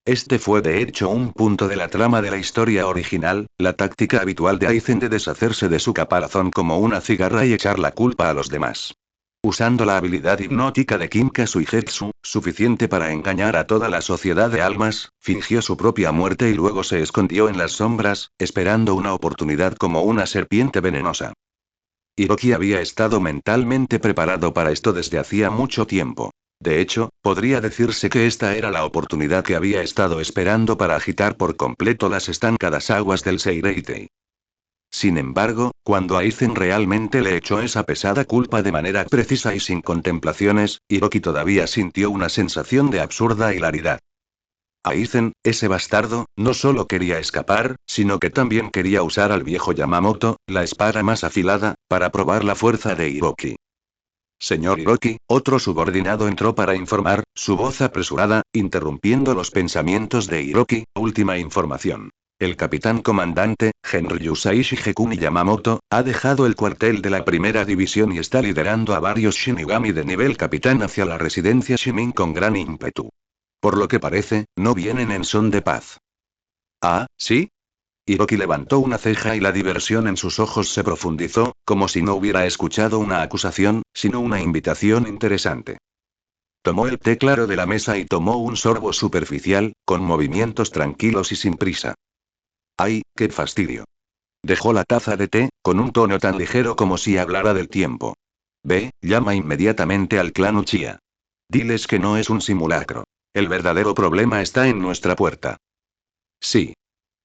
Este fue de hecho un punto de la trama de la historia original, la táctica habitual de Aizen de deshacerse de su caparazón como una cigarra y echar la culpa a los demás. Usando la habilidad hipnótica de Kinka Suigetsu, suficiente para engañar a toda la sociedad de almas, fingió su propia muerte y luego se escondió en las sombras, esperando una oportunidad como una serpiente venenosa. Hiroki había estado mentalmente preparado para esto desde hacía mucho tiempo. De hecho, podría decirse que esta era la oportunidad que había estado esperando para agitar por completo las estancadas aguas del Seireitei. Sin embargo, cuando Aizen realmente le echó esa pesada culpa de manera precisa y sin contemplaciones, Hiroki todavía sintió una sensación de absurda hilaridad. Aizen, ese bastardo, no solo quería escapar, sino que también quería usar al viejo Yamamoto, la espada más afilada, para probar la fuerza de Hiroki. Señor Hiroki, otro subordinado entró para informar, su voz apresurada, interrumpiendo los pensamientos de Hiroki. Última información. El capitán comandante, Genryusai Shigekuni Yamamoto, ha dejado el cuartel de la primera división y está liderando a varios Shinigami de nivel capitán hacia la residencia Shimin con gran ímpetu. Por lo que parece, no vienen en son de paz. Ah, ¿sí? Hiroki levantó una ceja y la diversión en sus ojos se profundizó, como si no hubiera escuchado una acusación, sino una invitación interesante. Tomó el té claro de la mesa y tomó un sorbo superficial, con movimientos tranquilos y sin prisa. ¡Ay, qué fastidio! Dejó la taza de té, con un tono tan ligero como si hablara del tiempo. Ve, llama inmediatamente al clan Uchiha. Diles que no es un simulacro. El verdadero problema está en nuestra puerta. Sí.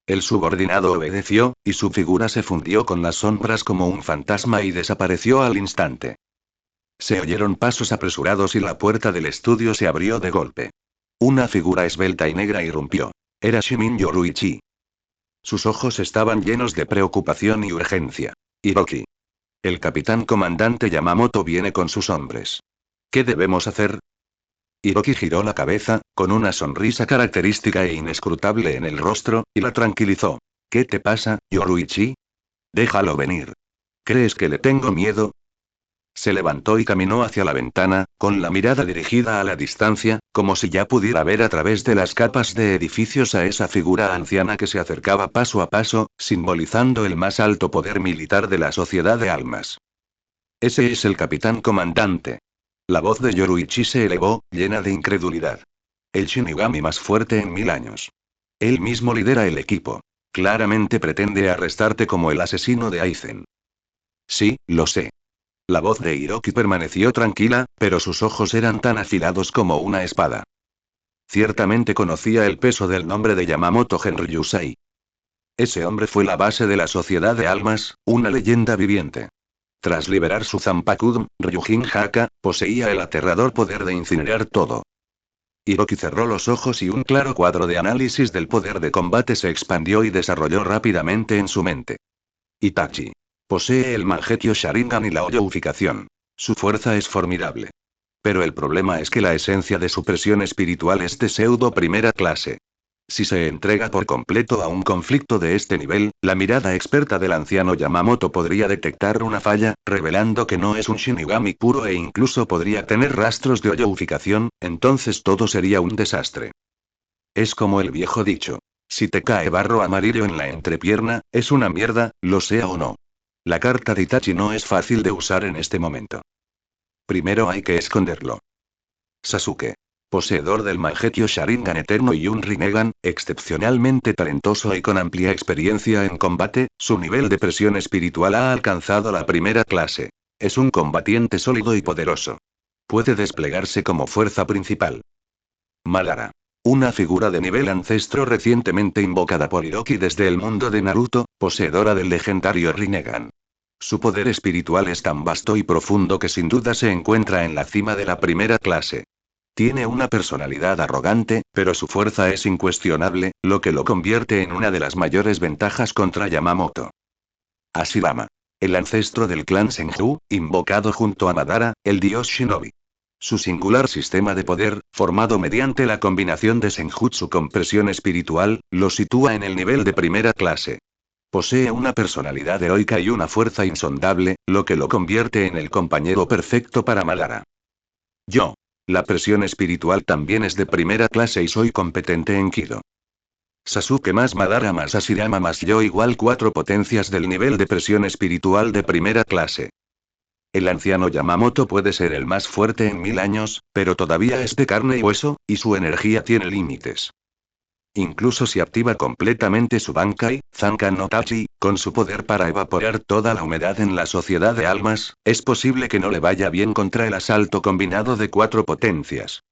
El subordinado obedeció, y su figura se fundió con las sombras como un fantasma y desapareció al instante. Se oyeron pasos apresurados y la puerta del estudio se abrió de golpe. Una figura esbelta y negra irrumpió. Era Shimin Yoruichi. Sus ojos estaban llenos de preocupación y urgencia. Hiroki. El capitán comandante Yamamoto viene con sus hombres. ¿Qué debemos hacer? Hiroki giró la cabeza, con una sonrisa característica e inescrutable en el rostro, y la tranquilizó. ¿Qué te pasa, Yoruichi? Déjalo venir. ¿Crees que le tengo miedo? Se levantó y caminó hacia la ventana, con la mirada dirigida a la distancia, como si ya pudiera ver a través de las capas de edificios a esa figura anciana que se acercaba paso a paso, simbolizando el más alto poder militar de la sociedad de almas. Ese es el capitán comandante. La voz de Yoruichi se elevó, llena de incredulidad. El Shinigami más fuerte en 1000 años. Él mismo lidera el equipo. Claramente pretende arrestarte como el asesino de Aizen. Sí, lo sé. La voz de Hiroki permaneció tranquila, pero sus ojos eran tan afilados como una espada. Ciertamente conocía el peso del nombre de Yamamoto Genryusai. Ese hombre fue la base de la sociedad de almas, una leyenda viviente. Tras liberar su Zanpakudo, Ryujin Haka, poseía el aterrador poder de incinerar todo. Hiroki cerró los ojos y un claro cuadro de análisis del poder de combate se expandió y desarrolló rápidamente en su mente. Itachi. Posee el Mangekyo Sharingan y la Hoyoificación. Su fuerza es formidable. Pero el problema es que la esencia de su presión espiritual es de pseudo primera clase. Si se entrega por completo a un conflicto de este nivel, la mirada experta del anciano Yamamoto podría detectar una falla, revelando que no es un Shinigami puro e incluso podría tener rastros de hoyoificación, entonces todo sería un desastre. Es como el viejo dicho. Si te cae barro amarillo en la entrepierna, es una mierda, lo sea o no. La carta de Itachi no es fácil de usar en este momento. Primero hay que esconderlo. Sasuke. Poseedor del Mangekyo Sharingan eterno y un Rinnegan, excepcionalmente talentoso y con amplia experiencia en combate, su nivel de presión espiritual ha alcanzado la primera clase. Es un combatiente sólido y poderoso. Puede desplegarse como fuerza principal. Madara. Una figura de nivel ancestro recientemente invocada por Hiroki desde el mundo de Naruto, poseedora del legendario Rinnegan. Su poder espiritual es tan vasto y profundo que sin duda se encuentra en la cima de la primera clase. Tiene una personalidad arrogante, pero su fuerza es incuestionable, lo que lo convierte en una de las mayores ventajas contra Yamamoto. Hashirama. El ancestro del clan Senju, invocado junto a Madara, el dios Shinobi. Su singular sistema de poder, formado mediante la combinación de Senjutsu con presión espiritual, lo sitúa en el nivel de primera clase. Posee una personalidad heroica y una fuerza insondable, lo que lo convierte en el compañero perfecto para Madara. Yo. La presión espiritual también es de primera clase y soy competente en Kido. Sasuke más Madara más Hashirama más yo igual 4 potencias del nivel de presión espiritual de primera clase. El anciano Yamamoto puede ser el más fuerte en 1000 años, pero todavía es de carne y hueso, y su energía tiene límites. Incluso si activa completamente su Bankai, Zankan no Tachi, con su poder para evaporar toda la humedad en la sociedad de almas, es posible que no le vaya bien contra el asalto combinado de 4 potencias.